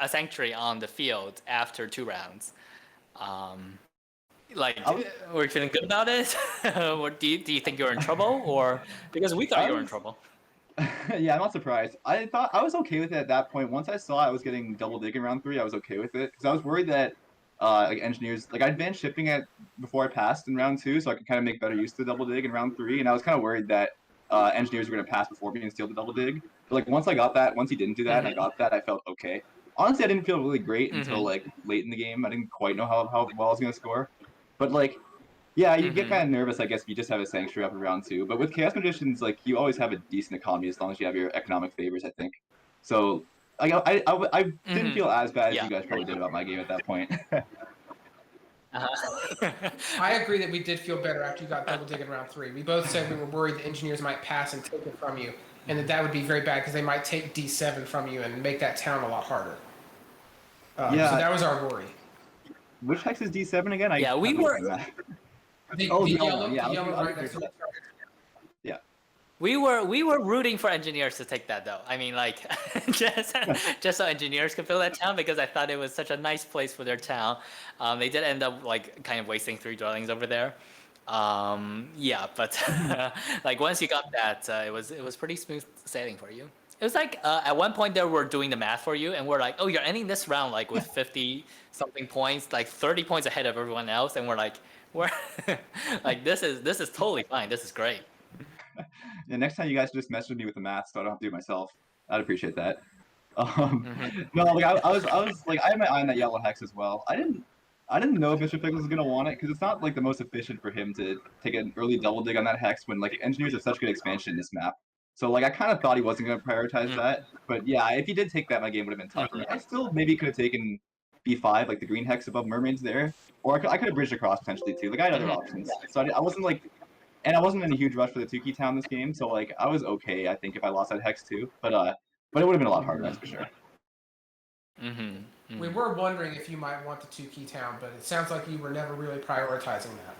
a sanctuary on the field after 2 rounds. Were you feeling good about it? Or do you think you're in trouble, or because we thought you were in trouble? Yeah, I'm not surprised. I thought I was okay with it at that point. Once I saw I was getting double dig in round 3, I was okay with it because I was worried that like engineers, like I'd been shipping it before I passed in round 2, so I could kind of make better use of the double dig in round 3, and I was kind of worried that engineers were going to pass before being steal the double dig. But like once he didn't do that, and I got that, I felt okay. Honestly, I didn't feel really great until like late in the game. I didn't quite know how well I was going to score, but like. Yeah, you get kind of nervous, I guess, if you just have a sanctuary up in round 2. But with Chaos Magicians, like, you always have a decent economy as long as you have your economic favors, I think. So, I didn't feel as bad as you guys probably did about my game at that point. I agree that we did feel better after you got double dig in round 3. We both said we were worried the engineers might pass and take it from you, and that would be very bad because they might take D7 from you and make that town a lot harder. Yeah. So that was our worry. Which hex is D7 again? Yeah, we were. The yellow right next to the target. Yeah. We were rooting for engineers to take that though. I mean, like, just so engineers could fill that town because I thought it was such a nice place for their town. They did end up like kind of wasting 3 dwellings over there. Yeah, but like once you got that, it was pretty smooth sailing for you. It was like at one point they were doing the math for you, and we're like, oh, you're ending this round like with 50 something points, like 30 points ahead of everyone else, and we're like, like this is totally fine. This is great. Yeah, next time you guys just message me with the math, so I don't have to do it myself. I'd appreciate that. No, like I was like I had my eye on that yellow hex as well. I didn't know if Mr. Pickles was gonna want it because it's not like the most efficient for him to take an early double dig on that hex when like engineers have such good expansion in this map. So like I kind of thought he wasn't gonna prioritize that. But yeah, if he did take that, my game would have been tougher. I still maybe could have taken B5, like the green hex above mermaids there, or I could have bridged across potentially too. Like I had other options, so I wasn't like, and I wasn't in a huge rush for the 2-key town this game, so like I was okay. I think if I lost that hex too, but it would have been a lot harder, that's for sure. We were wondering if you might want the 2-key town, but it sounds like you were never really prioritizing that.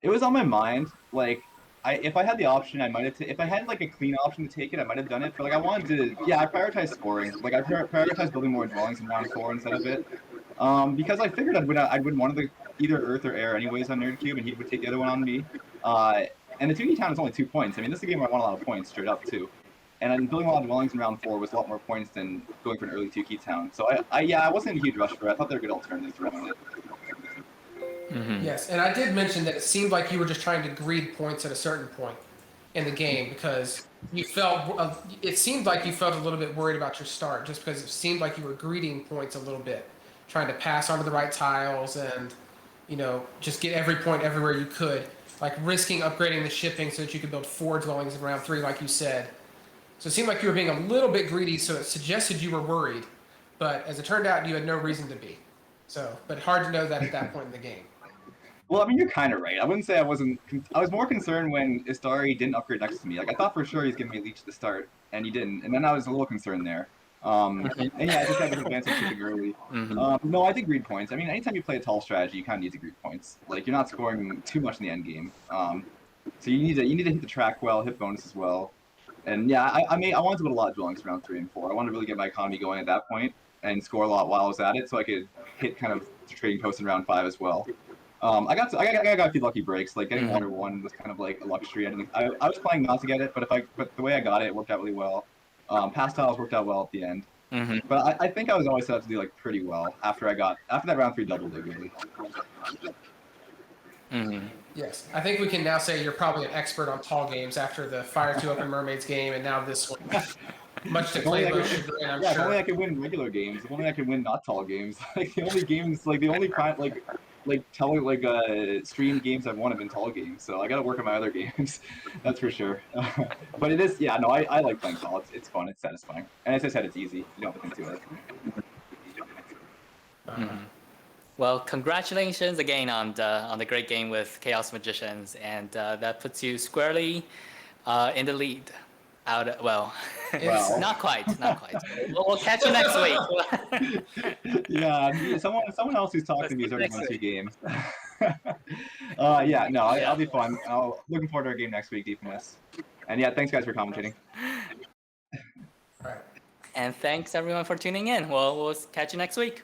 It was on my mind. Like, if I had the option, I might have. If I had like a clean option to take it, I might have done it. But like, I wanted to. Yeah, I prioritized scoring. Like, I prioritized building more dwellings in round 4 instead of it. Because I figured I'd win one of the either Earth or Air anyways on Nerd Cube, and he would take the other one on me. And the 2-key town is only 2 points. I mean, this is a game where I want a lot of points straight up too. And building a lot of dwellings in round 4 was a lot more points than going for an early 2-key town. So I wasn't in a huge rush for it. I thought they were good alternatives around it. Yes, and I did mention that it seemed like you were just trying to greed points at a certain point in the game because you felt, it seemed like you felt a little bit worried about your start just because it seemed like you were greeding points a little bit, trying to pass onto the right tiles and, you know, just get every point everywhere you could, like risking upgrading the shipping so that you could build 4 dwellings in round 3 like you said. So it seemed like you were being a little bit greedy, so it suggested you were worried, but as it turned out, you had no reason to be. So, but hard to know that at that point in the game. Well, I mean, you're kind of right. I wouldn't say I wasn't. I was more concerned when Astari didn't upgrade next to me. Like, I thought for sure he's giving me a leech at the start, and he didn't. And then I was a little concerned there. And yeah, I just had to advance shipping early. No, I think greed points. I mean, anytime you play a tall strategy, you kind of need to greed points. Like, you're not scoring too much in the end game. So you need to hit the track well, hit bonus as well. And yeah, I wanted to build a lot of dwellings around 3 and 4. I wanted to really get my economy going at that point and score a lot while I was at it, so I could hit kind of the trading post in round 5 as well. I got a few lucky breaks. Like getting 1 or 1 was kind of like a luxury. I was playing not to get it, but the way I got it worked out really well. Past tiles worked out well at the end. But I think I was always set up to do like pretty well after that round 3 double dig really. Yes, I think we can now say you're probably an expert on tall games after the Fire 2 Open Mermaids game and now this one. Much to play with, I'm yeah, sure. if only I could win regular games. If only I could win not tall games. Like the only games, like the only streamed games I've won have been tall games. So I got to work on my other games. That's for sure. But it is, yeah, no, I like playing tall. It's fun. It's satisfying. And as I said, it's easy. You don't have to think too hard. Well, congratulations again on the great game with Chaos Magicians, and that puts you squarely in the lead. Not quite. We'll catch you next week. Yeah, someone else who's talking to me is already won 2 games. Yeah, no, I'll be fun. Looking forward to our game next week, DPS. And yeah, thanks guys for commentating. All right. And thanks everyone for tuning in. We'll catch you next week.